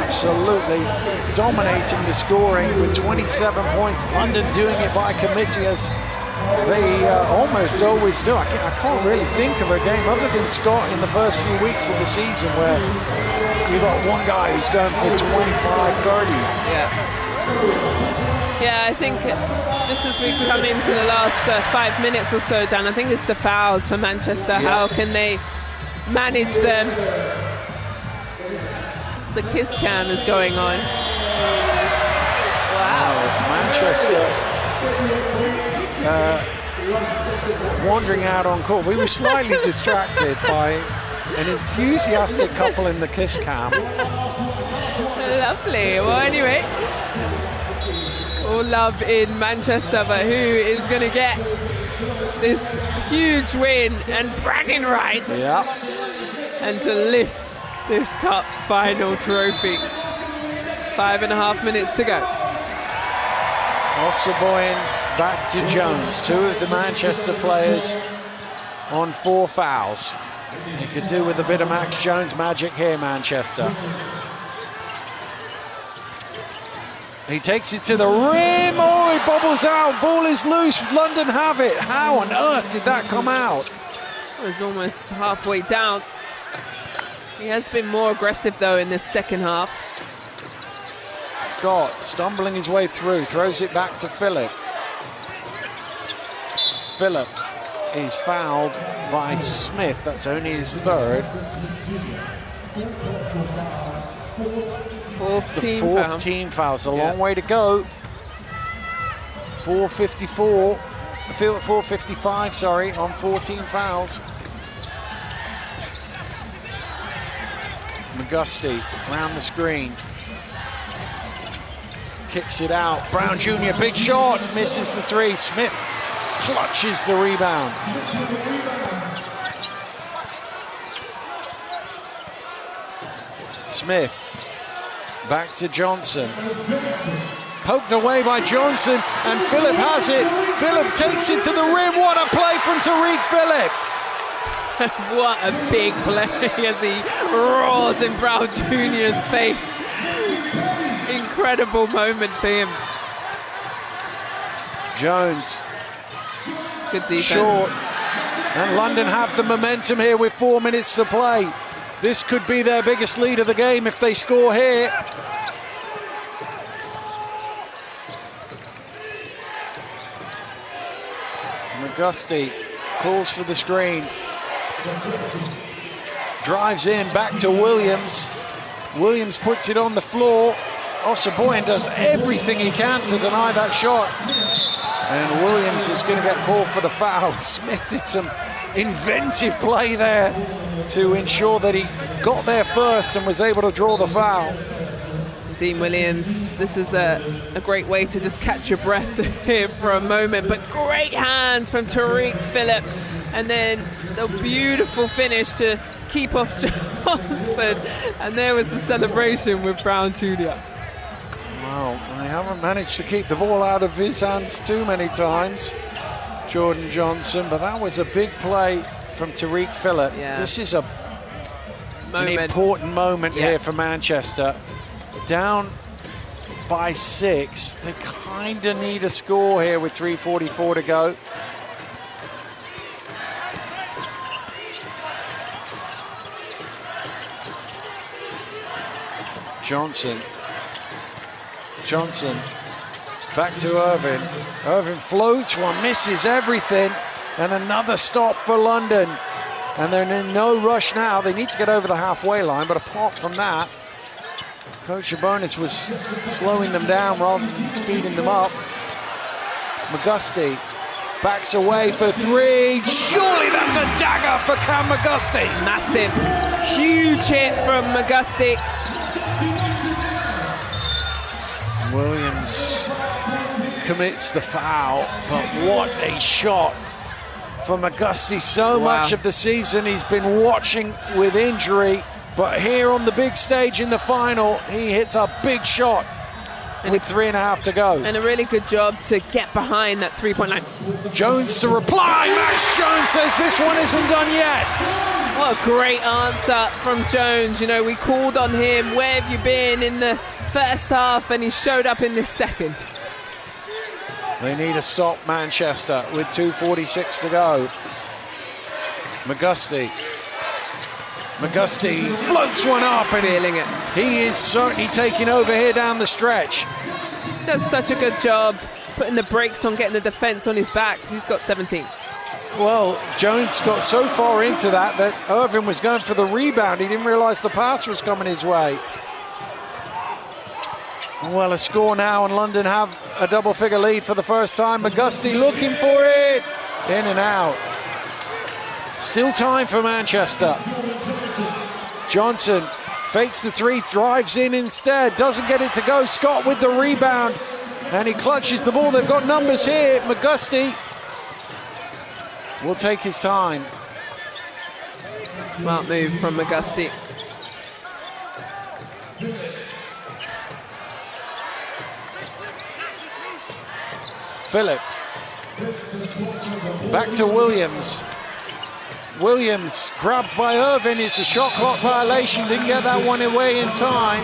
absolutely dominating the scoring with 27 points. London doing it by committee as they almost always do. I can't really think of a game other than Scott in the first few weeks of the season where you've got one guy who's going for 25, 30. Yeah, I think just as we come into the last 5 minutes or so, Dan, I think it's the fouls for Manchester. How can they manage them? It's the kiss cam is going on. Wow. Manchester wandering out on court. We were slightly distracted by an enthusiastic couple in the kiss cam. Lovely. Well, anyway, all love in Manchester, but who is going to get this huge win and bragging rights and to lift this cup final trophy? 5.5 minutes to go. Ossaboyan back to Jones. Two of the Manchester players on 4 fouls. You could do with a bit of Max Jones magic here, Manchester. He takes it to the rim. Oh, it bobbles out. Ball is loose. London have it. How on earth did that come out? It was almost halfway down. He has been more aggressive, though, in this second half. Scott stumbling his way through, throws it back to Phillip. Phillip is fouled by Smith. That's only his third. Fourth team foul. It's a long way to go. 4:54. 4:55, sorry, on 14 fouls. McGusty around the screen. Kicks it out. Brown Jr., big shot, misses the three. Smith clutches the rebound. Smith back to Johnson. Poked away by Johnson, and Phillip has it. Phillip takes it to the rim. What a play from Tariq Phillip. What a big play as he roars in Brown Jr.'s face. Incredible moment for him. Jones. Good defense. Short. And London have the momentum here with 4 minutes to play. This could be their biggest lead of the game if they score here. McGusty calls for the screen. Drives in, back to Williams. Williams puts it on the floor. Ossaboyan does everything he can to deny that shot. And Williams is going to get called for the foul. Smith did some inventive play there to ensure that he got there first and was able to draw the foul. Dean Williams, this is a great way to just catch your breath here for a moment, but great hands from Tariq Phillip, and then the beautiful finish to keep off Johnson, and there was the celebration with Brown Jr. Wow, they haven't managed to keep the ball out of his hands too many times, Jordan Johnson, but that was a big play from Tariq Phillip. This is an important moment here for Manchester. Down by 6. They kind of need a score here with 3:44 to go. Johnson. Back to Irvin. Irvin floats one, misses everything, and another stop for London. And they're in no rush now. They need to get over the halfway line, but apart from that, Coach Sabonis was slowing them down rather than speeding them up. McGusty backs away for three. Surely that's a dagger for Cam McGusty. Massive, huge hit from McGusty. Williams commits the foul, but what a shot for McGusty. So much of the season he's been watching with injury, but here on the big stage in the final, he hits a big shot with 3.5 to go. And a really good job to get behind that three-point line. Jones to reply. Max Jones says this one isn't done yet. What a great answer from Jones. You know, we called on him, where have you been in the first half, and he showed up in this second. They need to stop Manchester with 2:46 to go. McGusty floats one up and feeling it. He is certainly taking over here down the stretch. Does such a good job putting the brakes on, getting the defense on his back. He's got 17. Well, Jones got so far into that Irvin was going for the rebound. He didn't realize the pass was coming his way. Well, a score now, and London have a double-figure lead for the first time. McGusty looking for it. In and out. Still time for Manchester. Johnson fakes the three, drives in instead, doesn't get it to go. Scott with the rebound, and he clutches the ball. They've got numbers here. McGusty will take his time. Smart move from McGusty. Phillip. Back to Williams. Williams grabbed by Irvin. It's a shot clock violation. Didn't get that one away in time.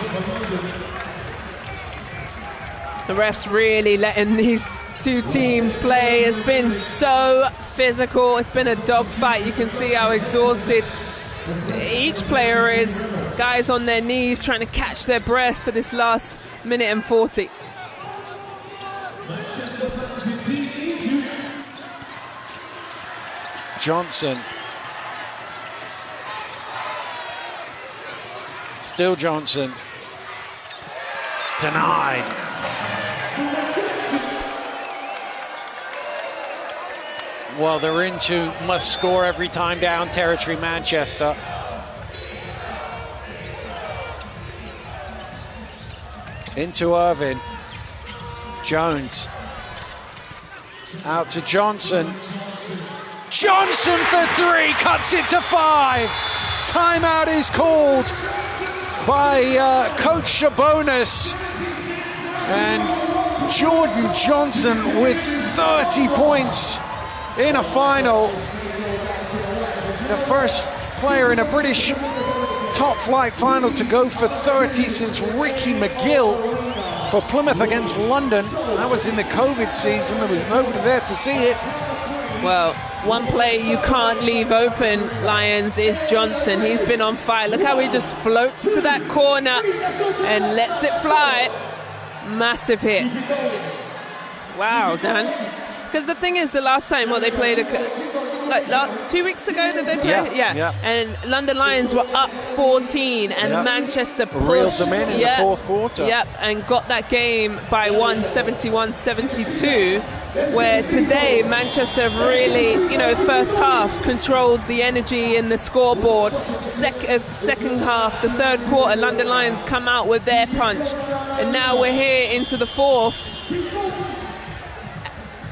The refs really letting these two teams play. It's been so physical. It's been a dogfight. You can see how exhausted each player is. Guys on their knees trying to catch their breath for this last minute and 40. Johnson. Still Johnson. Denied. Well, they're into must score every time down territory, Manchester. Into Irvin. Jones. Out to Johnson. Johnson for three, cuts it to 5. Timeout is called by Coach Sabonis. And Jordan Johnson with 30 points in a final. The first player in a British top flight final to go for 30 since Ricky McGill for Plymouth against London. That was in the COVID season. There was nobody there to see it. Well, one play you can't leave open, Lions, is Johnson. He's been on fire. Look how he just floats to that corner and lets it fly. Massive hit. Wow, Dan. Because the thing is, the last time they played, like 2 weeks ago that they played? Yeah. And London Lions were up 14 and Manchester pushed. Reeled them in the fourth quarter. Yep, and got that game by 71-72, where today Manchester have really, first half controlled the energy in the scoreboard. Second half, the third quarter, London Lions come out with their punch. And now we're here into the fourth.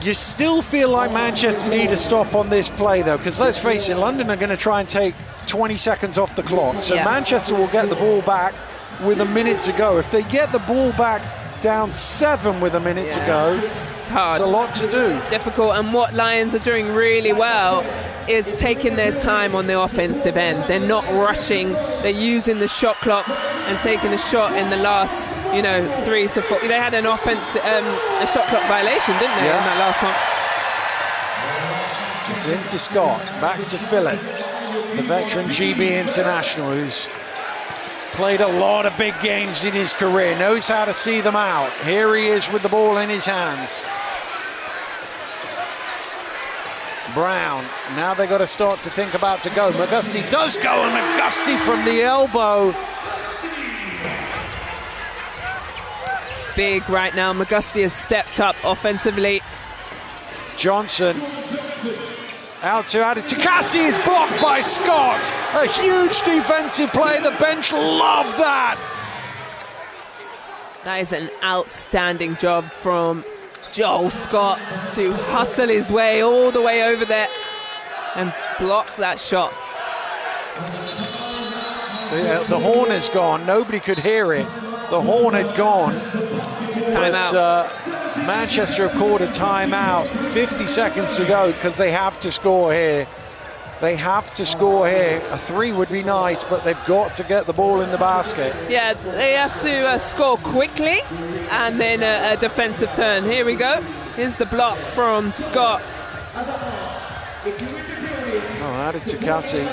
You still feel like Manchester need to stop on this play, though, because let's face it, London are going to try and take 20 seconds off the clock. So Manchester will get the ball back with a minute to go. If they get the ball back down 7 with a minute to go, it's hard. It's a lot to do. Difficult, and what Lions are doing really well is taking their time on the offensive end. They're not rushing. They're using the shot clock and taking a shot in the last, 3 to 4. They had an a shot clock violation, didn't they, in that last one? It's into Scott, back to Phillip, the veteran GB international, who's Played a lot of big games in his career, knows how to see them out. Here he is with the ball in his hands. Brown, now they've got to start to think about to go. McGusty does go, and McGusty from the elbow. Big right now. McGusty has stepped up offensively. Johnson out to Aditokasi is blocked by Scott. A huge defensive play. The bench love that. That is an outstanding job from Joel Scott to hustle his way all the way over there and block that shot. The horn is gone. Nobody could hear it. The horn had gone. But Manchester have called a timeout. 50 seconds to go because they have to score here. They have to score here. A 3 would be nice, but they've got to get the ball in the basket. Yeah, they have to score quickly and then a defensive turn. Here we go. Here's the block from Scott. Oh, Aditokasi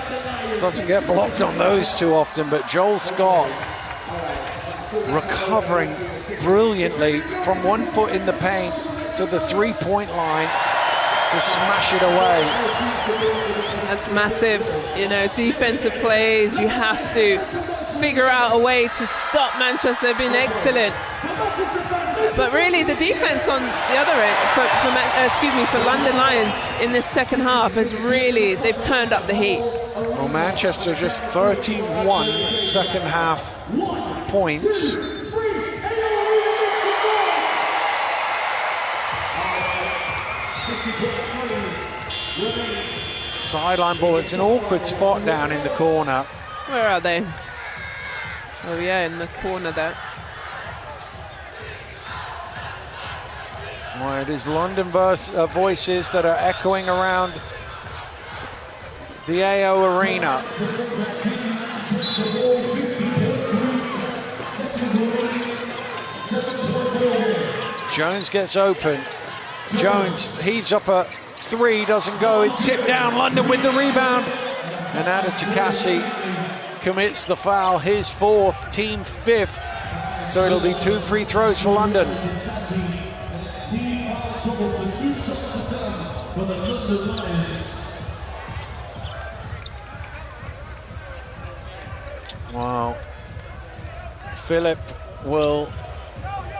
doesn't get blocked on those too often, but Joel Scott recovering brilliantly from 1 foot in the paint to the 3-point line to smash it away. That's massive, you know, defensive plays. You have to figure out a way to stop Manchester. They've been excellent. But really, the defense on the other end, for London Lions in this second half has really, they've turned up the heat. Well, Manchester just 31 second half points. Sideline ball. It's an awkward spot down in the corner. Where are they? Oh yeah, in the corner there. Well, it is London voices that are echoing around the AO Arena. Jones gets open. Jones heaves up a 3, doesn't go. It's tipped down. London with the rebound. And Aditokasi commits the foul, his 4th, team 5th. So it'll be 2 free throws for London. Wow. Philip will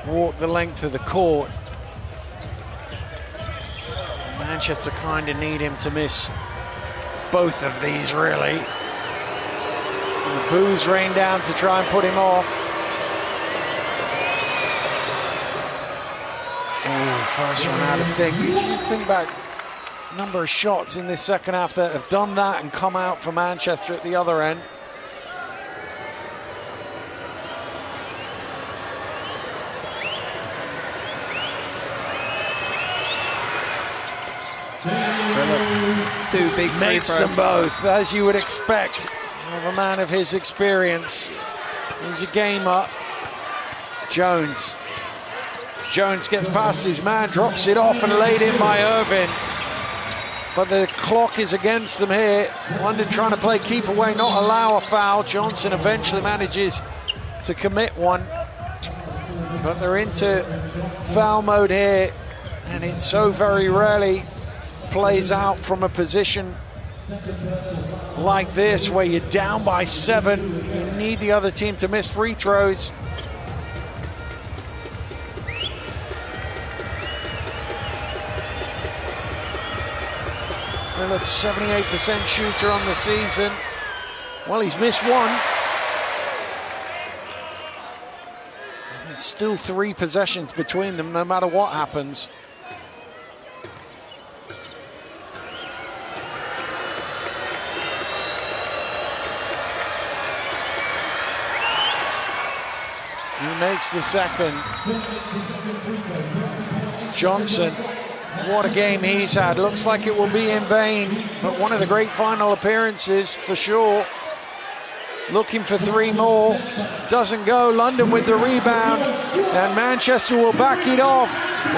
walk the length of the court. Manchester kind of need him to miss both of these, really. And the boos rain down to try and put him off. Oh, first one out of thing. You just think about the number of shots in this second half that have done that and come out for Manchester at the other end. Two big makes them both, as you would expect of a man of his experience. He's a game up. Jones gets past his man, drops it off and laid in by Irvin. But the clock is against them here. London trying to play keep away, not allow a foul. Johnson eventually manages to commit one. But they're into foul mode here, and it so very rarely plays out from a position like this where you're down by 7. You need the other team to miss free throws. Phillips, 78% shooter on the season. Well, he's missed one. It's still 3 possessions between them, no matter what happens. He makes the second. Johnson, what a game he's had. Looks like it will be in vain, but one of the great final appearances for sure. Looking for 3 more, doesn't go. London with the rebound, and Manchester will back it off.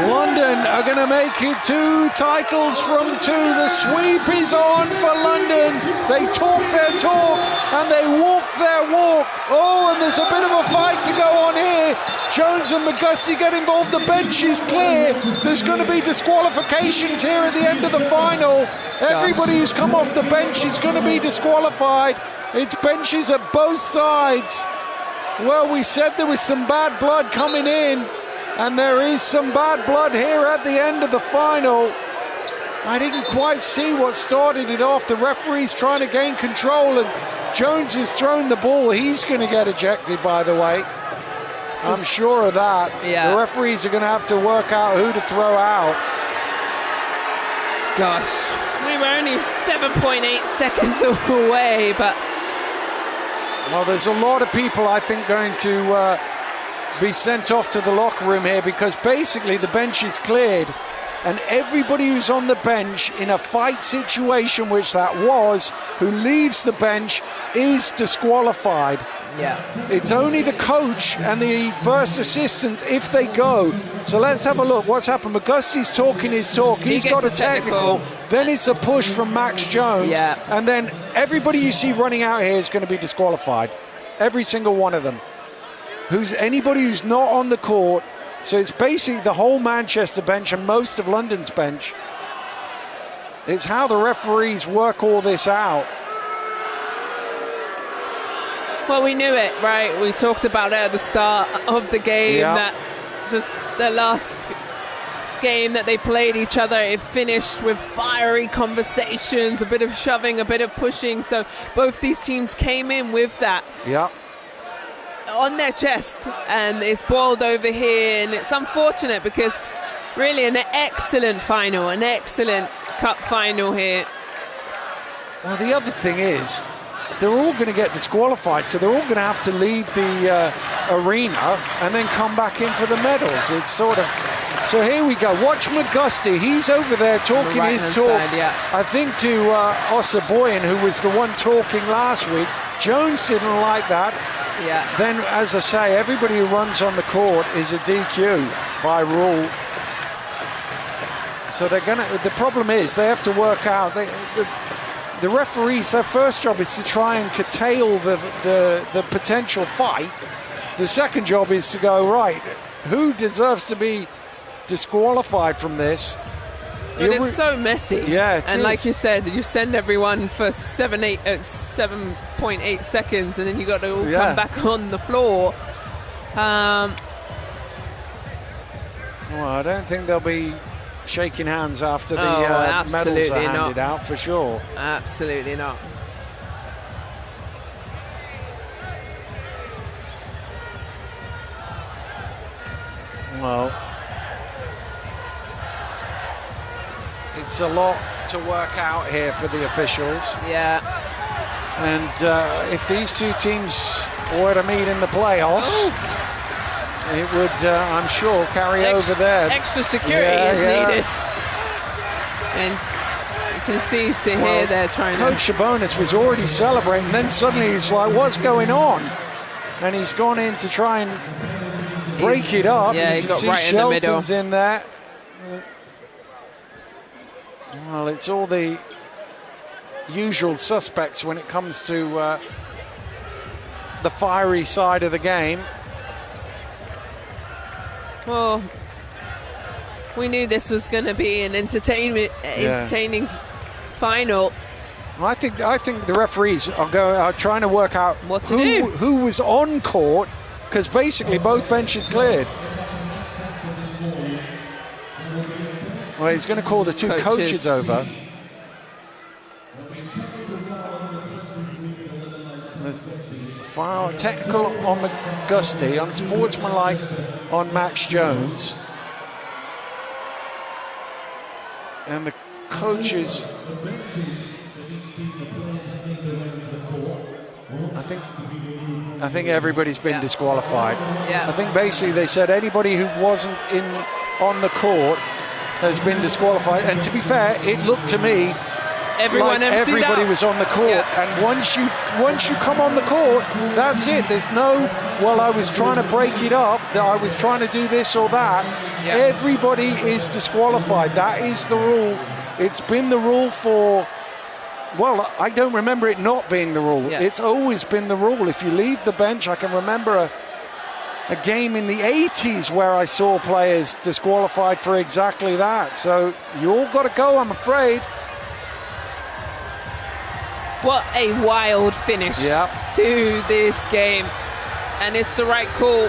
London are going to make it 2 titles from 2. The sweep is on for London. They talk their talk, and they walk their walk. Oh, and there's a bit of a fight to go on here. Jones and McGusty get involved. The bench is clear. There's going to be disqualifications here at the end of the final. Everybody who's come off the bench is going to be disqualified. It's benches at both sides. Well, we said there was some bad blood coming in, and there is some bad blood here at the end of the final. I didn't quite see what started it off. The referee's trying to gain control, and Jones has thrown the ball. He's going to get ejected, by the way. I'm sure of that. Yeah. The referees are going to have to work out who to throw out. Gosh, we were only 7.8 seconds away, but... Well, there's a lot of people, I think, going to be sent off to the locker room here, because basically the bench is cleared, and everybody who's on the bench in a fight situation, which that was, who leaves the bench is disqualified. Yeah. It's only the coach and the first assistant if they go. So let's have a look. What's happened? McGusty's talking his talk. He's got a technical. Then it's a push from Max Jones. Yeah. And then everybody you see running out here is going to be disqualified. Every single one of them. Anybody who's not on the court. So it's basically the whole Manchester bench and most of London's bench. It's how the referees work all this out. Well, we knew it, right? We talked about it at the start of the game, that just the last game that they played each other, it finished with fiery conversations, a bit of shoving, a bit of pushing. So both these teams came in with that on their chest, and it's boiled over here, and it's unfortunate because really an excellent final, an excellent cup final here. Well, the other thing is, they're all going to get disqualified, so they're all going to have to leave the arena and then come back in for the medals. It's sort of... So here we go. Watch McGusty. He's over there talking his talk. Side, I think to Osaboyan, who was the one talking last week. Jones didn't like that. Yeah. Then, as I say, everybody who runs on the court is a DQ by rule. So they're going to... The problem is they have to work out... The referees, their first job is to try and curtail the potential fight. The second job is to go, right, who deserves to be disqualified from this? But it's so messy. Yeah, it and is. like you said, you send everyone for 7.8 seconds, and then you got to all come back on the floor. Well, I don't think they'll be shaking hands after the medals are handed out, for sure. Absolutely not. Well, it's a lot to work out here for the officials. Yeah. And if these two teams were to meet in the playoffs, it would, I'm sure, carry over there. Extra security is needed. And you can see here they're trying Coach Sabonis was already celebrating, then suddenly he's like, what's going on? And he's gone in to try and break it up. Yeah, he got right in the middle. Shelton's in there. Well, it's all the usual suspects when it comes to the fiery side of the game. Well, we knew this was going to be an entertaining final. Well, I think the referees are trying to work out who was on court, because basically both benches cleared. Well, he's going to call the two coaches over. There's foul technical on McGusty, unsportsmanlike on Max Jones. And the coaches, I think everybody's been disqualified. Yeah. I think basically they said anybody who wasn't on the court has been disqualified. And to be fair, it looked to me everybody was on the court, and once you come on the court, that's it. There's no, well, I was trying to break it up, that I was trying to do this or that. Everybody is disqualified. That is the rule. It's been the rule for Well, I don't remember it not being the rule. Yeah. It's always been the rule. If you leave the bench, I can remember a game in the 80s where I saw players disqualified for exactly that. So you all got to go, I'm afraid. What a wild finish to this game. And it's the right call.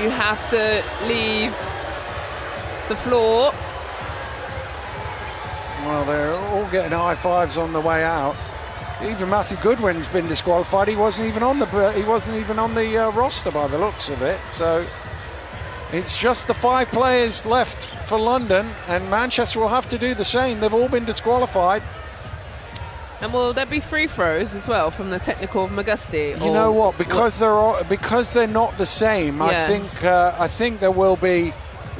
You have to leave the floor. Well, they're all getting high fives on the way out. Even Matthew Goodwin's been disqualified. He wasn't even on the roster by the looks of it. So it's just the 5 players left for London, and Manchester will have to do the same. They've all been disqualified. And will there be free throws as well from the technical of Magusti? You know what? Because they're not the same. Yeah. I think there will be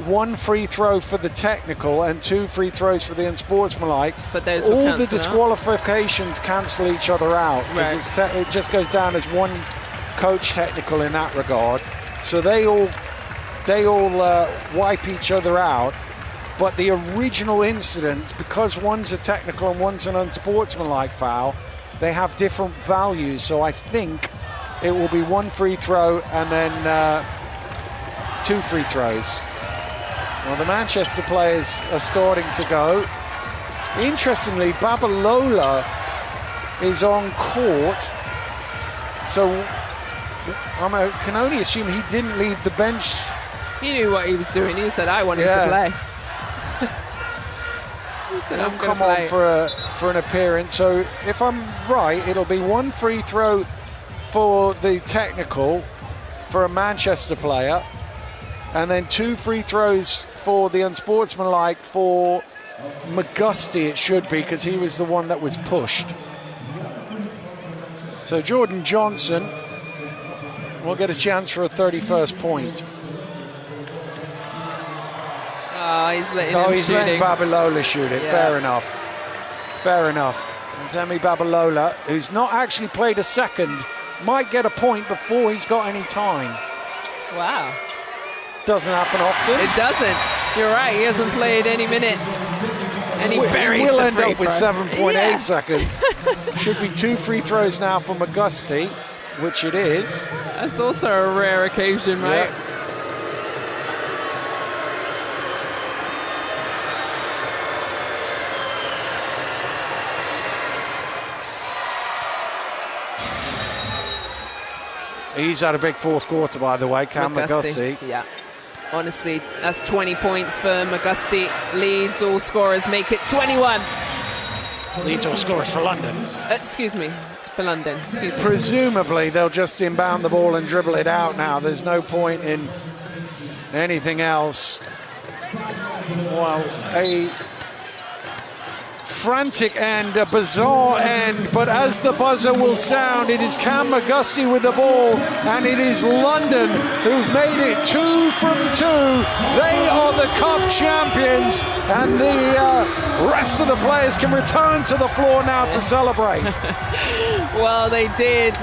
1 free throw for the technical and 2 free throws for the unsportsmanlike. But those all the disqualifications cancel each other out, because Right. it just goes down as 1 coach technical in that regard. So they all wipe each other out. But the original incident, because one's a technical and one's an unsportsmanlike foul, they have different values. So I think it will be 1 free throw and then 2 free throws. Well, the Manchester players are starting to go. Interestingly, Babalola is on court, so I can only assume he didn't leave the bench. He knew what he was doing. He said, I wanted to play. He said, I'm going to play. On for an appearance. So if I'm right, it'll be 1 free throw for the technical for a Manchester player, and then 2 free throws for the unsportsmanlike for Magusti, it should be, because he was the one that was pushed. So Jordan Johnson will get a chance for a 31st point. Oh, he's letting Babalola shoot it. Yeah. Fair enough. Fair enough. And Temi Babalola, who's not actually played a second, might get a point before he's got any time. Wow. Doesn't happen often. It doesn't. You're right. He hasn't played any minutes. And he buries We'll the end free up with throw. 7.8 seconds. Should be 2 free throws now for Magusti, which it is. That's also a rare occasion, right? Yeah. He's had a big 4th quarter, by the way, Cam Magusti. Yeah. Honestly, that's 20 points for Magusti. Leads all scorers, make it 21. Leads all scorers for London. Excuse me, for London. Excuse me. Presumably, they'll just inbound the ball and dribble it out now. There's no point in anything else. Well, a frantic and a bizarre end, but as the buzzer will sound, it is Cam Magusti with the ball, and it is London who've made it 2 from 2. They are the cup champions, and the rest of the players can return to the floor now to celebrate. Well, they did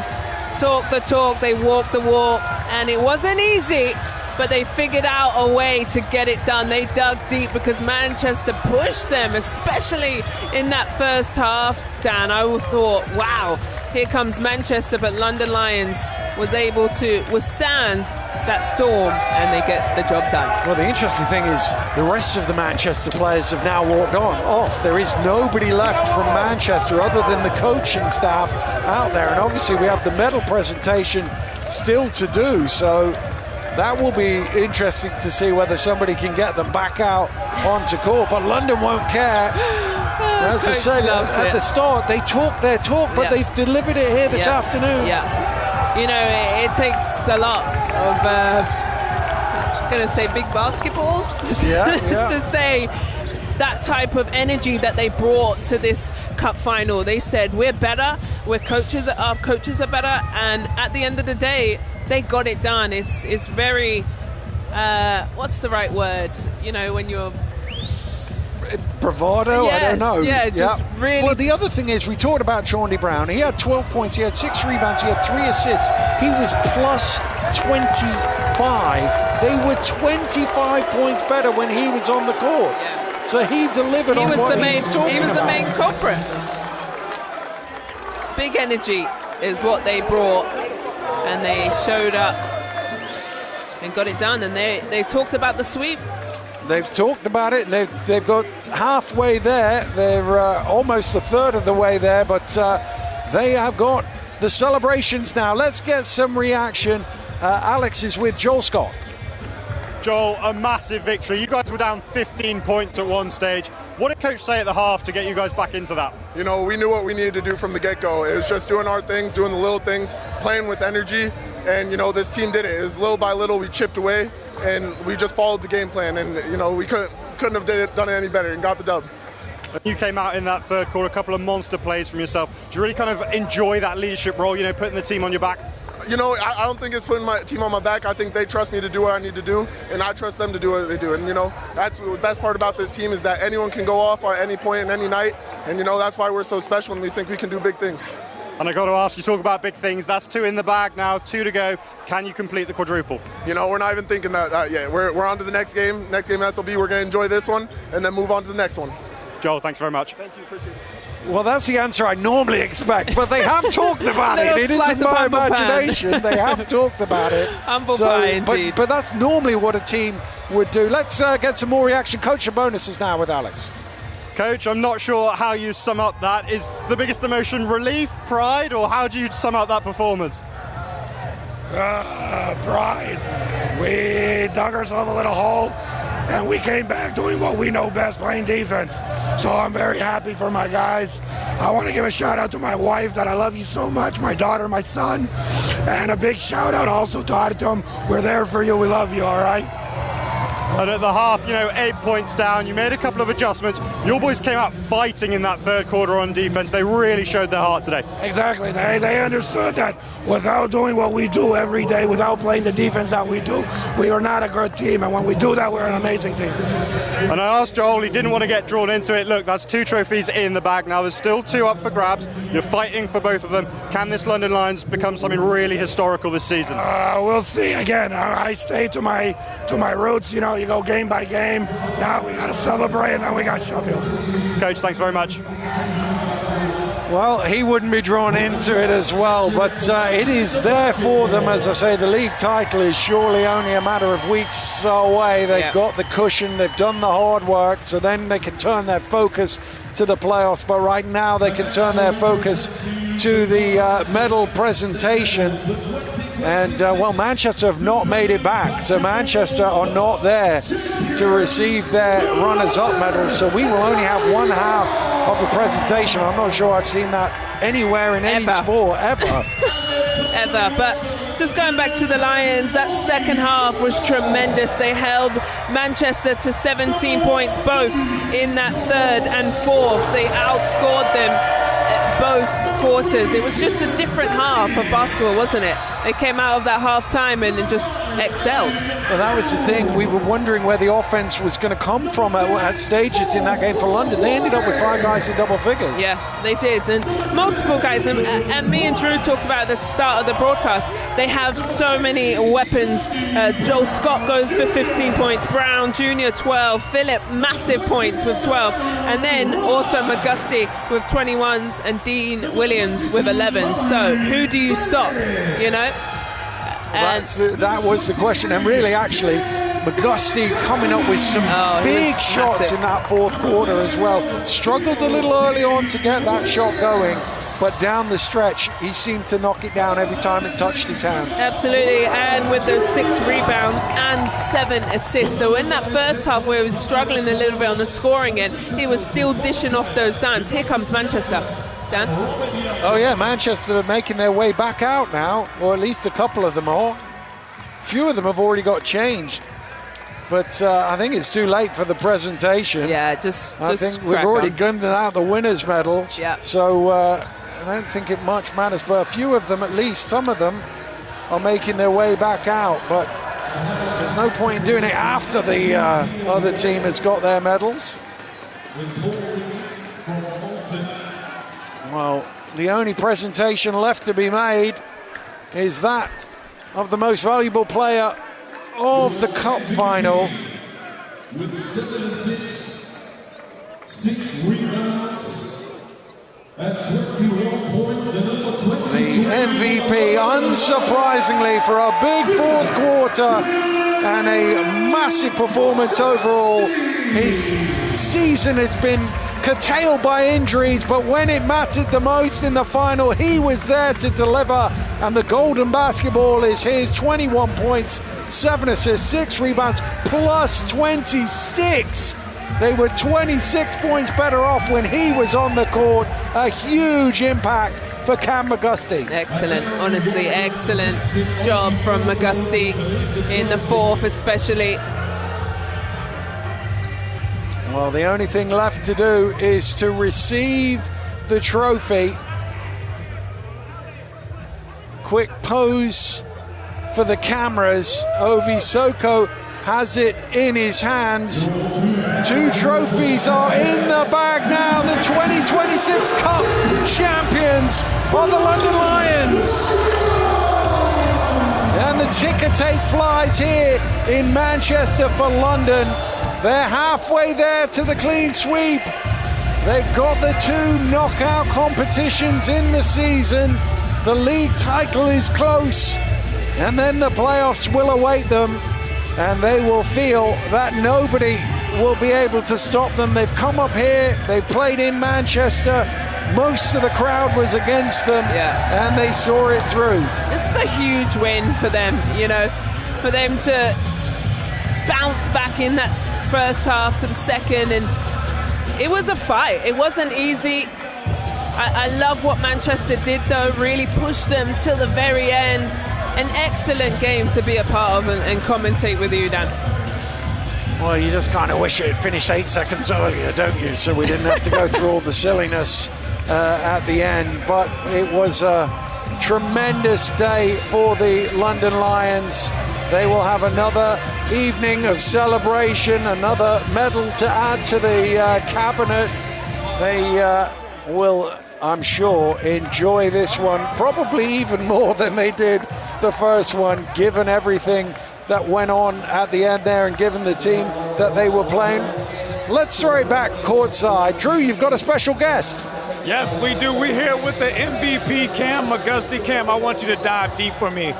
talk the talk, they walked the walk, and it wasn't easy, but they figured out a way to get it done. They dug deep because Manchester pushed them, especially in that first half. Dan, I thought, wow, here comes Manchester, but London Lions was able to withstand that storm, and they get the job done. Well, the interesting thing is the rest of the Manchester players have now walked off. There is nobody left from Manchester other than the coaching staff out there, and obviously we have the medal presentation still to do, so that will be interesting to see whether somebody can get them back out onto court, but London won't care. As I said at the start, they talk their talk, but they've delivered it here this afternoon. Yeah, you know, it takes a lot of, I'm going to say big basketballs to say that type of energy that they brought to this cup final. They said, we're better, our coaches are better, and at the end of the day, they got it done. It's very, what's the right word? You know, when you're... Bravado? Yes, I don't know. Yeah, just really... Well, the other thing is, we talked about Chaundy Brown. He had 12 points, he had 6 rebounds, he had 3 assists. He was plus 25. They were 25 points better when he was on the court. Yeah. So he delivered on what he was talking about. He was the main culprit. big energy is what they brought, and they showed up and got it done. And they talked about the sweep. They've talked about it, and they've got halfway there. They're almost a third of the way there, but they have got the celebrations now. Let's get some reaction. Alex is with Joel Scott. Joel, a massive victory. You guys were down 15 points at one stage. What did coach say at the half to get you guys back into that? You know, we knew what we needed to do from the get-go. It was just doing our things, doing the little things, playing with energy, and, you know, this team did it. It was little by little, we chipped away, and we just followed the game plan, and, you know, we couldn't have done it any better and got the dub. You came out in that third quarter, a couple of monster plays from yourself. Do you really kind of enjoy that leadership role, you know, putting the team on your back? You know, I don't think it's putting my team on my back. I think they trust me to do what I need to do, and I trust them to do what they do. And, you know, that's the best part about this team is that anyone can go off at any point and any night. And, you know, that's why we're so special and we think we can do big things. And I got to ask, you talk about big things. That's 2 in the bag now, 2 to go. Can you complete the quadruple? You know, we're not even thinking that yet. We're on to the next game. Next game SLB, we're going to enjoy this one and then move on to the next one. Joel, thanks very much. Thank you, appreciate it. Well, that's the answer I normally expect, but they have talked about it. It isn't my imagination. They have talked about it. Humble pie, indeed. But that's normally what a team would do. Let's get some more reaction. Coach, the bonuses now with Alex. Coach, I'm not sure how you sum up that. Is the biggest emotion relief, pride, or how do you sum up that performance? Pride. We dug ourselves a little hole, and we came back doing what we know best, playing defense. So I'm very happy for my guys. I want to give a shout out to my wife that I love you so much, my daughter, my son, and a big shout out also to Artem. We're there for you. We love you, all right? And at the half, you know, 8 points down, you made a couple of adjustments. Your boys came out fighting in that third quarter on defense. They really showed their heart today. Exactly. They understood that without doing what we do every day, without playing the defense that we do, we are not a good team. And when we do that, we're an amazing team. And I asked Joel, he didn't want to get drawn into it. Look, that's 2 trophies in the bag. Now there's still 2 up for grabs. You're fighting for both of them. Can this London Lions become something really historical this season? We'll see. Again, I stay to my roots. You know, you go game by game. Now we got to celebrate, and then we got Sheffield. Coach, thanks very much. Well, he wouldn't be drawn into it as well, but it is there for them. As I say, the league title is surely only a matter of weeks away. They've got the cushion, they've done the hard work, so then they can turn their focus to the playoffs. But right now they can turn their focus to the medal presentation. And, well, Manchester have not made it back, so Manchester are not there to receive their runners-up medals, so we will only have one half of the presentation. I'm not sure I've seen that anywhere in any sport, ever. Ever, but just going back to the Lions, that second half was tremendous. They held Manchester to 17 points, both in that third and fourth. They outscored them both quarters. It was just a different half of basketball, wasn't it? They came out of that half time and just excelled. Well, that was the thing. We were wondering where the offense was going to come from at stages in that game for London. They ended up with 5 guys in double figures. Yeah, they did. And multiple guys. And me and Drew talked about at the start of the broadcast. They have so many weapons. Joel Scott goes for 15 points. Brown Jr. 12. Phillip, massive points with 12. And then also McGusty with 21s and Dean Williams with 11. So who do you stop? You know? That was the question, and really actually McGusty coming up with some big shots in that fourth quarter as well. Struggled a little early on to get that shot going, but down the stretch he seemed to knock it down every time it touched his hands. Absolutely, and with those 6 rebounds and 7 assists. So in that first half where he was struggling a little bit on the scoring end, he was still dishing off those dimes. Here comes Manchester. Dan? Oh yeah, Manchester are making their way back out now, or at least a couple of them are. A few of them have already got changed, but I think it's too late for the presentation. Yeah, I think we've already gunned out the winners' medals. Yeah. So I don't think it much matters, but a few of them, at least some of them, are making their way back out. But there's no point in doing it after the other team has got their medals. Well, the only presentation left to be made is that of the most valuable player of the Cup final. The MVP, unsurprisingly, for a big fourth quarter and a massive performance overall. His season has been curtailed by injuries, but when it mattered the most in the final, he was there to deliver, and the golden basketball is his. 21 points, 7 assists, 6 rebounds, plus 26. They were 26 points better off when he was on the court. A huge impact for Cam McGusty. Excellent, honestly, excellent job from McGusty in the fourth especially. Well, the only thing left to do is to receive the trophy. Quick pose for the cameras. Ovi Soko has it in his hands. 2 trophies are in the bag now. The 2026 Cup champions are the London Lions. And the ticker tape flies here in Manchester for London. They're halfway there to the clean sweep. They've got the 2 knockout competitions in the season. The league title is close, and then the playoffs will await them, and they will feel that nobody will be able to stop them. They've come up here, they've played in Manchester. Most of the crowd was against them, and they saw it through. This is a huge win for them, you know, for them to bounce back in that first half to the second, and it was a fight. It wasn't easy. I love what Manchester did, though, really pushed them till the very end. An excellent game to be a part of and commentate with you, Dan. Well, you just kind of wish it had finished 8 seconds earlier, don't you? So we didn't have to go through all the silliness at the end. But it was a tremendous day for the London Lions. They will have another evening of celebration, another medal to add to the cabinet. They will, I'm sure, enjoy this one probably even more than they did the first one, given everything that went on at the end there and given the team that they were playing. Let's throw it back courtside. Drew, you've got a special guest. Yes, we do. We're here with the MVP, Cam McGusty. Cam, I want you to dive deep for me.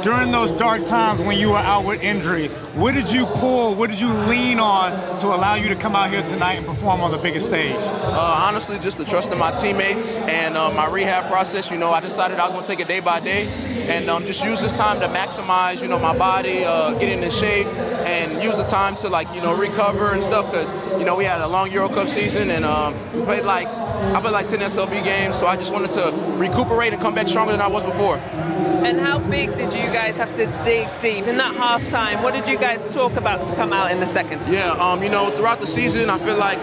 During those dark times when you were out with injury, what did you pull, what did you lean on to allow you to come out here tonight and perform on the biggest stage? Honestly, just the trust in my teammates and my rehab process. You know, I decided I was going to take it day by day and just use this time to maximize, you know, my body, get in shape, and use the time to, like, you know, recover and stuff, because, you know, we had a long Euro Cup season, and we played like, I played like 10 SLB games, so I just wanted to recuperate and come back stronger than I was before. And how big did you guys have to dig deep in that halftime? What did you guys talk about to come out in the second? Yeah, you know, throughout the season, I feel like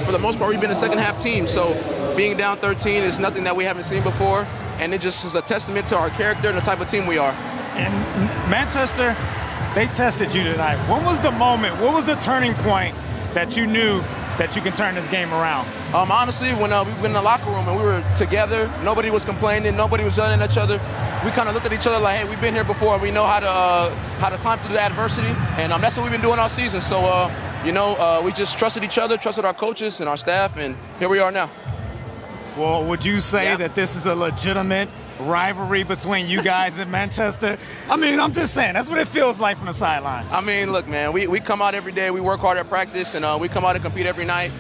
for the most part we've been a second half team. So being down 13 is nothing that we haven't seen before, and it just is a testament to our character and the type of team we are. And Manchester, they tested you tonight. When was the moment? What was the turning point that you knew that you can turn this game around? Honestly, when we went in the locker room and we were together, nobody was complaining, nobody was yelling at each other. We kind of looked at each other like, hey, we've been here before, and we know how to climb through the adversity, and that's what we've been doing all season. So, you know, we just trusted each other, trusted our coaches and our staff, and here we are now. Well, would you say that this is a legitimate rivalry between you guys in Manchester? I mean, I'm just saying, that's what it feels like from the sideline. I mean, look, man, we come out every day, we work hard at practice, and we come out and compete every night.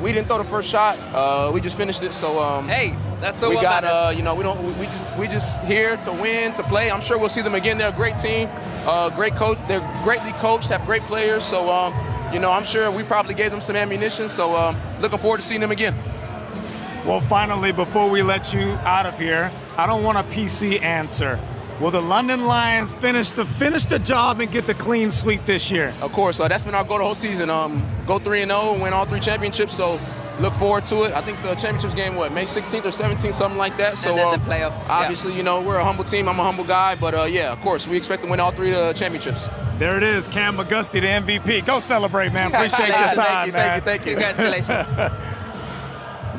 We didn't throw the first shot, we just finished it, so hey, that's so we got matters. you know, we just here to win, to play. I'm sure we'll see them again. They're a great team, great coach, they're greatly coached, have great players, so you know, I'm sure we probably gave them some ammunition, so looking forward to seeing them again. Well, finally, before we let you out of here, I don't want a PC answer. Will the London Lions finish the job and get the clean sweep this year? Of course, that's been our goal the whole season. Go 3-0, win all 3 championships. So look forward to it. I think the championships game, May 16th or 17th, something like that. So and then the playoffs. Obviously, you know, we're a humble team. I'm a humble guy, but yeah, of course, we expect to win all 3 championships. There it is, Cam McGusty, the MVP. Go celebrate, man. Appreciate your time, man. Thank you. Congratulations.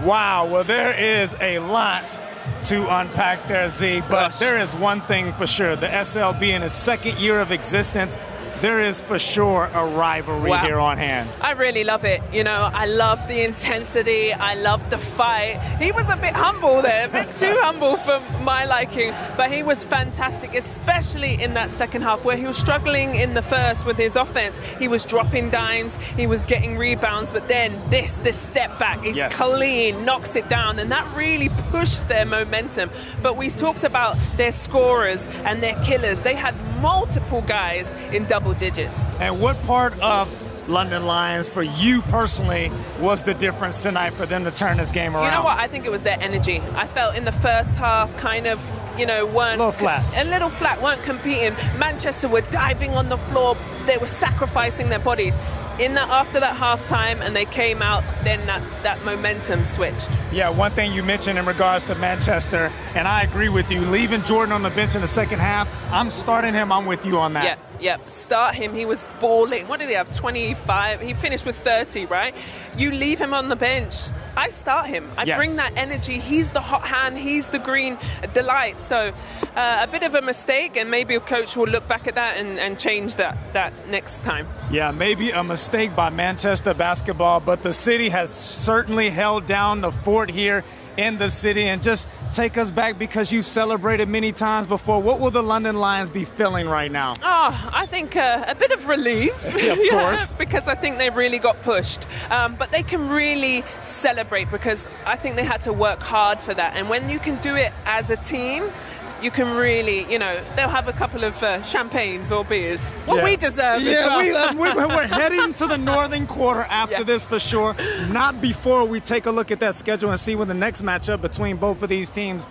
Wow, well, there is a lot to unpack there, Z, but there is one thing for sure. The SLB in its second year of existence, there is for sure a rivalry here on hand. I really love it. You know, I love the intensity. I love the fight. He was a bit humble there, a bit too humble for my liking, but he was fantastic, especially in that second half where he was struggling in the first with his offense. He was dropping dimes, he was getting rebounds, but then this step back is clean, knocks it down, and that really pushed their momentum. But we talked about their scorers and their killers. They had multiple guys in double digits. And what part of London Lions for you personally was the difference tonight for them to turn this game around? You know what? I think it was their energy. I felt in the first half kind of, you know, weren't a little flat, weren't competing. Manchester were diving on the floor. They were sacrificing their bodies. After that halftime, and they came out, then that momentum switched. Yeah, one thing you mentioned in regards to Manchester, and I agree with you, leaving Jordan on the bench in the second half, I'm starting him, I'm with you on that. Yeah, start him. He was balling. What did he have, 25? He finished with 30, right? You leave him on the bench, I start him. I bring that energy. He's the hot hand. He's the green delight. So a bit of a mistake, and maybe a coach will look back at that and change that next time. Yeah, maybe a mistake by Manchester basketball, but the city has certainly held down the fort here in the city. And just take us back, because you've celebrated many times before. What will the London Lions be feeling right now? Oh, I think a bit of relief. Of course. Because I think they really got pushed. But they can really celebrate, because I think they had to work hard for that. And when you can do it as a team, you can really, you know, they'll have a couple of champagnes or beers. What we deserve as well. We're heading to the northern quarter after this for sure. Not before we take a look at that schedule and see when the next matchup between both of these teams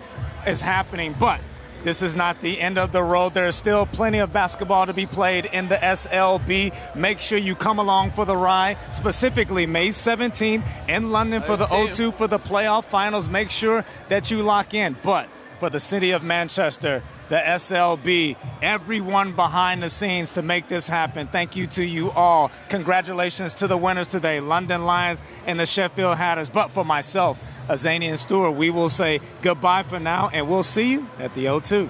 is happening. But this is not the end of the road. There is still plenty of basketball to be played in the SLB. Make sure you come along for the ride, specifically May 17th in London for the O2 for the playoff finals. Make sure that you lock in. But for the city of Manchester, the SLB, everyone behind the scenes to make this happen, thank you to you all. Congratulations to the winners today, London Lions and the Sheffield Hatters. But for myself, Azanian Stewart, we will say goodbye for now, and we'll see you at the O2.